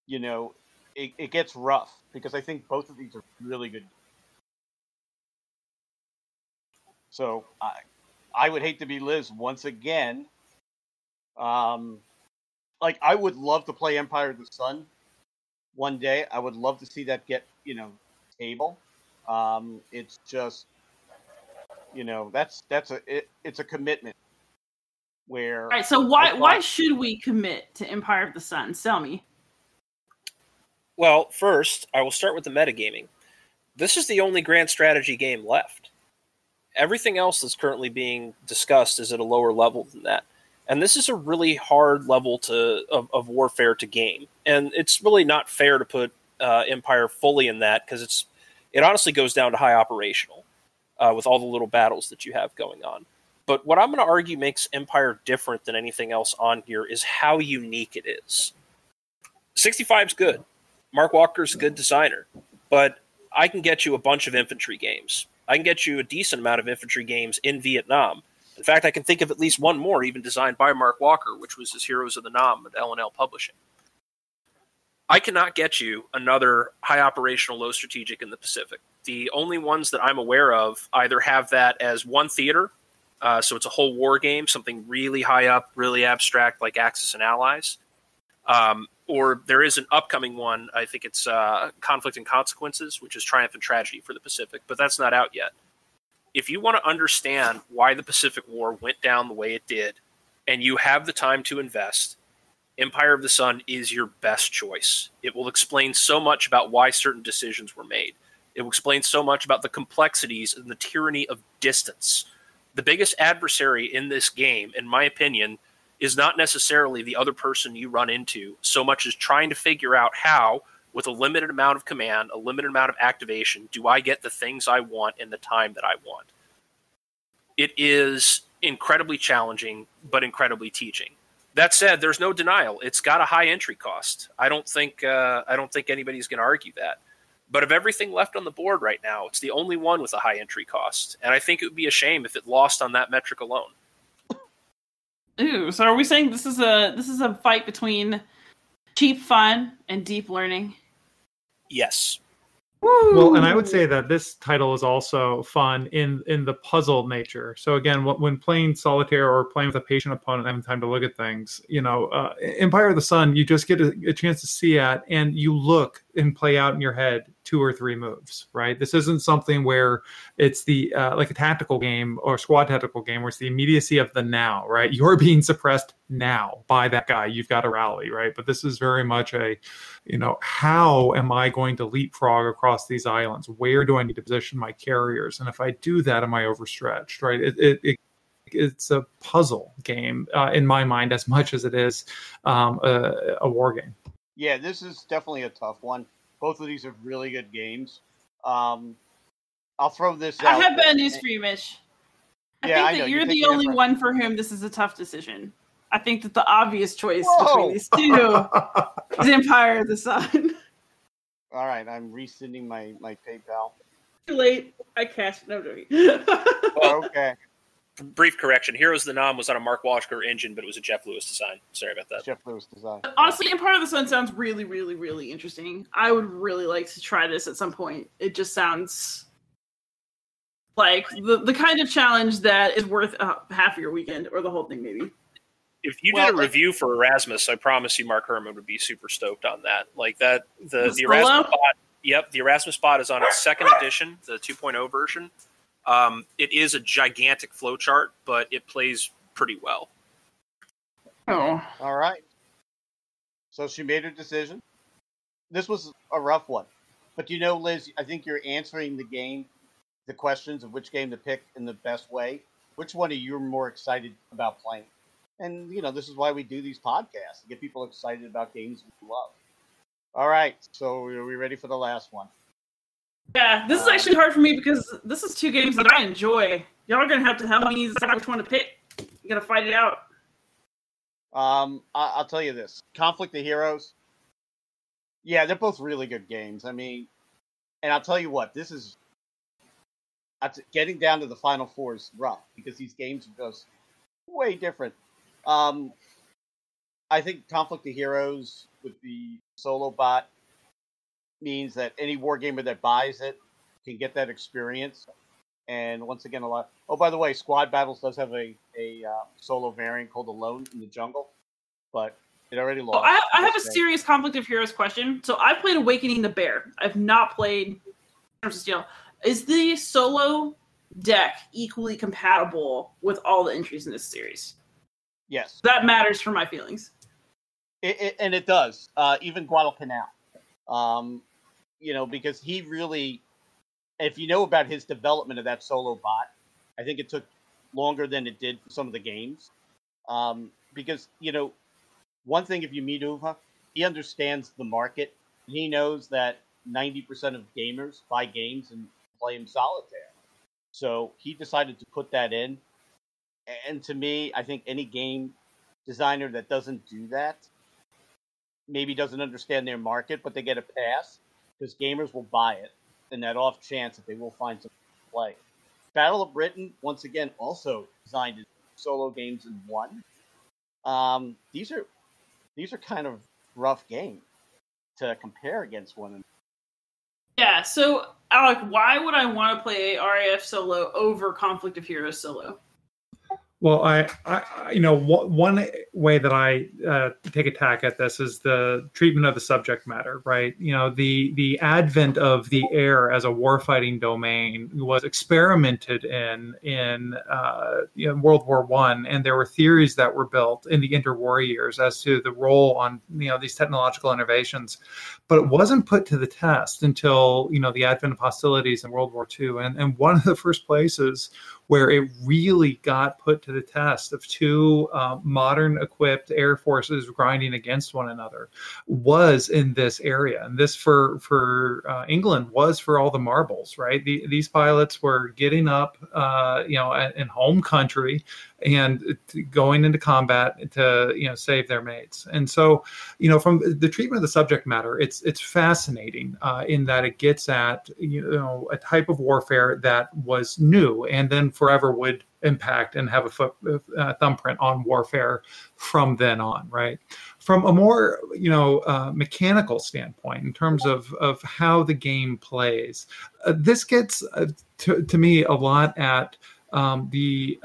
it gets rough, because I think both of these are really good. So I would hate to be Liz once again. I would love to play Empire of the Sun one day. I would love to see that get, table. It's just, it's a commitment. Where, all right, so why should we commit to Empire of the Sun? Tell me. Well, first, I will start with the metagaming. This is the only grand strategy game left. Everything else that's currently being discussed is at a lower level than that. And this is a really hard level of warfare to game. And it's really not fair to put Empire fully in that, because it honestly goes down to high operational with all the little battles that you have going on. But what I'm going to argue makes Empire different than anything else on here is how unique it is. 65's good. Mark Walker's a good designer. But I can get you a bunch of infantry games. I can get you a decent amount of infantry games in Vietnam. In fact, I can think of at least one more even designed by Mark Walker, which was his Heroes of the Nam at L&L Publishing. I cannot get you another high operational, low strategic in the Pacific. The only ones that I'm aware of either have that as one theater, so it's a whole war game, something really high up, really abstract like Axis and Allies, or there is an upcoming one, I think it's Conflict and Consequences, which is Triumph and Tragedy for the Pacific, but that's not out yet. If you want to understand why the Pacific War went down the way it did, and you have the time to invest, Empire of the Sun is your best choice. It will explain so much about why certain decisions were made. It will explain so much about the complexities and the tyranny of distance. The biggest adversary in this game, in my opinion, is not necessarily the other person you run into, so much as trying to figure out how, with a limited amount of command, a limited amount of activation, do I get the things I want in the time that I want. It is incredibly challenging, but incredibly teaching. That said, there's no denial. It's got a high entry cost. I don't think anybody's going to argue that. But of everything left on the board right now, it's the only one with a high entry cost. And I think it would be a shame if it lost on that metric alone. Ooh, so are we saying this is a fight between Cheap fun and deep learning. Yes. Woo! Well, and I would say that this title is also fun in the puzzle nature. So again, when playing solitaire or playing with a patient opponent, having time to look at things, Empire of the Sun, you just get a chance to see at, and you look and play out in your head 2 or 3 moves, right? This isn't something where it's the like a tactical game or squad tactical game where it's the immediacy of the now, right? You're being suppressed now by that guy. You've got to rally, right? But this is very much a, how am I going to leapfrog across these islands? Where do I need to position my carriers? And if I do that, am I overstretched, right? It's a puzzle game in my mind as much as it is a war game. Yeah, this is definitely a tough one. Both of these are really good games. I'll throw this out. I have bad news for you, Mitch. I think that you're the only one for whom this is a tough decision. I think that the obvious choice between these two is Empire of the Sun. All right, I'm rescinding my PayPal. Too late. I cashed. No, joking. Okay. Brief correction. Heroes of the Nam was on a Mark Walker engine, but it was a Jeff Lewis design. Sorry about that. Jeff Lewis design. Honestly, Empire of the Sun sounds really, really, really interesting. I would really like to try this at some point. It just sounds like the kind of challenge that is worth half your weekend or the whole thing, maybe. If you did a review for Erasmus, I promise you Mark Herman would be super stoked on that. Like that, the Erasmus bot. Yep, the Erasmus bot is on its 2nd edition, the 2.0 version. It is a gigantic flowchart, but it plays pretty well. Oh. All right. So she made her decision. This was a rough one. But Liz, I think you're answering the questions of which game to pick in the best way. Which one are you more excited about playing? And, this is why we do these podcasts, to get people excited about games we love. All right. So are we ready for the last one? Yeah, this is actually hard for me because this is 2 games that I enjoy. Y'all are going to have to help me decide which one to pick. You got to fight it out. I'll tell you this. Conflict of Heroes. Yeah, they're both really good games. I mean, and I'll tell you what, this is getting down to the Final Four is rough because these games are just way different. I think Conflict of Heroes with the solo bot means that any wargamer that buys it can get that experience. And once again, a lot. Oh, by the way, Squad Battles does have a solo variant called Alone in the Jungle, but it already lost. I have a serious Conflict of Heroes question. So I've played Awakening the Bear. I've not played Terms of Steel. Is the solo deck equally compatible with all the entries in this series? Yes. That matters for my feelings. And it does. Even Guadalcanal. Because he really, if you know about his development of that solo bot, I think it took longer than it did for some of the games. Because, one thing, if you meet Uwe, he understands the market. And he knows that 90% of gamers buy games and play in solitaire. So he decided to put that in. And to me, I think any game designer that doesn't do that maybe doesn't understand their market, but they get a pass because gamers will buy it in that off chance that they will find something to play. Battle of Britain, once again, also designed as solo games in one. These are kind of rough games to compare against one another. Yeah, so Alecc, why would I want to play RAF solo over Conflict of Heroes solo? Well, one way that I take a tack at this is the treatment of the subject matter, right? The advent of the air as a warfighting domain was experimented in World War I, and there were theories that were built in the interwar years as to the role on these technological innovations, but it wasn't put to the test until the advent of hostilities in World War II, and one of the first places where it really got put to the test of 2 modern equipped air forces grinding against one another was in this area. And this for England was for all the marbles, right? These pilots were getting up, in home country and going into combat to save their mates. And so from the treatment of the subject matter, it's fascinating in that it gets at a type of warfare that was new and then forever would impact and have a thumbprint on warfare from then on, right? From a more mechanical standpoint, in terms of how the game plays, this gets to me a lot at the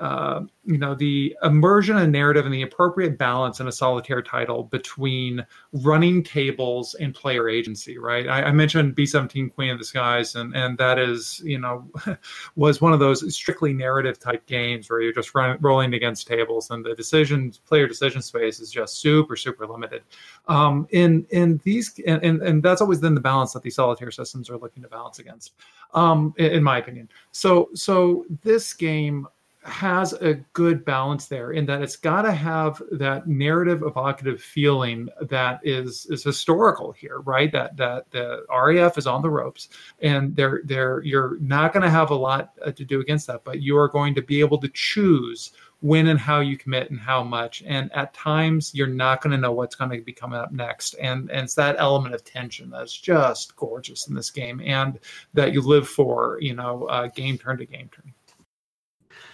immersion and narrative and the appropriate balance in a solitaire title between running tables and player agency, right? I mentioned B-17 Queen of the Skies, and that is, was one of those strictly narrative type games where you're just rolling against tables, and the player decision space is just super, super limited. In these, and that's always then the balance that these solitaire systems are looking to balance against, in my opinion. So this game has a good balance there in that it's got to have that narrative evocative feeling that is historical here, right? That the RAF is on the ropes, and you're not going to have a lot to do against that, but you are going to be able to choose when and how you commit and how much. And at times you're not going to know what's going to be coming up next. And it's that element of tension that's just gorgeous in this game, and that you live for, game turn to game turn.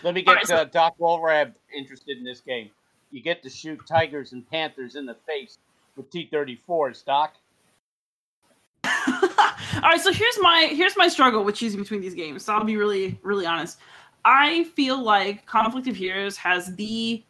Let me get Doc Walrab interested in this game. You get to shoot tigers and panthers in the face with T-34s, Doc. All right, so here's my struggle with choosing between these games. So I'll be really, really honest. I feel like Conflict of Heroes has the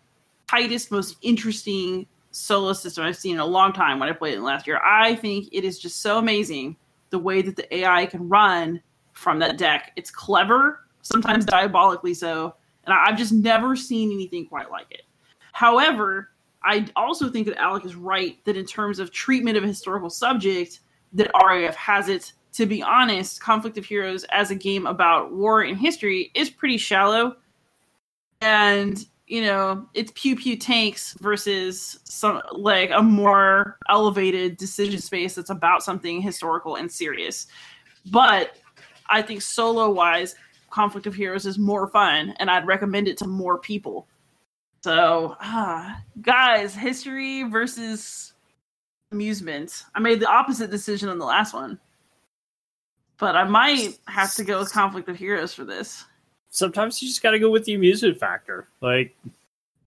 tightest, most interesting solo system I've seen in a long time when I played it last year. I think it is just so amazing the way that the AI can run from that deck. It's clever, sometimes diabolically so, and I've just never seen anything quite like it. However, I also think that Alecc is right that in terms of treatment of a historical subject, that RAF has it. To be honest, Conflict of Heroes as a game about war and history is pretty shallow. And, it's pew-pew tanks versus a more elevated decision space that's about something historical and serious. But I think solo-wise, Conflict of Heroes is more fun, and I'd recommend it to more people. So, guys, history versus amusement. I made the opposite decision on the last one. But I might have to go with Conflict of Heroes for this. Sometimes you just got to go with the amusement factor. Like,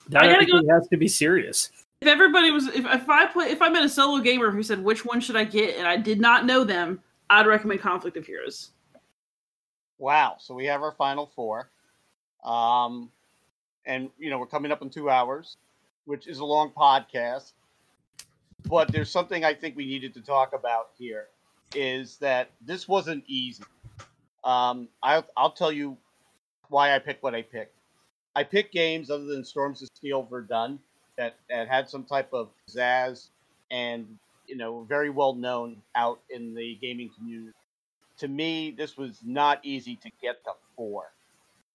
that everything has to be serious. If everybody was, if I met a solo gamer who said which one should I get, and I did not know them, I'd recommend Conflict of Heroes. Wow! So we have our final four, and we're coming up in 2 hours, which is a long podcast. But there's something I think we needed to talk about here. Is that this wasn't easy. I'll tell you why I picked what I picked. I picked games other than Storms of Steel Verdun that had some type of pizzazz and, very well known out in the gaming community. To me, this was not easy to get to 4.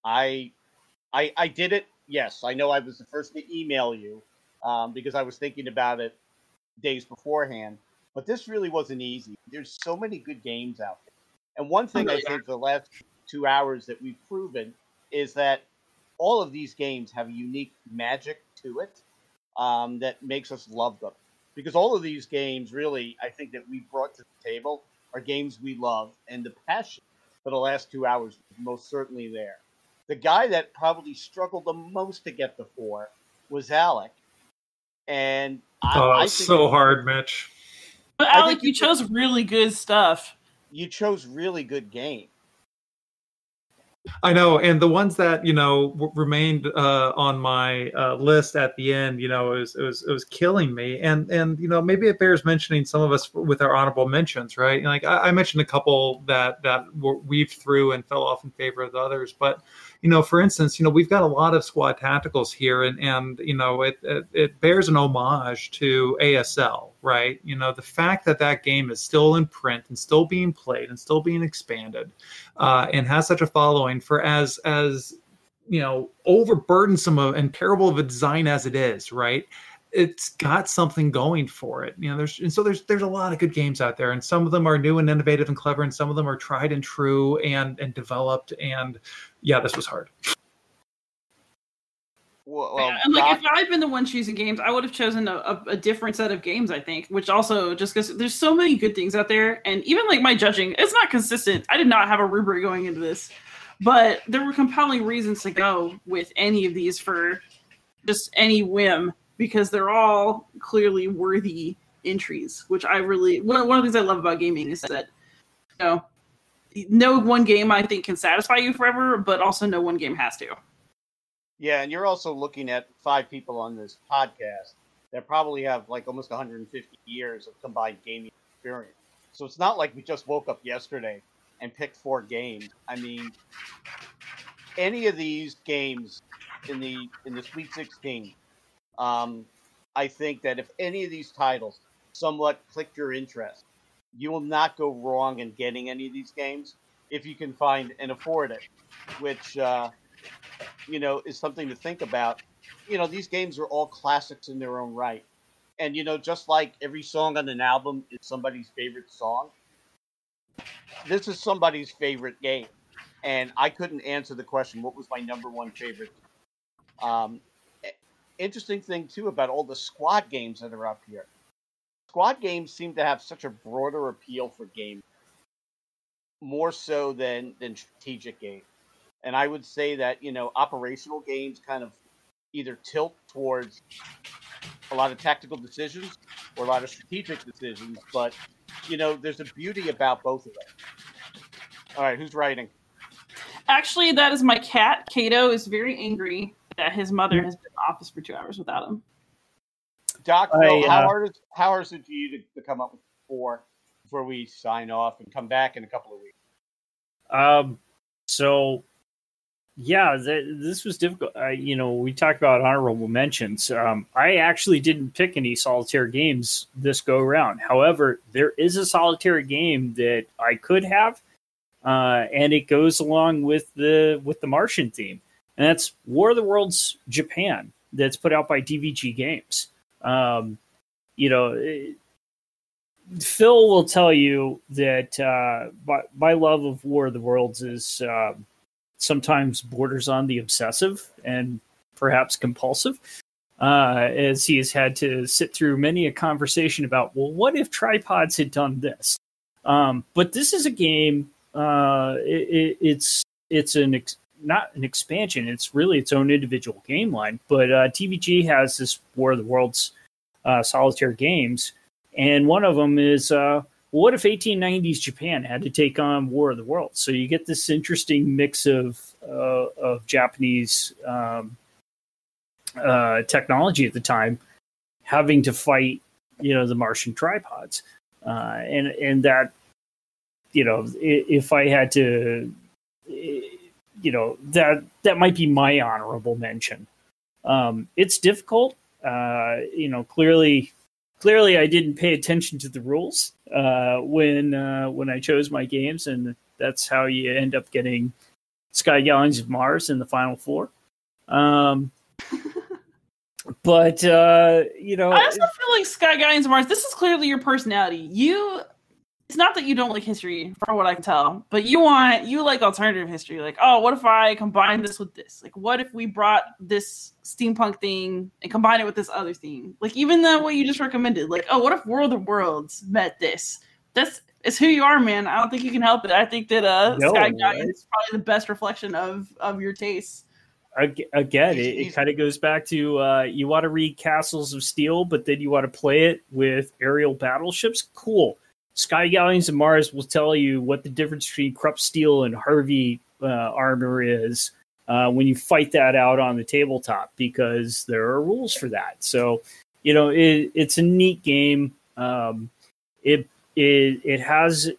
I did it. Yes, I know I was the first to email you because I was thinking about it days beforehand. But this really wasn't easy. There's so many good games out there. And one thing I think the last 2 hours that we've proven is that all of these games have a unique magic to it that makes us love them. Because all of these games really, I think that we brought to the table are games we love. And the passion for the last 2 hours was most certainly there. The guy that probably struggled the most to get the 4 was Alecc. And I think so hard, Mitch. But Alecc, you chose really good stuff. You chose really good games. I know, and the ones that remained on my list at the end, it was killing me, and maybe it bears mentioning some of us with our honorable mentions, right? Like I mentioned a couple that were weaved through and fell off in favor of the others, but for instance, we've got a lot of squad tacticals here, and it bears an homage to ASL, right? The fact that game is still in print and still being played and still being expanded, and has such a following for as overburdensome and terrible of a design as it is, right? It's got something going for it. There's a lot of good games out there, and some of them are new and innovative and clever, and some of them are tried and true and developed. And yeah, this was hard. Well, and if I'd been the one choosing games, I would have chosen a different set of games, I think, which also just because there's so many good things out there. And even like my judging, it's not consistent. I did not have a rubric going into this. But there were compelling reasons to go with any of these for just any whim, because they're all clearly worthy entries, which I really, one of the things I love about gaming is that, you know, no one game I think can satisfy you forever, but also no one game has to. Yeah, and you're also looking at 5 people on this podcast that probably have like almost 150 years of combined gaming experience. So it's not like we just woke up yesterday and picked 4 games. I mean, any of these games in the Sweet 16, I think that if any of these titles somewhat click your interest, you will not go wrong in getting any of these games if you can find and afford it, which, you know, is something to think about. You know, these games are all classics in their own right. And, you know, just like every song on an album is somebody's favorite song, this is somebody's favorite game. And I couldn't answer the question, what was my number one favorite? Interesting thing, too, about all the squad games that are up here. Squad games seem to have such a broader appeal for gaming, more so than strategic games. And I would say that, you know, operational games kind of either tilt towards a lot of tactical decisions or a lot of strategic decisions. But, you know, there's a beauty about both of them. All right, who's writing? Actually, that is my cat. Kato is very angry that his mother has been in the office for 2 hours without him. Doc, Phil, how hard is it for you to come up with 4 before we sign off and come back in a couple of weeks? So, yeah, this was difficult. You know, we talked about honorable mentions. I actually didn't pick any solitaire games this go around. However, there is a solitaire game that I could have, and it goes along with the Martian theme, and that's War of the Worlds Japan. That's put out by DVG Games. You know, Phil will tell you that my love of War of the Worlds is sometimes borders on the obsessive and perhaps compulsive, as he has had to sit through many a conversation about, well, what if tripods had done this? But this is a game. It's not an expansion. It's really its own individual game line. But TVG has this War of the Worlds solitaire games, and one of them is what if 1890s Japan had to take on War of the Worlds? So you get this interesting mix of Japanese technology at the time having to fight, you know, the Martian tripods, and that, you know, if I had to, you know, that might be my honorable mention. It's difficult. You know, clearly I didn't pay attention to the rules when I chose my games, and that's how you end up getting Sky Galleons of Mars in the final 4. But you know, I also feel like Sky Galleons of Mars, this is clearly your personality. It's not that you don't like history, from what I can tell, but you like alternative history. Like, oh, what if I combine this with this? Like, what if we brought this steampunk thing and combine it with this other thing? Like, even the way you just recommended, like, oh, what if World of Worlds met this? It's who you are, man. I don't think you can help it. I think that Sky Galleons is probably the best reflection of your tastes. Again, it kind of goes back to you want to read Castles of Steel, but then you want to play it with aerial battleships. Cool. Sky Galleons of Mars will tell you what the difference between Krupp Steel and Harvey armor is when you fight that out on the tabletop, because there are rules for that. So, you know, it's a neat game. It has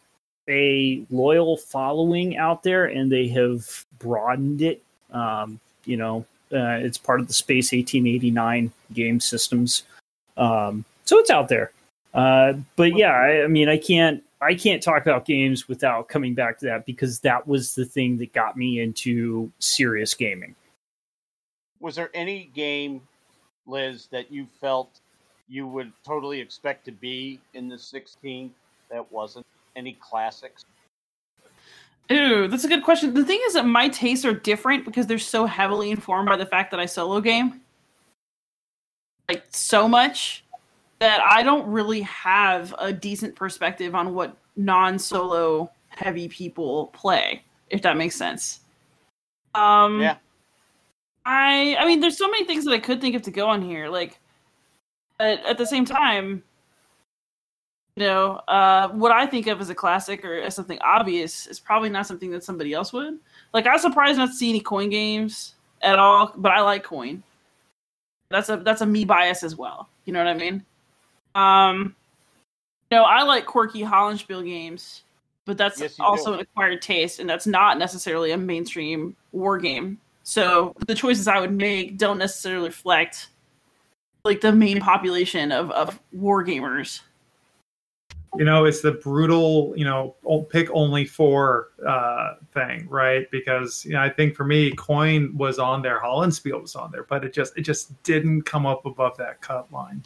a loyal following out there, and they have broadened it. You know, it's part of the Space 1889 game systems. So it's out there. But yeah, I mean, I can't talk about games without coming back to that, because that was the thing that got me into serious gaming. Was there any game, Liz, that you felt you would totally expect to be in the 16 that wasn't? Any classics? Ooh, that's a good question. The thing is that my tastes are different because they're so heavily informed by the fact that I solo game. Like, so much that I don't really have a decent perspective on what non-solo heavy people play, if that makes sense. Yeah. I mean, there's so many things that I could think of to go on here. Like, at the same time, what I think of as a classic or as something obvious is probably not something that somebody else would. Like, I was surprised not to see any coin games at all, but I like coin. That's a me bias as well. You know what I mean? I like quirky Hollandspiel games, but that's also an acquired taste, and that's not necessarily a mainstream war game. So the choices I would make don't necessarily reflect like the main population of war gamers. It's the brutal, pick only 4 thing, right? Because I think for me, coin was on there, Hollandspiel was on there, but it just didn't come up above that cut line.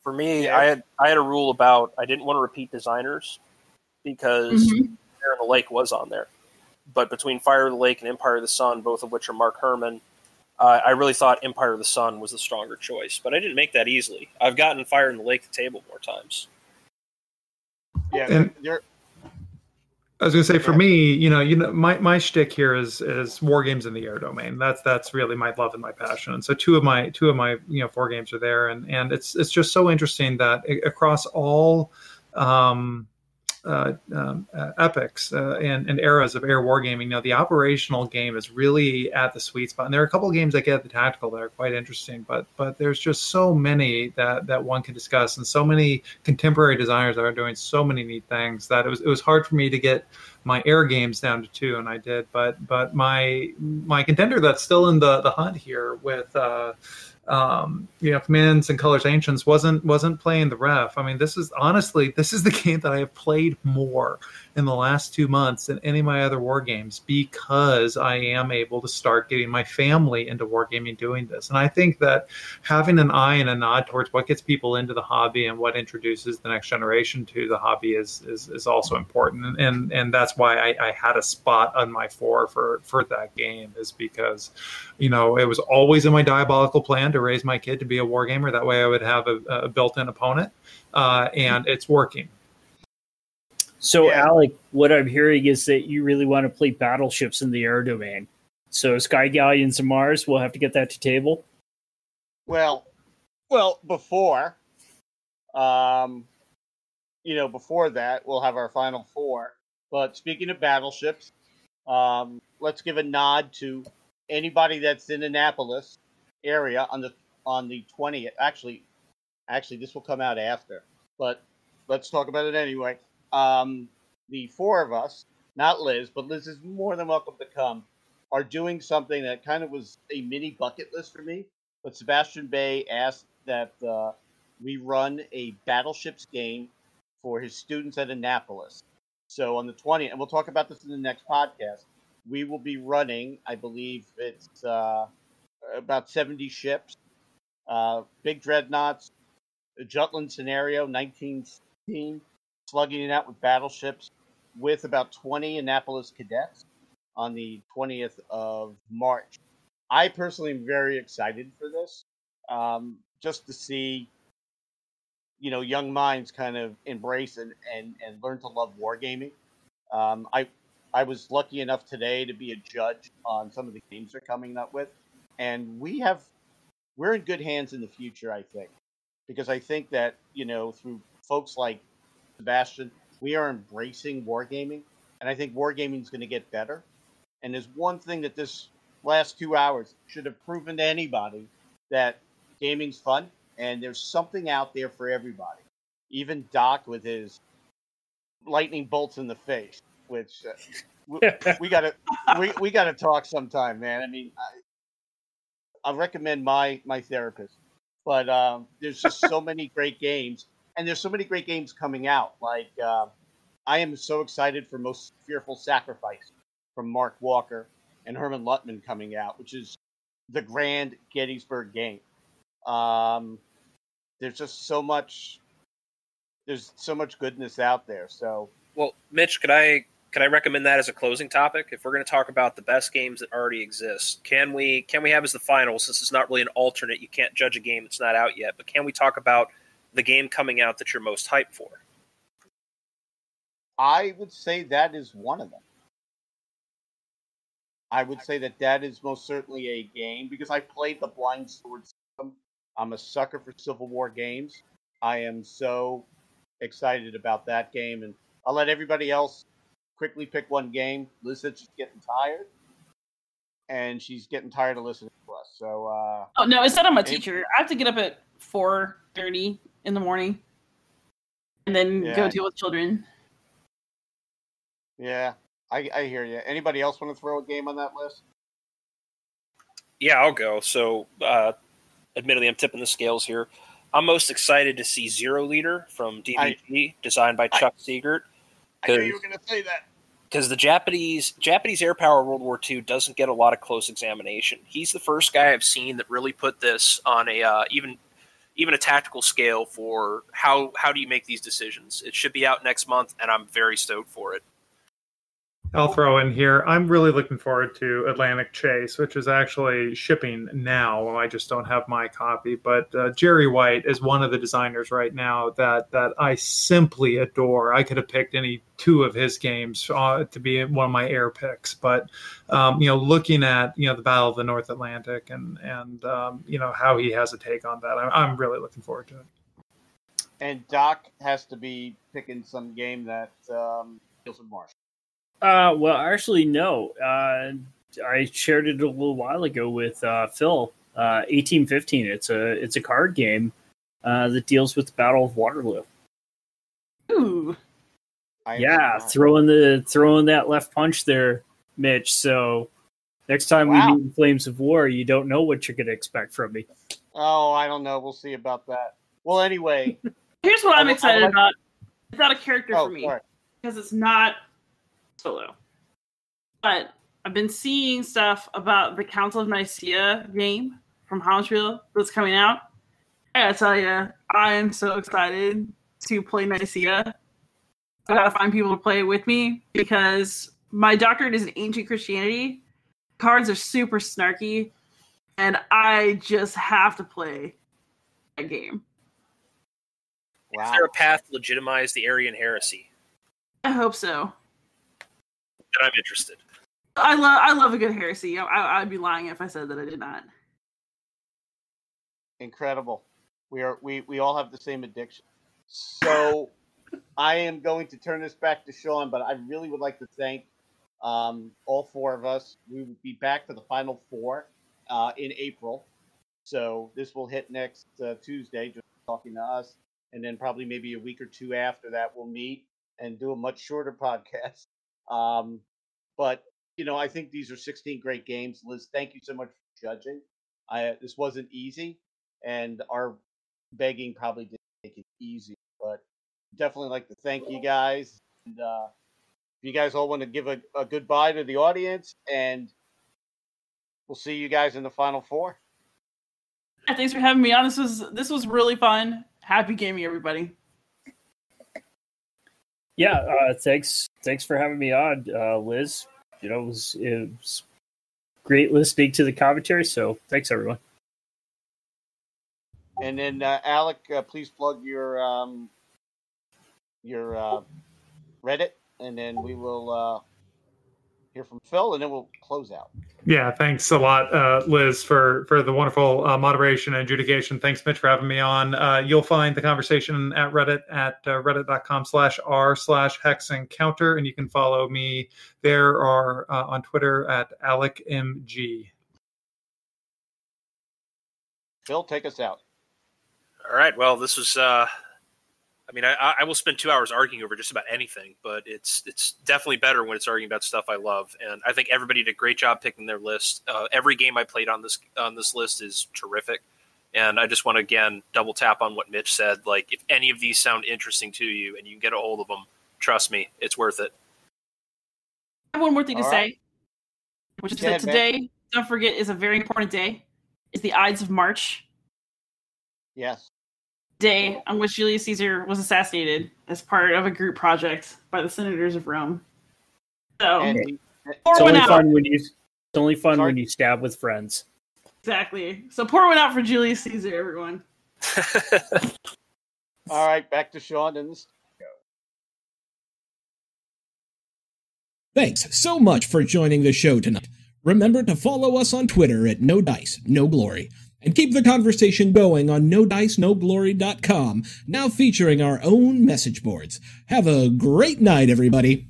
For me, I had a rule about I didn't want to repeat designers because Fire in the Lake was on there. But between Fire of the Lake and Empire of the Sun, both of which are Mark Herman, I really thought Empire of the Sun was the stronger choice. But I didn't make that easily. I've gotten Fire in the Lake to table more times. Yeah, and I was going to say, for me, my shtick here is war games in the air domain. That's really my love and my passion. And so two of my 4 games are there, and it's just so interesting that across all epics and eras of air wargaming, the operational game is really at the sweet spot. And there are a couple of games that get at the tactical that are quite interesting, but there's just so many that one can discuss, and so many contemporary designers that are doing so many neat things that it was hard for me to get my air games down to 2, and I did. But my contender that's still in the hunt here with Commands and Colors Ancients wasn't playing the ref. I mean, this is the game that I have played more in the last 2 months than any of my other war games, because I am able to start getting my family into wargaming doing this. And I think that having an eye and a nod towards what gets people into the hobby and what introduces the next generation to the hobby is also important. And that's why I had a spot on my 4 for that game, is because, it was always in my diabolical plan to raise my kid to be a wargamer. That way I would have a built-in opponent, and it's working. So, Alecc, what I'm hearing is that you really want to play battleships in the air domain. So, Sky Galleons and Mars, we'll have to get that to table. Well, before, before that, we'll have our final 4. But speaking of battleships, let's give a nod to anybody that's in Annapolis area on the 20th. Actually, this will come out after, but let's talk about it anyway. The 4 of us, not Liz, but Liz is more than welcome to come, are doing something that kind of was a mini bucket list for me. But Sebastian Bay asked that we run a battleships game for his students at Annapolis. So on the 20th, and we'll talk about this in the next podcast, we will be running, I believe it's about 70 ships, big dreadnoughts, a Jutland scenario, 1916, slugging it out with battleships, with about 20 Annapolis cadets on the 20th of March. I personally am very excited for this, just to see, young minds kind of embrace and learn to love wargaming. I was lucky enough today to be a judge on some of the games they're coming up with, and we're in good hands in the future, I think, because I think that, through folks like Sebastian, we are embracing wargaming, and I think wargaming is going to get better. And there's one thing that this last 2 hours should have proven to anybody, that gaming's fun, and there's something out there for everybody. Even Doc with his lightning bolts in the face, which we gotta talk sometime, man. I mean, I recommend my therapist, but there's just so many great games, and there's so many great games coming out. Like I am so excited for Most Fearful Sacrifice from Mark Walker and Herman Luttman coming out, which is the grand Gettysburg game. There's just so much. There's so much goodness out there. So, well, Mitch, could I recommend that as a closing topic? If we're going to talk about the best games that already exist, can we have as the final, since it's not really an alternate, you can't judge a game that's not out yet, but can we talk about the game coming out that you're most hyped for? I would say that is one of them. I would say that is most certainly a game because I played the Blind Sword system. I'm a sucker for Civil War games. I am so excited about that game, and I'll let everybody else quickly pick one game. Liz said she's getting tired, and she's getting tired of listening to us. So, oh no, it's not I'm a teacher. I have to get up at 4:30 in the morning, and then go deal with children. Yeah, I hear you. Anybody else want to throw a game on that list? Yeah, I'll go. So, admittedly, I'm tipping the scales here. I'm most excited to see Zero Leader from DVG, designed by Chuck Siegert. I knew you were going to say that. Because the Japanese air power World War II doesn't get a lot of close examination. He's the first guy I've seen that really put this on a even a tactical scale for how do you make these decisions. It should be out next month, and I'm very stoked for it. I'll throw in here. I'm really looking forward to Atlantic Chase, which is actually shipping now. I just don't have my copy. But Jerry White is one of the designers right now that I simply adore. I could have picked any two of his games to be one of my air picks. But looking at the Battle of the North Atlantic and how he has a take on that, I'm really looking forward to it. And Doc has to be picking some game that deals with Marsh. Well, actually, no. I shared it a little while ago with Phil. 1815. It's a card game that deals with the Battle of Waterloo. Ooh. Throwing that left punch there, Mitch. So next time we meet in Flames of War, you don't know what you're going to expect from me. Oh, I don't know. We'll see about that. Well, anyway, here's what I'm excited about. It's not a character for me because it's not solo. But I've been seeing stuff about the Council of Nicaea game from Hammerspiel that's coming out. I gotta tell you, I am so excited to play Nicaea. I gotta find people to play it with me because my doctorate is in ancient Christianity. Cards are super snarky, and I just have to play that game. Wow. Is there a path to legitimize the Arian heresy? I hope so. I'm interested. I love a good heresy. I'd be lying if I said that I did not. Incredible. We all have the same addiction. So I am going to turn this back to Sean, but I really would like to thank all four of us. We will be back for the final four in April. So this will hit next Tuesday, just talking to us. And then probably maybe a week or two after that, we'll meet and do a much shorter podcast. But I think these are 16 great games. Liz, thank you so much for judging. This wasn't easy, and our begging probably didn't make it easy, but definitely like to thank you guys. And if you guys all want to give a goodbye to the audience, and we'll see you guys in the final four. Thanks for having me on. This was really fun. Happy gaming, everybody. Yeah, thanks for having me on, Liz. It was great listening to the commentary, so thanks, everyone. And then, Alecc, please plug your Reddit, and then we will hear from Phil, and then we'll close out. Yeah, thanks a lot, Liz, for the wonderful moderation and adjudication. Thanks, Mitch, for having me on. You'll find the conversation at Reddit at reddit.com/r/Hex and Counter, and you can follow me there or on Twitter at AlecMG. Phil, take us out. All right. Well, this was. I will spend 2 hours arguing over just about anything, but it's definitely better when it's arguing about stuff I love. And I think everybody did a great job picking their list. Every game I played on this list is terrific. And I just want to, again, double tap on what Mitch said. Like, if any of these sound interesting to you and you can get a hold of them, trust me, it's worth it. I have one more thing to say, which is that today, don't forget, is a very important day. It's the Ides of March. Yes. Day on which Julius Caesar was assassinated as part of a group project by the senators of Rome. So, it's only fun when you stab with friends. Exactly. So pour one out for Julius Caesar, everyone. All right, back to Sean and the studio. Thanks so much for joining the show tonight. Remember to follow us on Twitter at No Dice, No Glory, and keep the conversation going on NoDiceNoGlory.com, now featuring our own message boards. Have a great night, everybody.